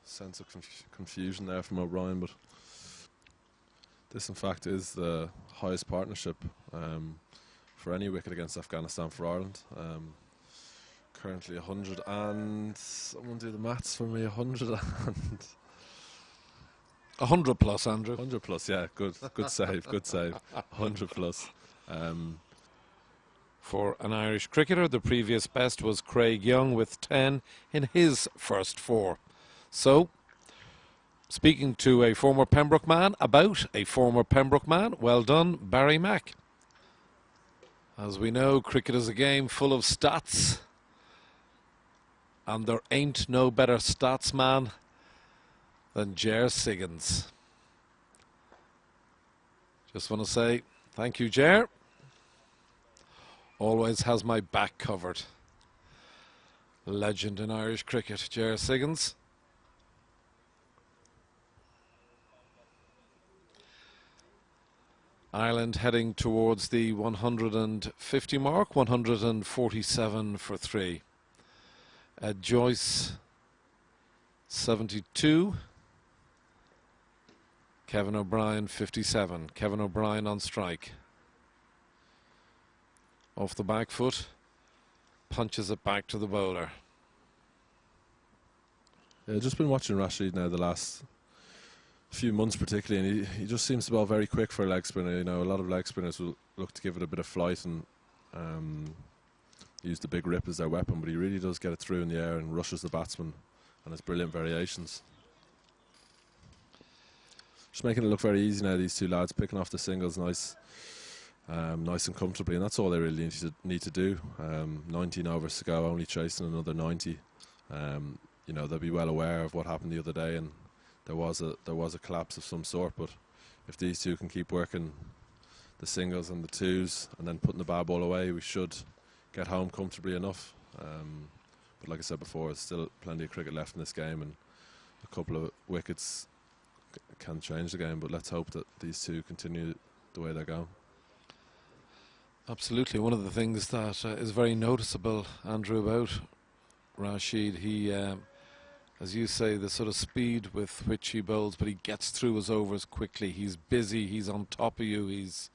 Sense of confusion there from O'Brien, but this in fact is the highest partnership for any wicket against Afghanistan for Ireland. Currently 100 and... someone do the maths for me. 100 plus, Andrew. 100 plus, yeah, good save, good save. 100 plus. For an Irish cricketer, the previous best was Craig Young with 10 in his first 4. So, speaking to a former Pembroke man about a former Pembroke man, well done, Barry Mack. As we know, cricket is a game full of stats, and there ain't no better stats man than Ger Siggins. Just want to say thank you, Ger. Always has my back covered. Legend in Irish cricket, Ger Siggins. Ireland heading towards the 150 mark, 147 for 3. Joyce, 72. Kevin O'Brien, 57. Kevin O'Brien on strike. Off the back foot, punches it back to the bowler. Yeah, just been watching Rashid now the last few months particularly, and he just seems to bowl very quick for a leg spinner. You know, a lot of leg spinners will look to give it a bit of flight and use the big rip as their weapon, but he really does get it through in the air and rushes the batsman, and has brilliant variations. Just making it look very easy now, these two lads, picking off the singles nice and comfortably, and that's all they really need to do. 19 overs to go, only chasing another 90. You know, they'll be well aware of what happened the other day, and there was a collapse of some sort, but if these two can keep working the singles and the twos and then putting the bad ball away, we should get home comfortably enough. But like I said before, there's still plenty of cricket left in this game, and a couple of wickets can change the game, but let's hope that these two continue the way they're going. Absolutely. One of the things that is very noticeable, Andrew, about Rashid, he, as you say, the sort of speed with which he bowls, but he gets through his overs quickly. He's busy. He's on top of you. He's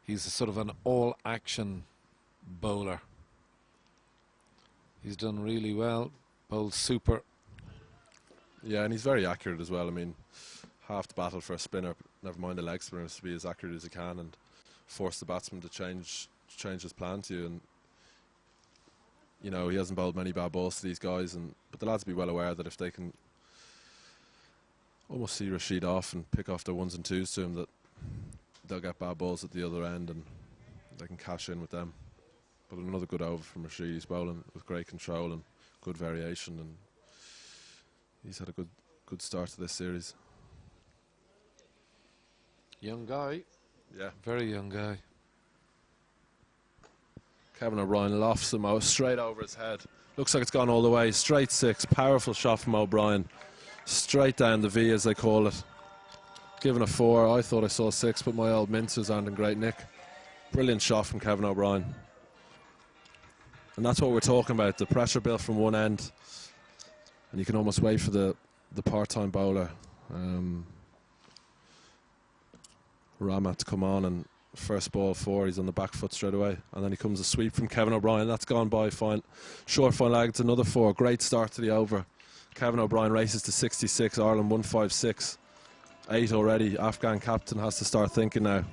a sort of an all-action bowler. He's done really well. Bowled super. Yeah, and he's very accurate as well. I mean, half the battle for a spinner, never mind the leg spinner, is to be as accurate as he can and force the batsman to change his plan to you. And you know, he hasn't bowled many bad balls to these guys, but the lads will be well aware that if they can almost see Rashid off and pick off their ones and twos to him, that they'll get bad balls at the other end and they can cash in with them. But another good over from Rashid. He's bowling with great control and good variation, and he's had a good start to this series. Young guy. Yeah. Very young guy. Kevin O'Brien lofts him out straight over his head. Looks like it's gone all the way. Straight six. Powerful shot from O'Brien. Straight down the V, as they call it. Given a 4. I thought I saw 6, but my old mincers aren't in great nick. Brilliant shot from Kevin O'Brien. And that's what we're talking about. The pressure built from one end. And you can almost wait for the part-time bowler, Ramat, to come on, and first ball 4, he's on the back foot straight away. And then he comes a sweep from Kevin O'Brien. That's gone by fine. Short fine leg, it's another 4. Great start to the over. Kevin O'Brien races to 66. Ireland 156. 8 already. Afghan captain has to start thinking now.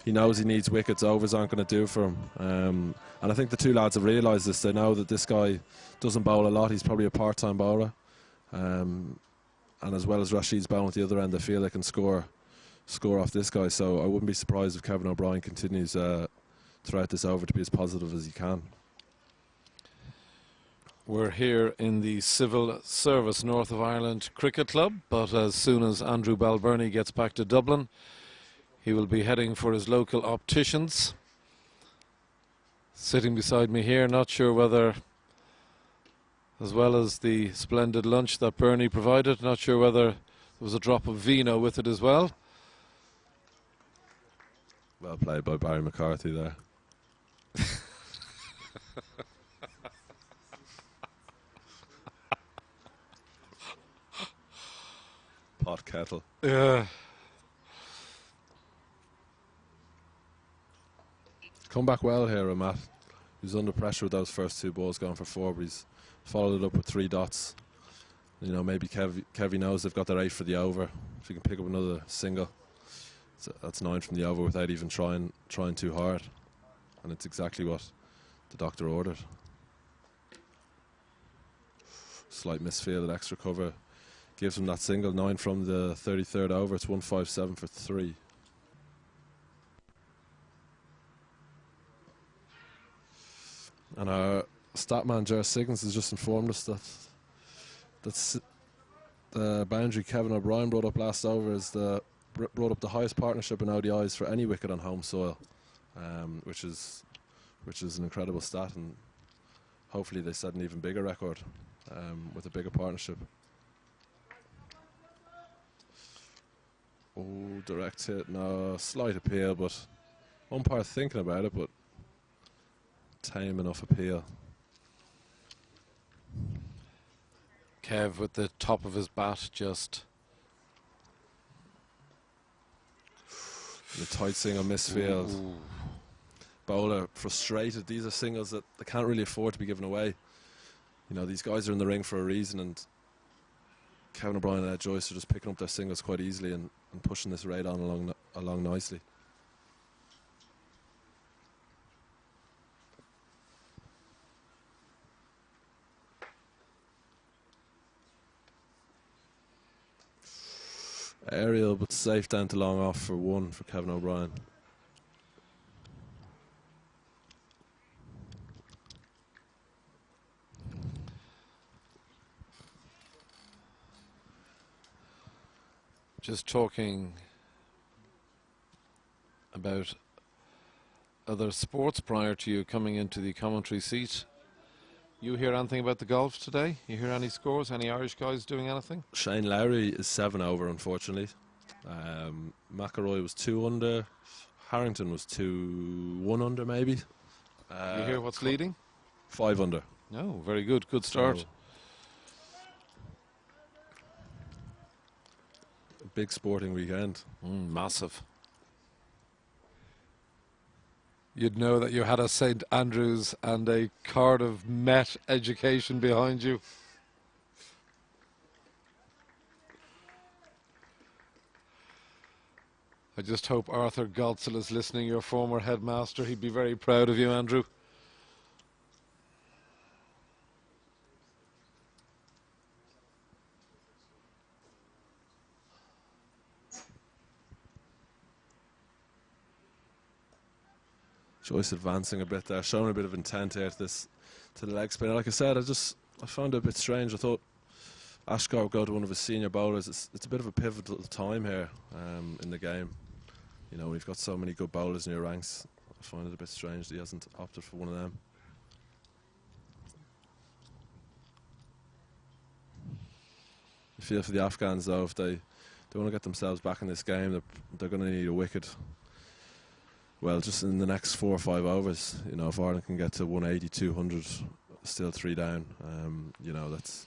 He knows he needs wickets. Overs aren't going to do for him. And I think the two lads have realised this. They know that this guy doesn't bowl a lot. He's probably a part-time bowler. And as well as Rashid's bowling at the other end, they feel they can score off this guy. So I wouldn't be surprised if Kevin O'Brien continues throughout this over to be as positive as he can. We're here in the Civil Service North of Ireland Cricket Club, but as soon as Andrew Balbirnie gets back to Dublin, he will be heading for his local opticians. Sitting beside me here, not sure whether, as well as the splendid lunch that Bernie provided, not sure whether there was a drop of vino with it as well. Well played by Barry McCarthy there. Pot kettle. Yeah. Come back well here, Ramat. He was under pressure with those first 2 balls going for 4, but he's followed it up with 3 dots. You know, maybe Kevy knows they've got their 8 for the over. If he can pick up another single, so that's 9 from the over without even trying too hard. And it's exactly what the doctor ordered. Slight misfield, extra cover gives him that single. 9 from the 33rd over. It's 157 for 3. And our stat man, Ger Siggins, has just informed us that the boundary Kevin O'Brien brought up last over is brought up the highest partnership in ODIs for any wicket on home soil, which is an incredible stat, and hopefully they set an even bigger record with a bigger partnership. Oh, direct hit, no, slight appeal, but umpire thinking about it, but tame enough appeal. Kev with the top of his bat just. The tight single misfield. Ooh. Bowler frustrated. These are singles that they can't really afford to be given away. You know, these guys are in the ring for a reason, and Kevin O'Brien and Ed Joyce are just picking up their singles quite easily and pushing this raid on along nicely. Aerial but safe down to long off for 1 for Kevin O'Brien. Just talking about other sports prior to you coming into the commentary seat. You hear anything about the golf today? You hear any scores? Any Irish guys doing anything? Shane Lowry is 7 over, unfortunately. McIlroy was 2 under. Harrington was 2-1 under, maybe. You hear what's leading? 5 under. No, very good. Good start. So, a big sporting weekend. Massive. You'd know that you had a St Andrews and a Cardiff Met education behind you. I just hope Arthur Gotzel is listening, your former headmaster. He'd be very proud of you, Andrew. Joyce advancing a bit there, showing a bit of intent here to the leg spinner. Like I said, I found it a bit strange. I thought Ashgar would go to one of his senior bowlers. It's a bit of a pivotal time here in the game. You know, we've got so many good bowlers in your ranks. I find it a bit strange that he hasn't opted for one of them. I feel for the Afghans, though, if they want to get themselves back in this game, they're going to need a wicket. Well, just in the next 4 or 5 overs, you know, if Ireland can get to 180, 200, still 3 down, you know, that's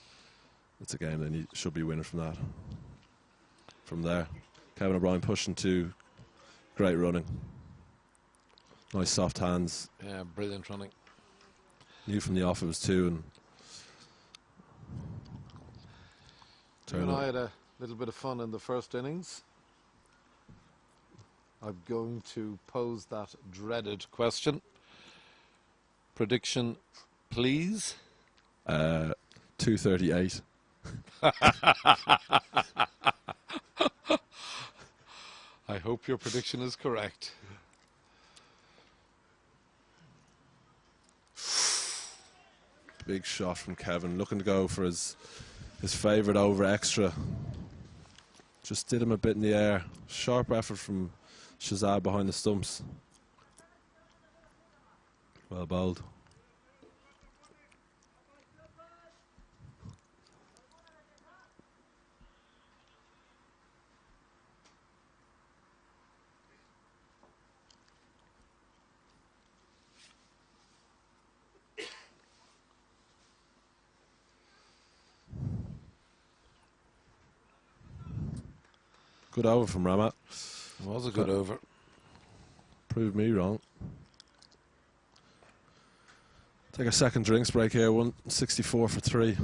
a game they should be winning from that. From there, Kevin O'Brien pushing 2, great running, nice soft hands. Yeah, brilliant running. Knew from the off it was 2 and. You and I had a little bit of fun in the first innings. I'm going to pose that dreaded question. Prediction, please. 238. I hope your prediction is correct. Big shot from Kevin, looking to go for his favourite over extra. Just did him a bit in the air. Sharp effort from Shazad behind the stumps. Well bowled. Good over from Ramat. It was a good over. Proved me wrong. Take a second drinks break here. 164 for 3.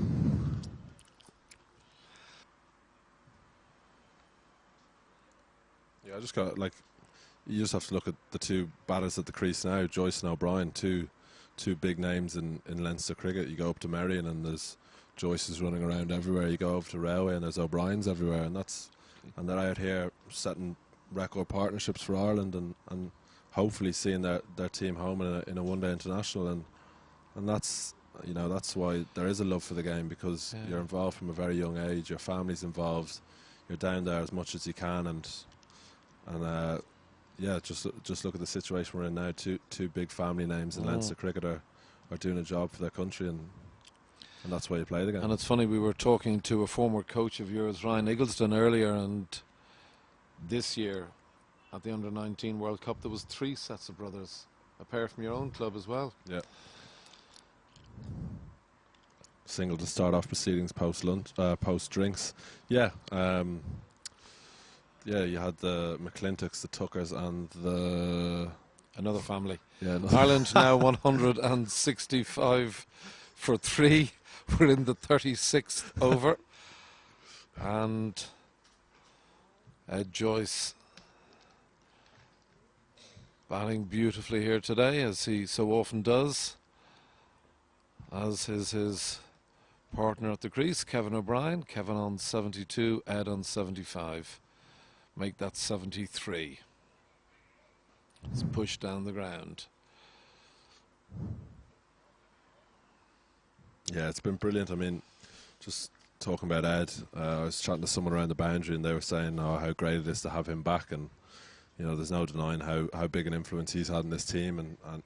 Yeah, I just got you just have to look at the 2 batters at the crease now. Joyce and O'Brien, two big names in Leinster cricket. You go up to Merrion and there's Joyce's running around everywhere. You go over to Railway and there's O'Brien's everywhere, and they're out here setting record partnerships for Ireland and hopefully seeing their team home in a one-day international, and that's why there is a love for the game, because you're involved from a very young age. Your family's involved. You're down there as much as you can, and just look at the situation we're in now. Two big family names in Leinster cricket are doing a job for their country, and that's why you play the game. And it's funny, we were talking to a former coach of yours, Ryan Eggleston, earlier, and this year at the Under-19 World Cup there was 3 sets of brothers, apart from your own club as well. Yeah. Single to start off proceedings post lunch, post drinks. Yeah. You had the McClintocks, the Tuckers, and another family. Yeah. Ireland now 165 for 3. We're in the 36th over, and Ed Joyce batting beautifully here today, as he so often does, as is his partner at the crease, Kevin O'Brien. Kevin on 72, Ed on 75. Make that 73. It's pushed down the ground. Yeah, it's been brilliant. I mean, just talking about Ed, I was chatting to someone around the boundary and they were saying how great it is to have him back, and you know, there's no denying how big an influence he's had in this team, and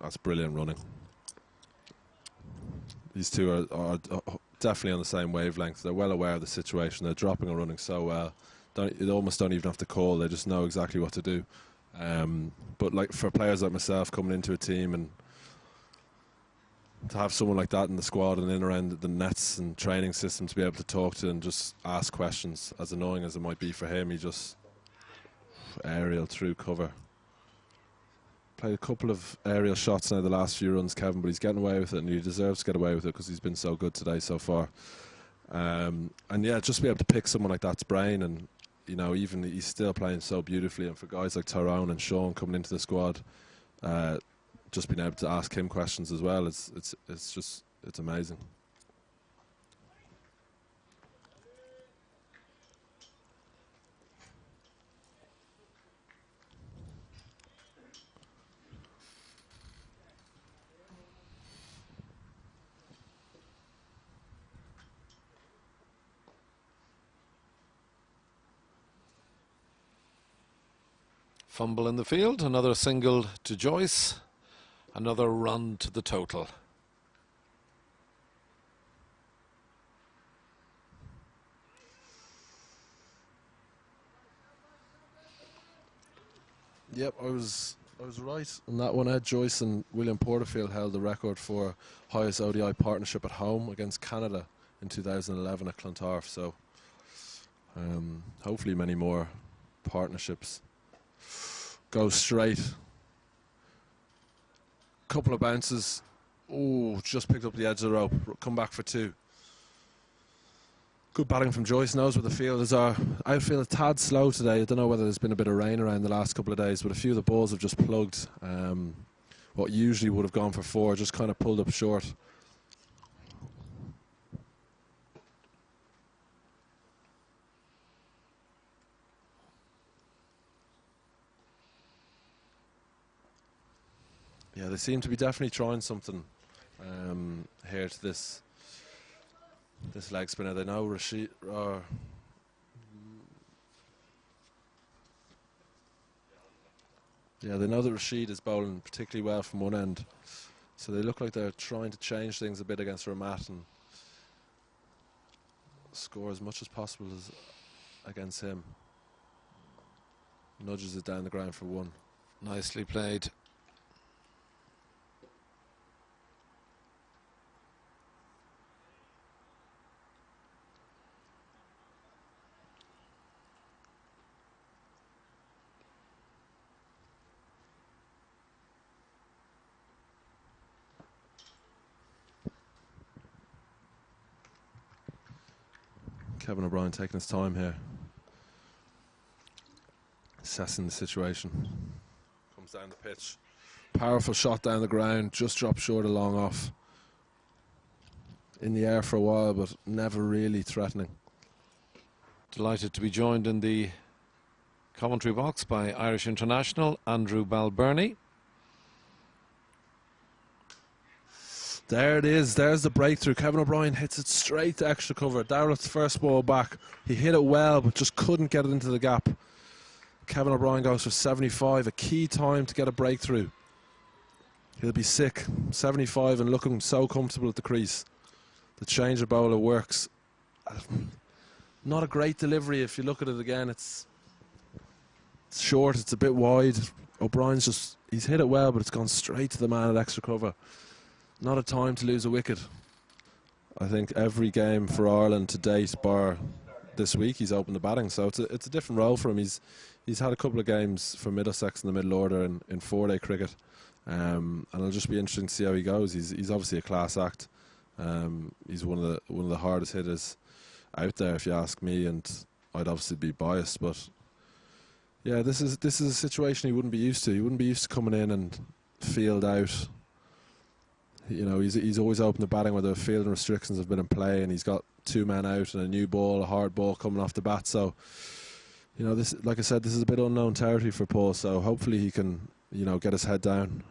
that's brilliant running. These two are definitely on the same wavelength. They're well aware of the situation. They're dropping and running so well. they almost don't even have to call. They just know exactly what to do. But like for players like myself coming into a team and to have someone like that in the squad and in around the nets and training system to be able to talk to and just ask questions, as annoying as it might be for him, he just aerial through cover. Played a couple of aerial shots now the last few runs, Kevin, but he's getting away with it, and he deserves to get away with it because he's been so good today so far. And yeah, just be able to pick someone like that's brain, and you know, even he's still playing so beautifully. And for guys like Tyrone and Sean coming into the squad, just being able to ask him questions as well, it's amazing. Fumble in the field, another single to Joyce, another run to the total. Yep, I was right on that one. Ed Joyce and William Porterfield held the record for highest ODI partnership at home against Canada in 2011 at Clontarf. So hopefully many more partnerships. Go straight. Couple of bounces. Oh, just picked up the edge of the rope. Come back for two. Good batting from Joyce. Knows where the field is. Our outfield a tad slow today. I don't know whether there's been a bit of rain around the last couple of days, but a few of the balls have just plugged. What usually would have gone for four, just kind of pulled up short. Yeah, they seem to be definitely trying something here to this leg spinner. They know Rashid. Yeah, they know that Rashid is bowling particularly well from one end, so they look like they're trying to change things a bit against Ramat and score as much as possible against him. Nudges it down the ground for one. Nicely played. Kevin O'Brien taking his time here, assessing the situation. Comes down the pitch. Powerful shot down the ground, just dropped short of long off. In the air for a while, but never really threatening. Delighted to be joined in the commentary box by Irish international Andrew Balbirnie. There it is, there's the breakthrough. Kevin O'Brien hits it straight to extra cover. Dowlett's first ball back. He hit it well, but just couldn't get it into the gap. Kevin O'Brien goes for 75, a key time to get a breakthrough. He'll be sick. 75 and looking so comfortable at the crease. The changer bowler works. Not a great delivery if you look at it again. It's short, it's a bit wide. O'Brien's he's hit it well, but it's gone straight to the man at extra cover. Not a time to lose a wicket. I think every game for Ireland to date, bar this week, he's opened the batting, so it's a different role for him. He's had a couple of games for Middlesex in the middle order in four-day cricket, and it'll just be interesting to see how he goes. He's obviously a class act. He's one of the hardest hitters out there, if you ask me, and I'd obviously be biased, but yeah, this is a situation he wouldn't be used to. He wouldn't be used to coming in and field out. You know, he's always opened the batting where the fielding restrictions have been in play, and he's got two men out and a new ball, a hard ball coming off the bat. So, you know, this, like I said, this is a bit unknown territory for Paul. So hopefully he can, you know, get his head down.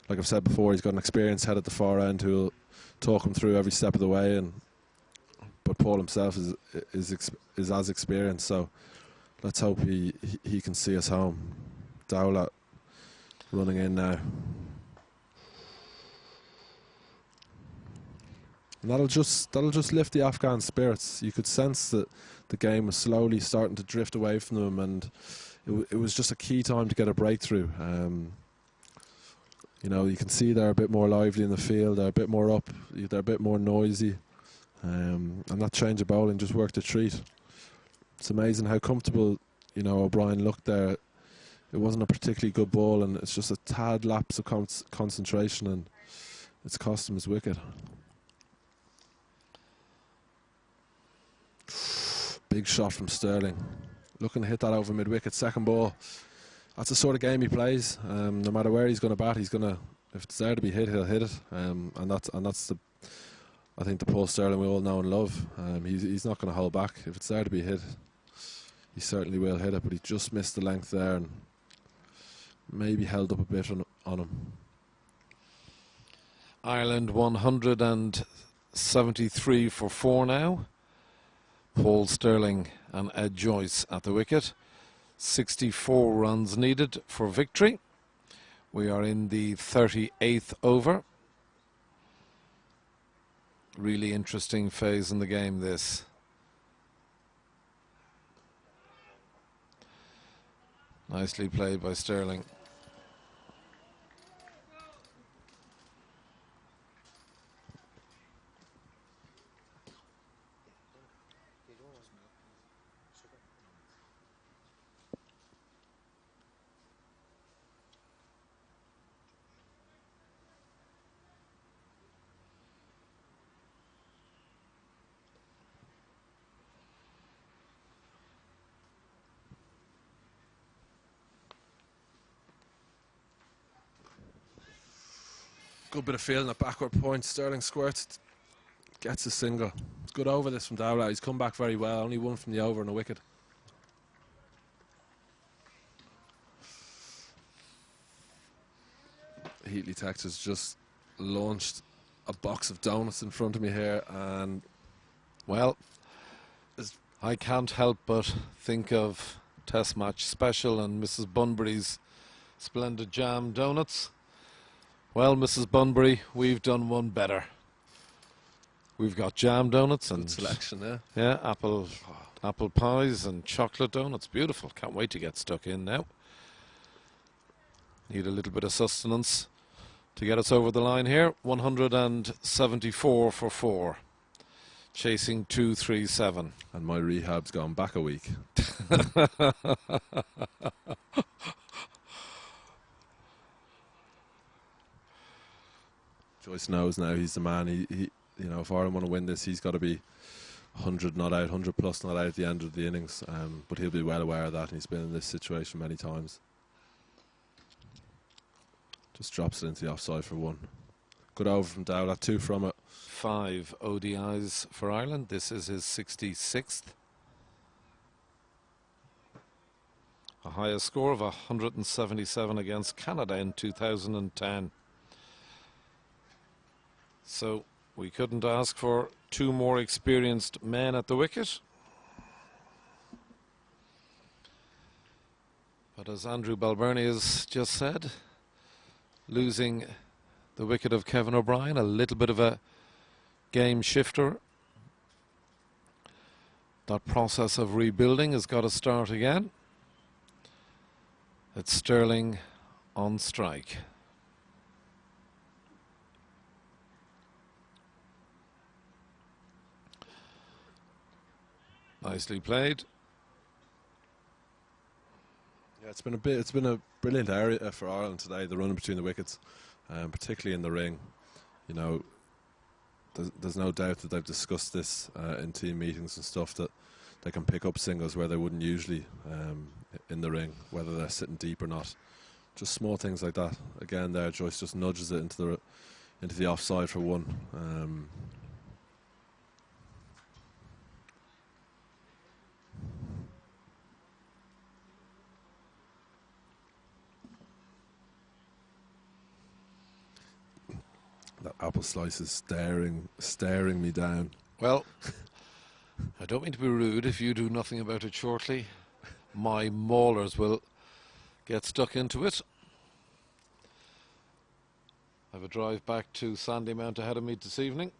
Like I've said before, he's got an experienced head at the far end who'll talk him through every step of the way. But Paul himself is as experienced. So let's hope he can see us home. Dowlett running in now. And that'll just lift the Afghan spirits. You could sense that the game was slowly starting to drift away from them, and it was just a key time to get a breakthrough. You know, you can see they're a bit more lively in the field, they're a bit more up, they're a bit more noisy, and that change of bowling just worked a treat. It's amazing how comfortable, you know, O'Brien looked there. It wasn't a particularly good ball, and it's just a tad lapse of concentration, and it's cost him his wicket. Big shot from Sterling, looking to hit that over mid-wicket, second ball. That's the sort of game he plays. No matter where he's going to bat, he's going to, if it's there to be hit, he'll hit it. And that's the, I think, the Paul Sterling we all know and love. He's not going to hold back. If it's there to be hit, he certainly will hit it. But he just missed the length there and maybe held up a bit on him. Ireland 173 for 4 now. Paul Sterling and Ed Joyce at the wicket. 64 runs needed for victory. We are in the 38th over. Really interesting phase in the game, this. Nicely played by Sterling. Good bit of fielding at backward point. Sterling squirts, gets a single. It's good over this from Dowler. He's come back very well. Only one from the over and a wicket. Heatley Texas just launched a box of donuts in front of me here, and well, I can't help but think of Test Match Special and Mrs. Bunbury's splendid jam donuts. Well, Mrs. Bunbury, we've done one better. We've got jam donuts and good selection, yeah. Yeah, apple pies and chocolate donuts. Beautiful. Can't wait to get stuck in now. Need a little bit of sustenance to get us over the line here. 174 for 4. Chasing 237. And my rehab's gone back a week. Joyce knows now he's the man. He you know, if Ireland want to win this, he's got to be 100 not out, 100 plus not out at the end of the innings. But he'll be well aware of that, and he's been in this situation many times. Just drops it into the offside for 1. Good over from Dowler, 2 from it. 5 ODIs for Ireland. This is his 66th. A highest score of 177 against Canada in 2010. So we couldn't ask for 2 more experienced men at the wicket. But as Andrew Balbirnie has just said, losing the wicket of Kevin O'Brien, a little bit of a game shifter. That process of rebuilding has got to start again. It's Sterling on strike. Nicely played. Yeah, it's been a brilliant area for Ireland today, the run between the wickets, particularly in the ring. You know, there's no doubt that they've discussed this in team meetings and stuff, that they can pick up singles where they wouldn't usually in the ring, whether they're sitting deep or not. Just small things like that. Again, there Joyce just nudges it into the offside for 1. That apple slice is staring me down. Well, I don't mean to be rude. If you do nothing about it shortly, my maulers will get stuck into it. I have a drive back to Sandymount ahead of me this evening.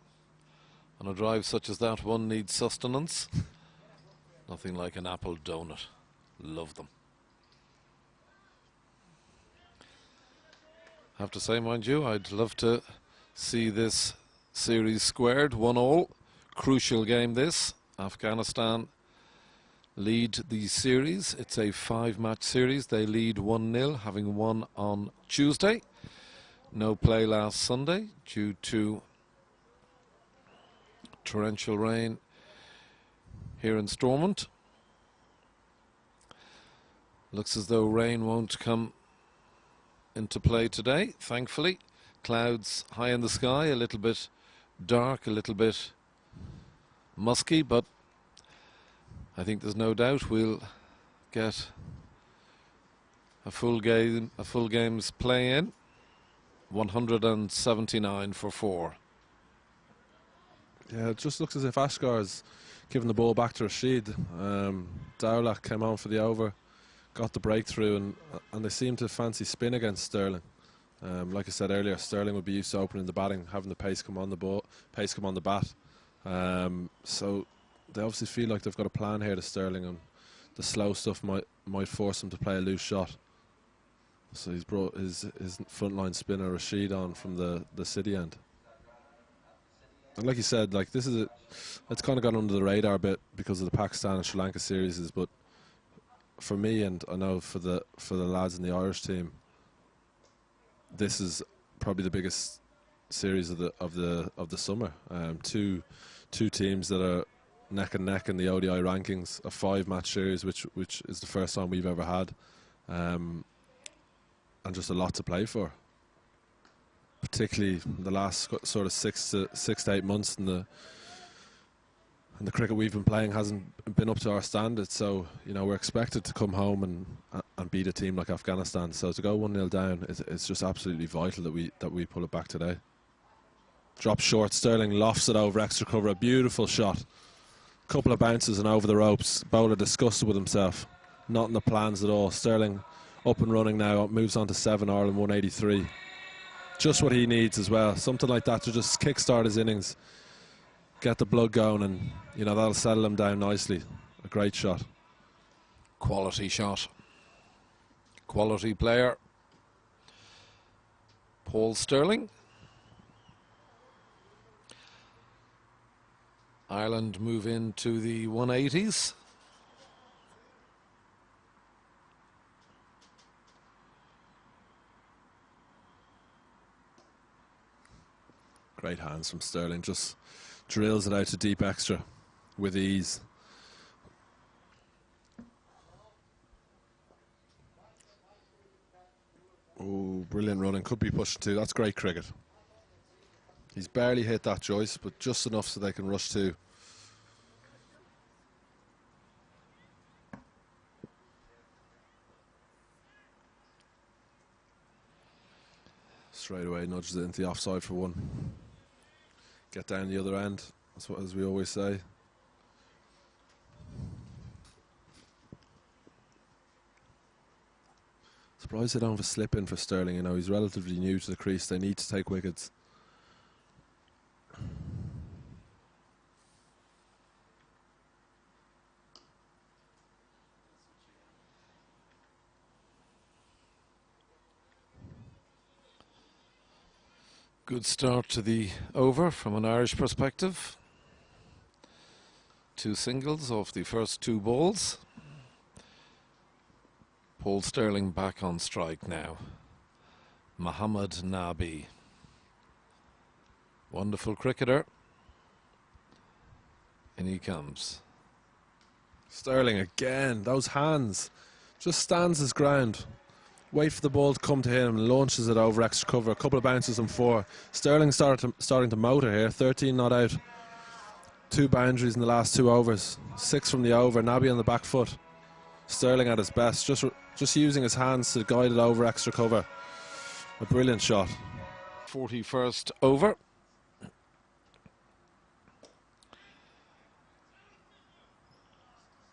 On a drive such as that, one needs sustenance. Nothing like an apple donut. Love them. I have to say, mind you, I'd love to see this series squared, 1-1. Crucial game this. Afghanistan lead the series. It's a 5-match series. They lead 1-0, having won on Tuesday. No play last Sunday due to torrential rain here in Stormont. Looks as though rain won't come into play today, thankfully. Clouds high in the sky, a little bit dark, a little bit musky, but I think there's no doubt we'll get a full game's play in. 179 for 4. Yeah, it just looks as if Asghar's given the ball back to Rashid. Dowlak came on for the over, got the breakthrough, and they seem to fancy spin against Sterling. Like I said earlier, Sterling would be used to opening the batting, having the pace come on the ball, pace come on the bat. So they obviously feel like they've got a plan here to Sterling, and the slow stuff might force him to play a loose shot. So he's brought his frontline spinner Rashid on from the city end. And like you said, like it's kind of gone under the radar a bit because of the Pakistan and Sri Lanka series, but for me, and I know for the lads in the Irish team, this is probably the biggest series of the summer. Two teams that are neck and neck in the ODI rankings, a 5-match series, which is the first time we've ever had, and just a lot to play for. Particularly the last sort of 6 to 8 months, and the cricket we've been playing hasn't been up to our standards. So we're expected to come home and beat a team like Afghanistan. So to go 1-0 down, it's just absolutely vital that we pull it back today. Drop short, Sterling lofts it over extra cover, a beautiful shot. Couple of bounces and over the ropes. Bowler disgusted with himself, not in the plans at all. Sterling up and running now, moves on to 7, Ireland 183. Just what he needs as well, something like that to just kickstart his innings, get the blood going, and that'll settle him down nicely. A great shot. Quality shot. Quality player. Paul Sterling. Ireland move into the 180s. Great hands from Sterling, just drills it out to deep extra with ease. Oh, brilliant running, could be pushing 2. That's great cricket. He's barely hit that Joyce, but just enough so they can rush 2. Straight away nudges it into the offside for 1. Get down the other end, as we always say. Surprised they don't have a slip in for Sterling. He's relatively new to the crease. They need to take wickets. Good start to the over from an Irish perspective. 2 singles off the first 2 balls. Paul Sterling back on strike now. Mohammad Nabi. Wonderful cricketer. In he comes. Sterling again, those hands. Just stands his ground. Wait for the ball to come to him and launches it over extra cover. A couple of bounces and 4. Sterling starting to motor here. 13 not out. 2 boundaries in the last 2 overs. 6 from the over. Nabi on the back foot. Sterling at his best. Just using his hands to guide it over extra cover. A brilliant shot. 41st over.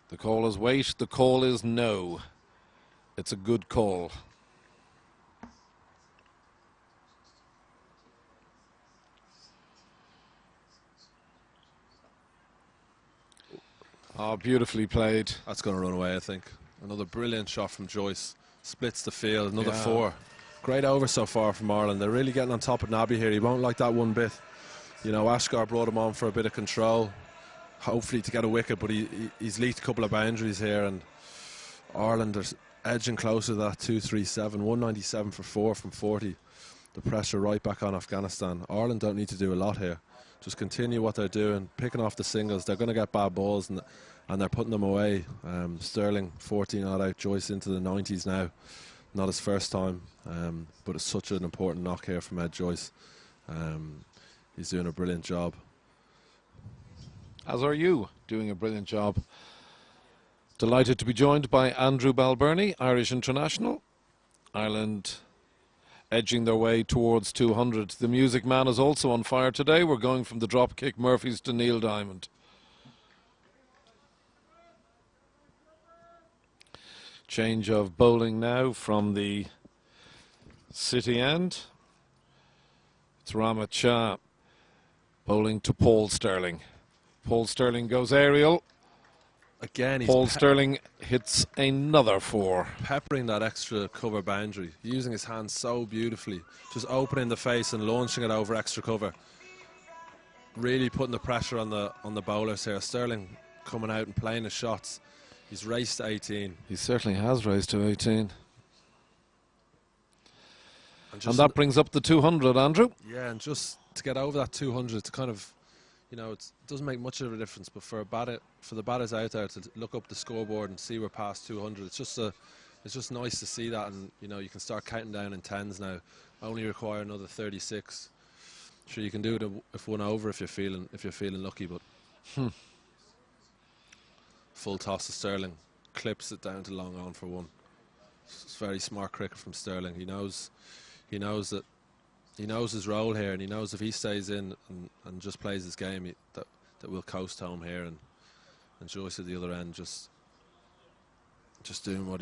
The call is wait. The call is no. It's a good call. Oh, beautifully played. That's going to run away, I think. Another brilliant shot from Joyce. Splits the field, another Yeah. 4. Great over so far from Ireland. They're really getting on top of Nabby here. He won't like that one bit. You know, Ashgar brought him on for a bit of control, hopefully to get a wicket, but he's leaked a couple of boundaries here, and Ireland are edging closer to that 237, 197 for 4 from 40. The pressure right back on Afghanistan. Ireland don't need to do a lot here. Just continue what they're doing, picking off the singles. They're going to get bad balls, and they're putting them away. Sterling 14 not out, Joyce into the 90s now. Not his first time, but it's such an important knock here from Ed Joyce. He's doing a brilliant job. As are you, doing a brilliant job. Delighted to be joined by Andrew Balbirnie, Irish international. Ireland edging their way towards 200. The music man is also on fire today. We're going from the drop kick Murphys to Neil Diamond. Change of bowling now from the City end. It's Ramat Shah bowling to Paul Sterling. Paul Sterling goes aerial. Again, he's Paul Sterling hits another 4. peppering that extra cover boundary, using his hands so beautifully, just opening the face and launching it over extra cover. Really putting the pressure on the bowlers here. Sterling coming out and playing his shots. He's raced to 18. He certainly has raised to 18. And And that brings up the 200, Andrew. yeah, and just to get over that 200, to kind of, you know, it doesn't make much of a difference, but for the batters out there to look up the scoreboard and see we're past 200, it's just nice to see that, and you know, you can start counting down in tens now. Only require another 36. Sure, you can do it if 1 over if you're feeling lucky, but full toss to Sterling, clips it down to long on for 1. It's very smart cricket from Sterling. He knows his role here, and he knows if he stays in and just plays his game, that we'll coast home here, and Joyce at the other end just doing what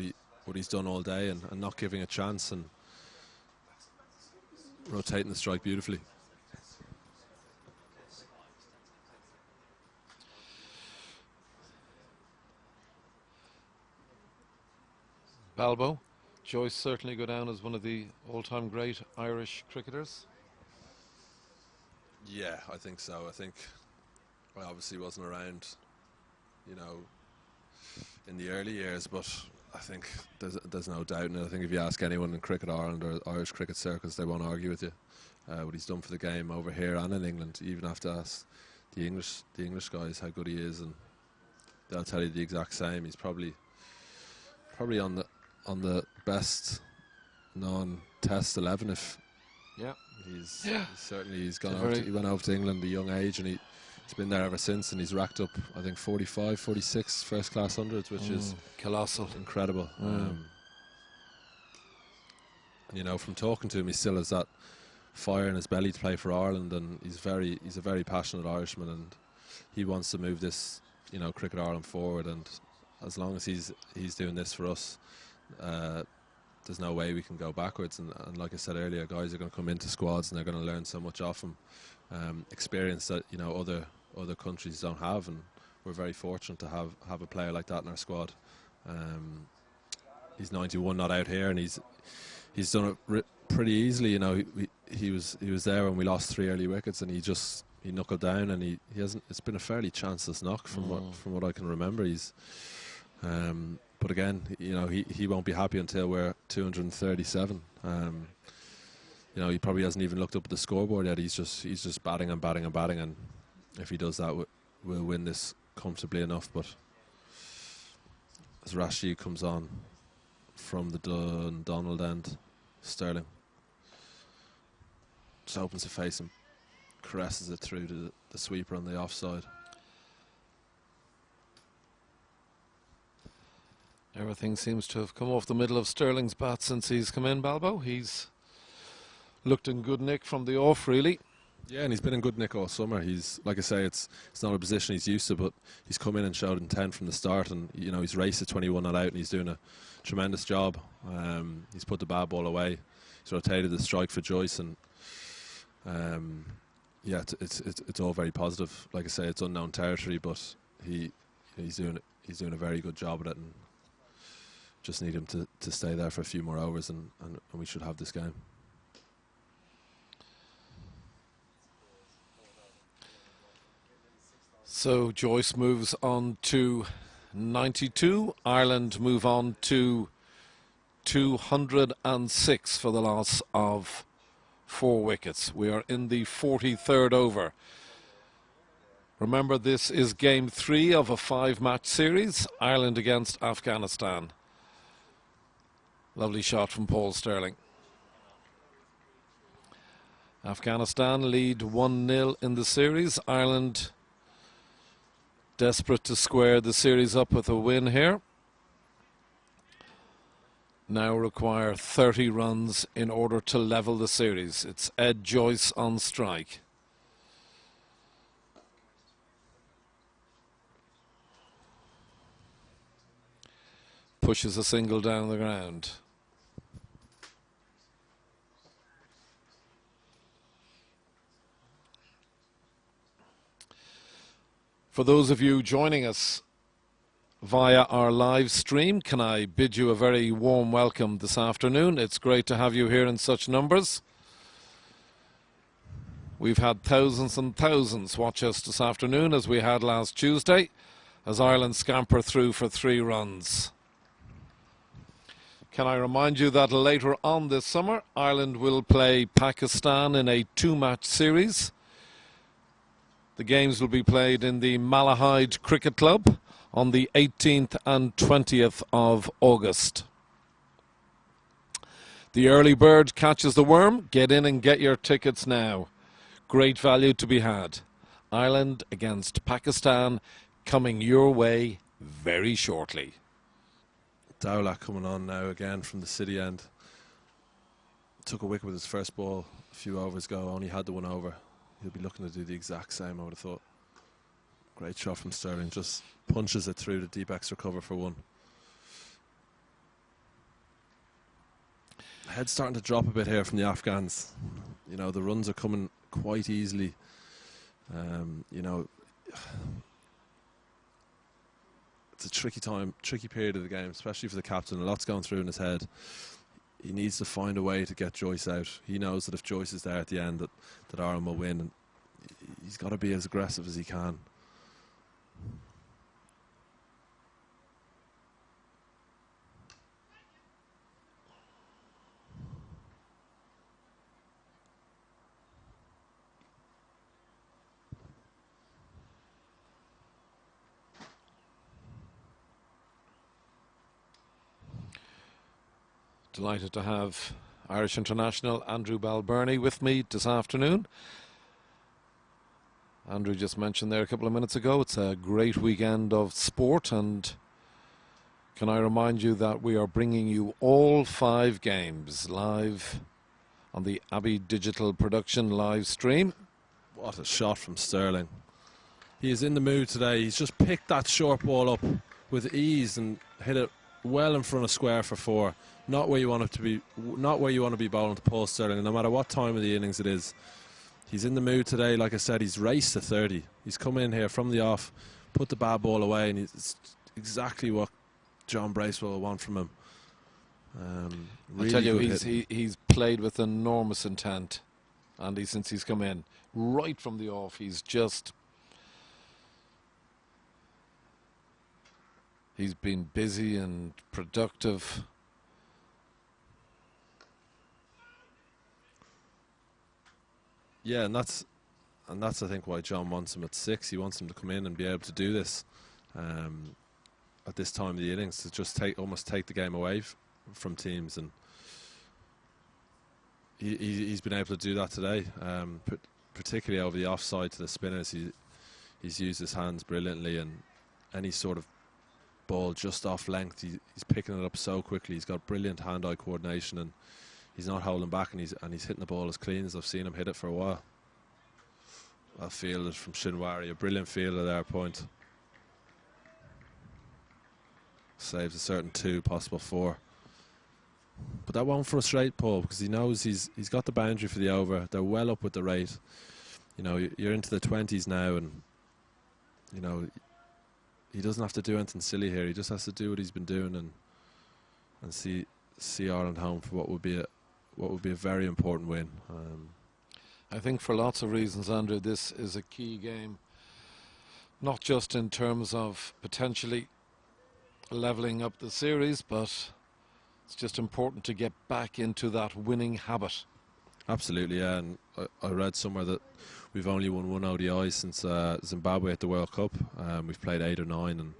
he's done all day, and not giving a chance, and rotating the strike beautifully. Balbo. Joyce certainly go down as one of the all-time great Irish cricketers. Yeah, I think so. I think I obviously wasn't around, you know, in the early years, but I think there's no doubt in it. I think if you ask anyone in Cricket Ireland or Irish cricket circles, they won't argue with you. What he's done for the game over here and in England. You even have to ask the English guys how good he is, and they'll tell you the exact same. He's probably on the best non-Test 11. If he's gone over. He went over to England at a young age, and he's been there ever since, and he's racked up, I think, 45, 46 first-class hundreds, which is colossal, incredible. And, you know, from talking to him, he still has that fire in his belly to play for Ireland, and he's a very passionate Irishman, and he wants to move this, you know, Cricket Ireland forward. And as long as he's doing this for us, there's no way we can go backwards. And like I said earlier, guys are going to come into squads and they're going to learn so much off him, experience that, you know, other countries don't have, and we're very fortunate to have a player like that in our squad. He's 91 not out here, and he's done it pretty easily. You know, he was there when we lost 3 early wickets, and he knuckled down, and he hasn't. It's been a fairly chanceless knock from what I can remember. But again, you know, he won't be happy until we're 237. You know, he probably hasn't even looked up at the scoreboard yet. He's just batting and batting and batting, and if he does that, we'll win this comfortably enough. But as Rashid comes on from the Donald end, Sterling just opens the face and caresses it through to the sweeper on the offside. Everything seems to have come off the middle of Sterling's bat since he's come in, Balbo. He's looked in good nick from the off, really. Yeah, and he's been in good nick all summer. He's, like I say, it's not a position he's used to, but he's come in and showed intent from the start, and you know, he's raced at 21 not out, and he's doing a tremendous job. He's put the bad ball away. He's rotated the strike for Joyce, and yeah, it's all very positive. Like I say, it's unknown territory, but he's doing a very good job at it, and just need him to stay there for a few more overs, and we should have this game. So Joyce moves on to 92. Ireland move on to 206 for the loss of 4 wickets. We are in the 43rd over. Remember, this is game 3 of a 5-match series. Ireland against Afghanistan. Lovely shot from Paul Sterling. Afghanistan lead 1-0 in the series. Ireland desperate to square the series up with a win here. Now require 30 runs in order to level the series. It's Ed Joyce on strike. Pushes a single down the ground. For those of you joining us via our live stream, can I bid you a very warm welcome this afternoon. It's great to have you here in such numbers. We've had thousands and thousands watch us this afternoon, as we had last Tuesday, as Ireland scamper through for 3 runs. Can I remind you that later on this summer, Ireland will play Pakistan in a 2-match series. The games will be played in the Malahide Cricket Club on the 18th and 20th of August. The early bird catches the worm. Get in and get your tickets now. Great value to be had. Ireland against Pakistan coming your way very shortly. Dowlah coming on now again from the city end. Took a wicket with his first ball a few overs ago, only had the 1 over. He'll be looking to do the exact same, I would have thought. Great shot from Sterling, just punches it through the deep extra cover for 1. Head's starting to drop a bit here from the Afghans. You know, the runs are coming quite easily. You know, it's a tricky period of the game, especially for the captain. A lot's going through in his head. He needs to find a way to get Joyce out. He knows that if Joyce is there at the end, that Ireland will win, and he's got to be as aggressive as he can. Delighted to have Irish international Andrew Balbirnie with me this afternoon. Andrew just mentioned there a couple of minutes ago, it's a great weekend of sport, and can I remind you that we are bringing you all 5 games live on the Abbey Digital Production live stream. What a shot from Sterling. He is in the mood today. He's just picked that short ball up with ease and hit it well in front of square for 4. Not where you want it to be, not where you want to be bowling to Paul Sterling, no matter what time of the innings it is. He's in the mood today. Like I said, he's raced to 30. He's come in here from the off, put the bad ball away, and it's exactly what John Bracewell will want from him. Really, I tell you, he's played with enormous intent, Andy, since he's come in. Right from the off, he's been busy and productive. Yeah, and that's I think why John wants him at 6. He wants him to come in and be able to do this at this time of the innings, to just almost take the game away from teams, and he's been able to do that today, particularly over the offside to the spinners. He's used his hands brilliantly, and any sort of ball just off length, he's picking it up so quickly. He's got brilliant hand-eye coordination, and he's not holding back, and he's hitting the ball as clean as I've seen him hit it for a while. Well fielded from Shinwari, a brilliant fielder there, point. Saves a certain 2, possible 4. But that won't frustrate Paul, because he knows he's got the boundary for the over. They're well up with the rate. You know, you're into the 20s now, and you know, he doesn't have to do anything silly here. He just has to do what he's been doing and see Ireland home for what would be a very important win. I think for lots of reasons, Andrew, this is a key game, not just in terms of potentially levelling up the series, but it's just important to get back into that winning habit. Absolutely, yeah. And I read somewhere that we've only won one ODI since Zimbabwe at the World Cup. We've played 8 or 9, and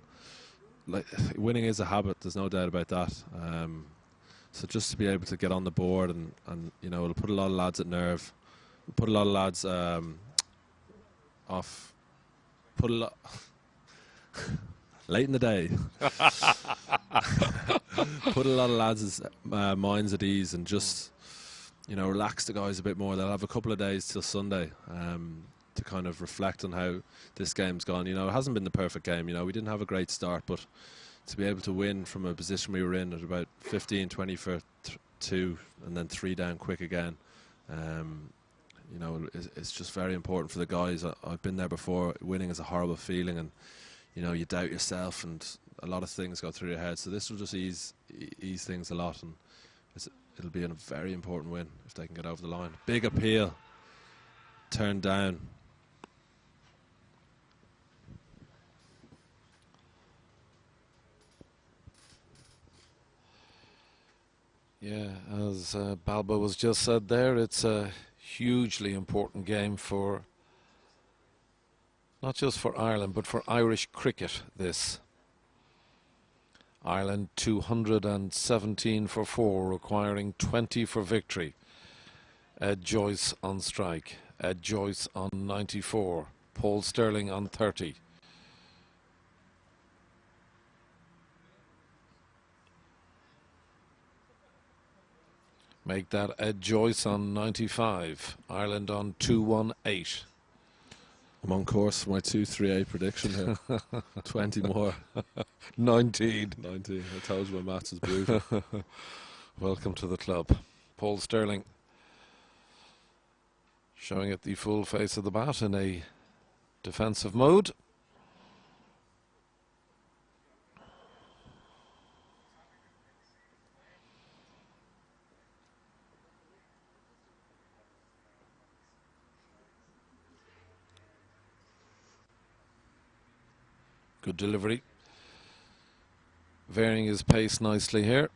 like, winning is a habit. There's no doubt about that. So just to be able to get on the board and you know, it'll put a lot of lads at nerve, put a lot of lads off, put a lot late in the day, put a lot of lads' minds at ease and just, you know, relax the guys a bit more. They'll have a couple of days till Sunday to kind of reflect on how this game's gone. You know, it hasn't been the perfect game. You know, we didn't have a great start, but to be able to win from a position we were in at about 15-20 for 2 and then 3 down quick again, you know, it's just very important for the guys. I've been there before. Winning is a horrible feeling, and you know, you doubt yourself and a lot of things go through your head. So this will just ease things a lot, and it'll be a very important win if they can get over the line. Big appeal, turned down. Yeah, as Balbo was just said there, it's a hugely important game for, not just for Ireland, but for Irish cricket, this. Ireland 217 for 4, requiring 20 for victory. Ed Joyce on strike, Ed Joyce on 94, Paul Stirling on 30. Make that Ed Joyce on 95, Ireland on 218. I'm on course for my 2-3-8 prediction here. 20 more. 19. 19. I told you my maths is brutal. Welcome to the club. Paul Stirling showing it the full face of the bat in a defensive mode. Good delivery. Varying his pace nicely here.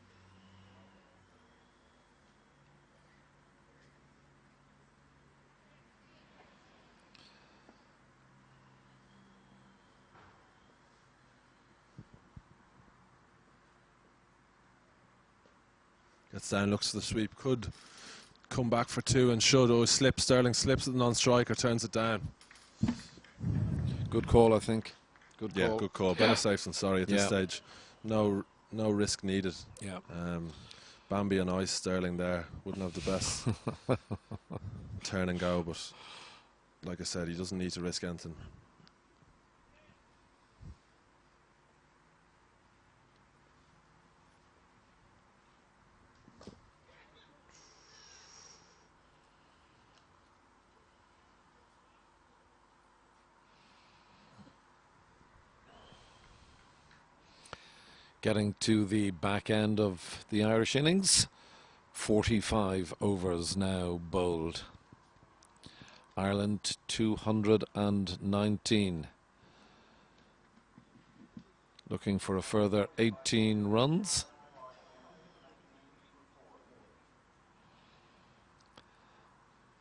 Gets down, looks for the sweep. Could come back for 2 and should. Oh, slips. Sterling slips at the non-striker, turns it down. Good call, I think. Good call. Yeah, good call. Better safe than sorry at this Yeah. stage. No risk needed. Yeah. Bambi on ice, Sterling there. Wouldn't have the best turn and go, but like I said, he doesn't need to risk anything. Getting to the back end of the Irish innings. 45 overs now bowled. Ireland 219. Looking for a further 18 runs.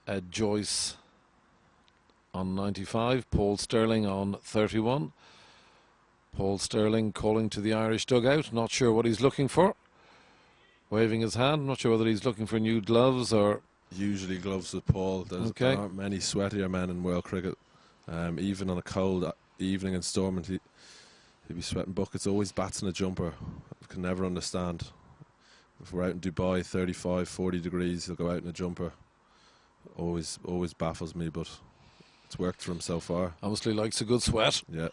Ed Joyce on 95. Paul Stirling on 31. Paul Stirling calling to the Irish dugout, not sure what he's looking for. Waving his hand, not sure whether he's looking for new gloves or... Usually gloves with Paul. There aren't many sweatier men in world cricket. Even on a cold evening in Stormont, he'd be sweating buckets. Always bats in a jumper. I can never understand. If we're out in Dubai, 35, 40 degrees, he'll go out in a jumper. Always baffles me, but it's worked for him so far. Obviously likes a good sweat. Yeah.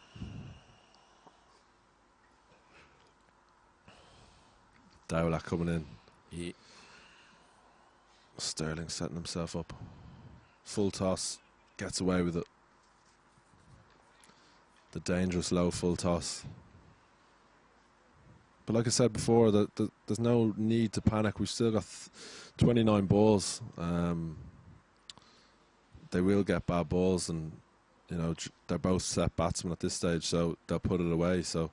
Dowlack coming in. Yeah. Sterling setting himself up. Full toss. Gets away with it. the dangerous low full toss. But like I said before, there's no need to panic. We've still got 29 balls. They will get bad balls, and you know they're both set batsmen at this stage, so they'll put it away. So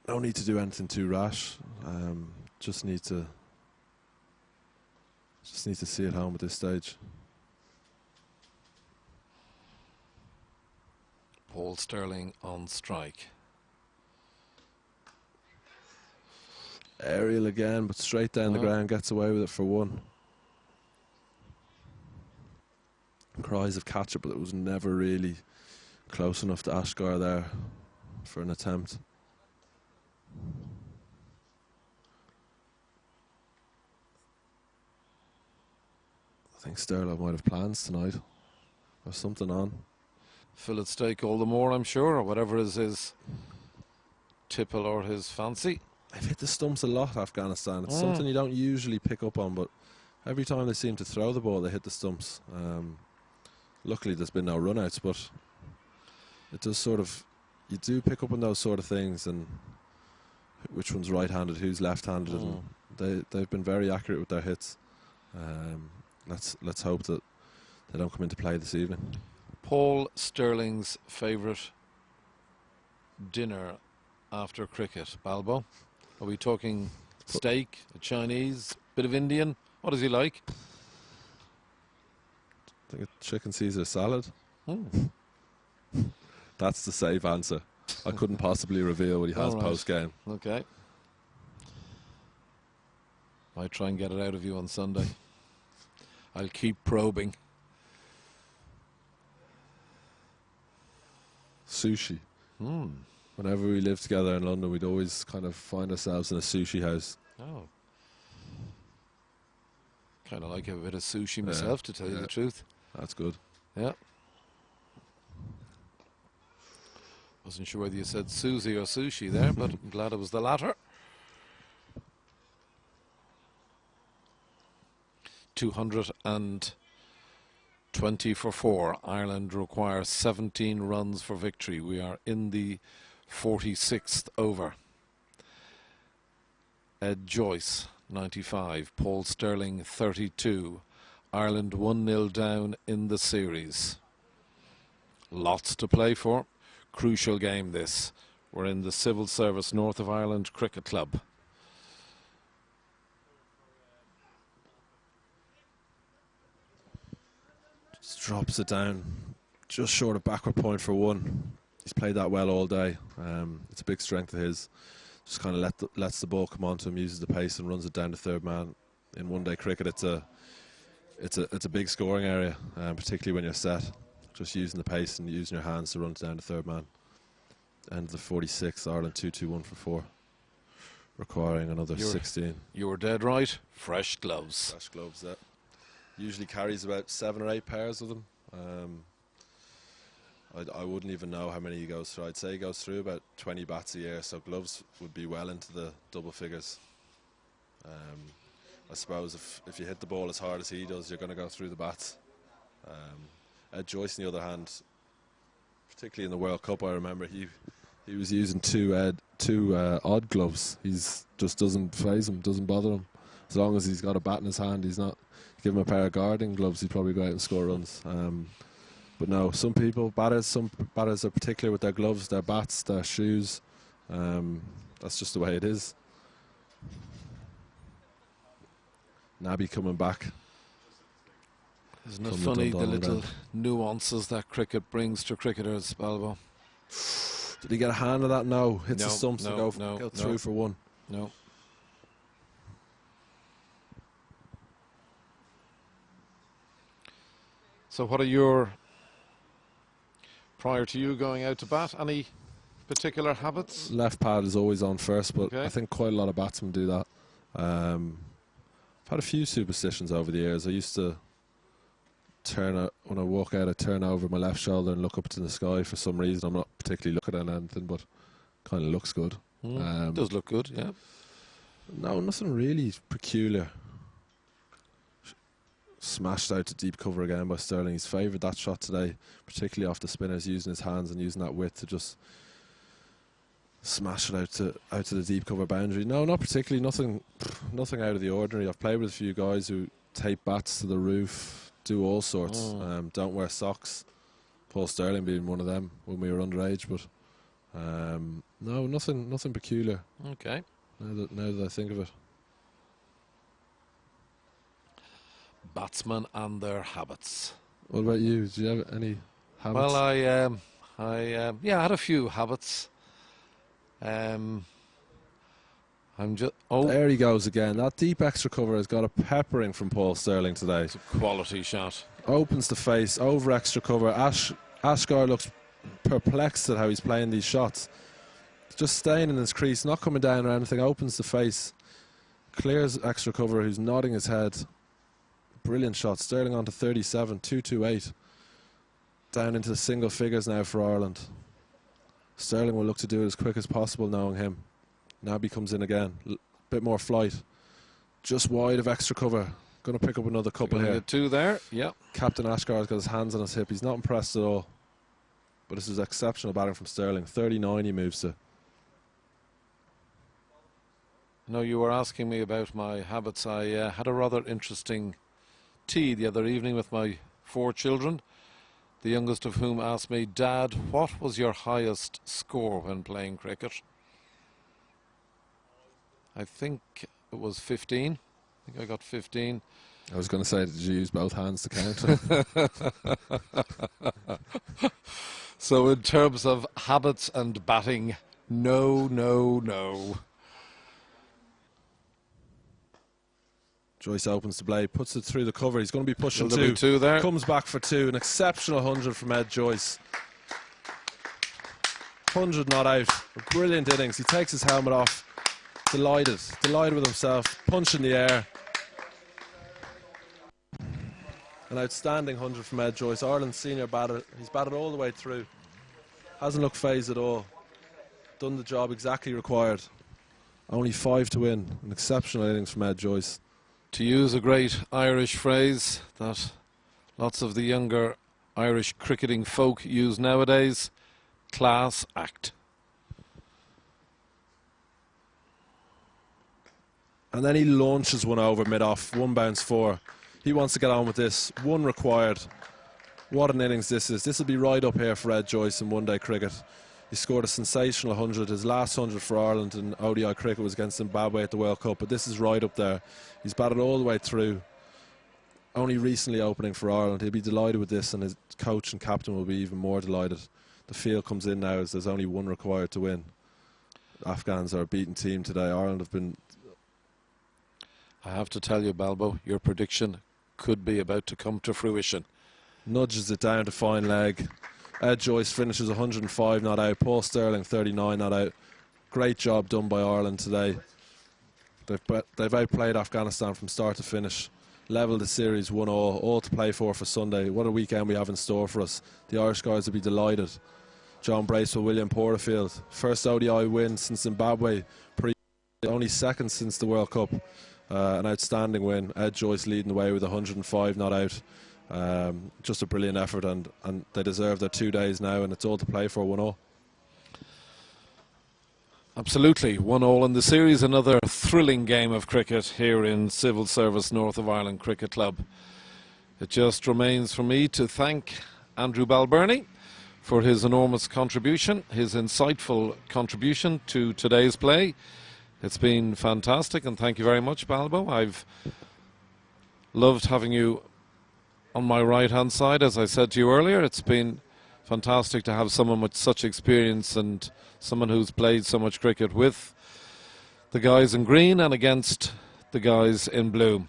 no need to do anything too rash. Just need to see it home at this stage. Paul Stirling on strike. Aerial again, but straight down the ground, gets away with it for one. Cries of catcher, but it was never really close enough to Ashgar there for an attempt. I think Sterling might have plans tonight. There's something on. Fill at stake all the more, I'm sure, or whatever is his tipple or his fancy. They've hit the stumps a lot, Afghanistan. It's something you don't usually pick up on, but every time they seem to throw the ball, they hit the stumps. Luckily, there's been no run-outs, but it does sort of... You do pick up on those sort of things, and which one's right-handed, who's left-handed, and they've been very accurate with their hits. Let's hope that they don't come into play this evening. Paul Stirling's favourite dinner after cricket, Balbo? Are we talking steak, a Chinese, bit of Indian? What does he like? I think a chicken Caesar salad. That's the safe answer. I couldn't possibly reveal what he has post-game. Okay. Might try and get it out of you on Sunday. I'll keep probing. Sushi. Whenever we lived together in London, we'd always kind of find ourselves in a sushi house. Oh. Kind of like a bit of sushi myself, to tell you the truth. That's good. Yeah. Wasn't sure whether you said Susie or sushi there, but I'm glad it was the latter. 220 for 4. Ireland requires 17 runs for victory. We are in the 46th over. Ed Joyce, 95. Paul Stirling, 32. Ireland 1-0 down in the series. Lots to play for. Crucial game this. We're in the Civil Service North of Ireland Cricket Club. Just drops it down. Just short of backward point for one. He's played that well all day. It's a big strength of his. Just kind of lets the ball come onto him, uses the pace and runs it down to third man. In one-day cricket, it's a big scoring area, particularly when you're set. Just using the pace and using your hands to run it down to third man. End of the 46th, Ireland 2-2-1 for 4, requiring another 16. You were dead right. Fresh gloves. Fresh gloves, yeah. Usually carries about 7 or 8 pairs of them. I wouldn't even know how many he goes through. I'd say he goes through about 20 bats a year, so gloves would be well into the double figures. I suppose if you hit the ball as hard as he does, you're going to go through the bats. Ed Joyce, on the other hand, particularly in the World Cup, I remember he was using two odd gloves. He's just doesn't faze him, doesn't bother him. As long as he's got a bat in his hand, he's not. Give him a pair of guarding gloves, he'd probably go out and score runs. But no, some batters are particular with their gloves, their bats, their shoes. That's just the way it is. Nabby coming back. Isn't it funny the little nuances that cricket brings to cricketers, Balbo? Did he get a hand of that? No. Hits the stumps and go through for one. No. So what are your, prior to you going out to bat, any particular habits? Left pad is always on first, but I think quite a lot of batsmen do that. I've had a few superstitions over the years. I used to when I walk out, I turn over my left shoulder and look up to the sky for some reason. I'm not particularly looking at anything, but kind of looks good. It does look good, yeah. No, nothing really peculiar. Smashed out to deep cover again by Sterling. He's favoured that shot today, particularly off the spinners, using his hands and using that width to just smash it out to the deep cover boundary. No, not particularly. Nothing out of the ordinary. I've played with a few guys who tape bats to the roof, do all sorts. Don't wear socks. Paul Sterling being one of them when we were underage, but no, nothing peculiar. Okay. Now that I think of it. Batsmen and their habits. What about you? Do you have any habits? Well, I had a few habits. I'm just there he goes again. That deep extra cover has got a peppering from Paul Sterling today. It's a quality shot. Opens the face over extra cover. Ashgar looks perplexed at how he's playing these shots. Just staying in his crease, not coming down or anything. Opens the face, clears extra cover, who's nodding his head. Brilliant shot. Sterling on to 37, 228. Down into the single figures now for Ireland. Sterling will look to do it as quick as possible, knowing him. Naby comes in again. Bit more flight. Just wide of extra cover. Going to pick up another couple here. Get two there. Yeah. Captain Ashgar's got his hands on his hip. He's not impressed at all. But this is exceptional batting from Sterling. 39 he moves to. No, you were asking me about my habits. I had a rather interesting tea the other evening with my 4 children, the youngest of whom asked me, "Dad, what was your highest score when playing cricket?" I think it was 15. I think I got 15. I was going to say, did you use both hands to count? So in terms of habits and batting, no. Joyce opens the blade, puts it through the cover. He's going to be pushing Will there be two there? Comes back for 2. An exceptional 100 from Ed Joyce. 100 not out. A brilliant innings. He takes his helmet off. Delighted with himself. Punch in the air. An outstanding 100 from Ed Joyce. Ireland's senior batter. He's batted all the way through. Hasn't looked phased at all. Done the job exactly required. Only 5 to win. An exceptional innings from Ed Joyce. To use a great Irish phrase that lots of the younger Irish cricketing folk use nowadays, class act. And then he launches one over mid-off, 1 bounce 4. He wants to get on with this. 1 required. What an innings this is. This will be right up here for Ed Joyce in one-day cricket. He scored a sensational 100. His last 100 for Ireland in ODI cricket was against Zimbabwe at the World Cup, but this is right up there. He's batted all the way through. Only recently opening for Ireland. He'll be delighted with this, and his coach and captain will be even more delighted. The field comes in now as there's only 1 required to win. Afghans are a beaten team today. Ireland have been... I have to tell you, Balbo, your prediction could be about to come to fruition. Nudges it down to fine leg. Ed Joyce finishes 105 not out. Paul Sterling 39 not out. Great job done by Ireland today. They've outplayed Afghanistan from start to finish. Levelled the series 1-1, all to play for Sunday. What a weekend we have in store for us. The Irish guys will be delighted. John Bracewell, William Porterfield. First ODI win since Zimbabwe. Only second since the World Cup. An outstanding win. Ed Joyce leading the way with 105 not out. Just a brilliant effort, and they deserve their 2 days now, and it's all to play for. 1-1. Absolutely, 1-1 in the series. Another thrilling game of cricket here in Civil Service North of Ireland Cricket Club. It just remains for me to thank Andrew Balbirnie for his enormous contribution, his insightful contribution to today's play. It's been fantastic, and thank you very much, Balbo. I've loved having you on my right-hand side. As I said to you earlier, it's been fantastic to have someone with such experience and someone who's played so much cricket with the guys in green and against the guys in blue.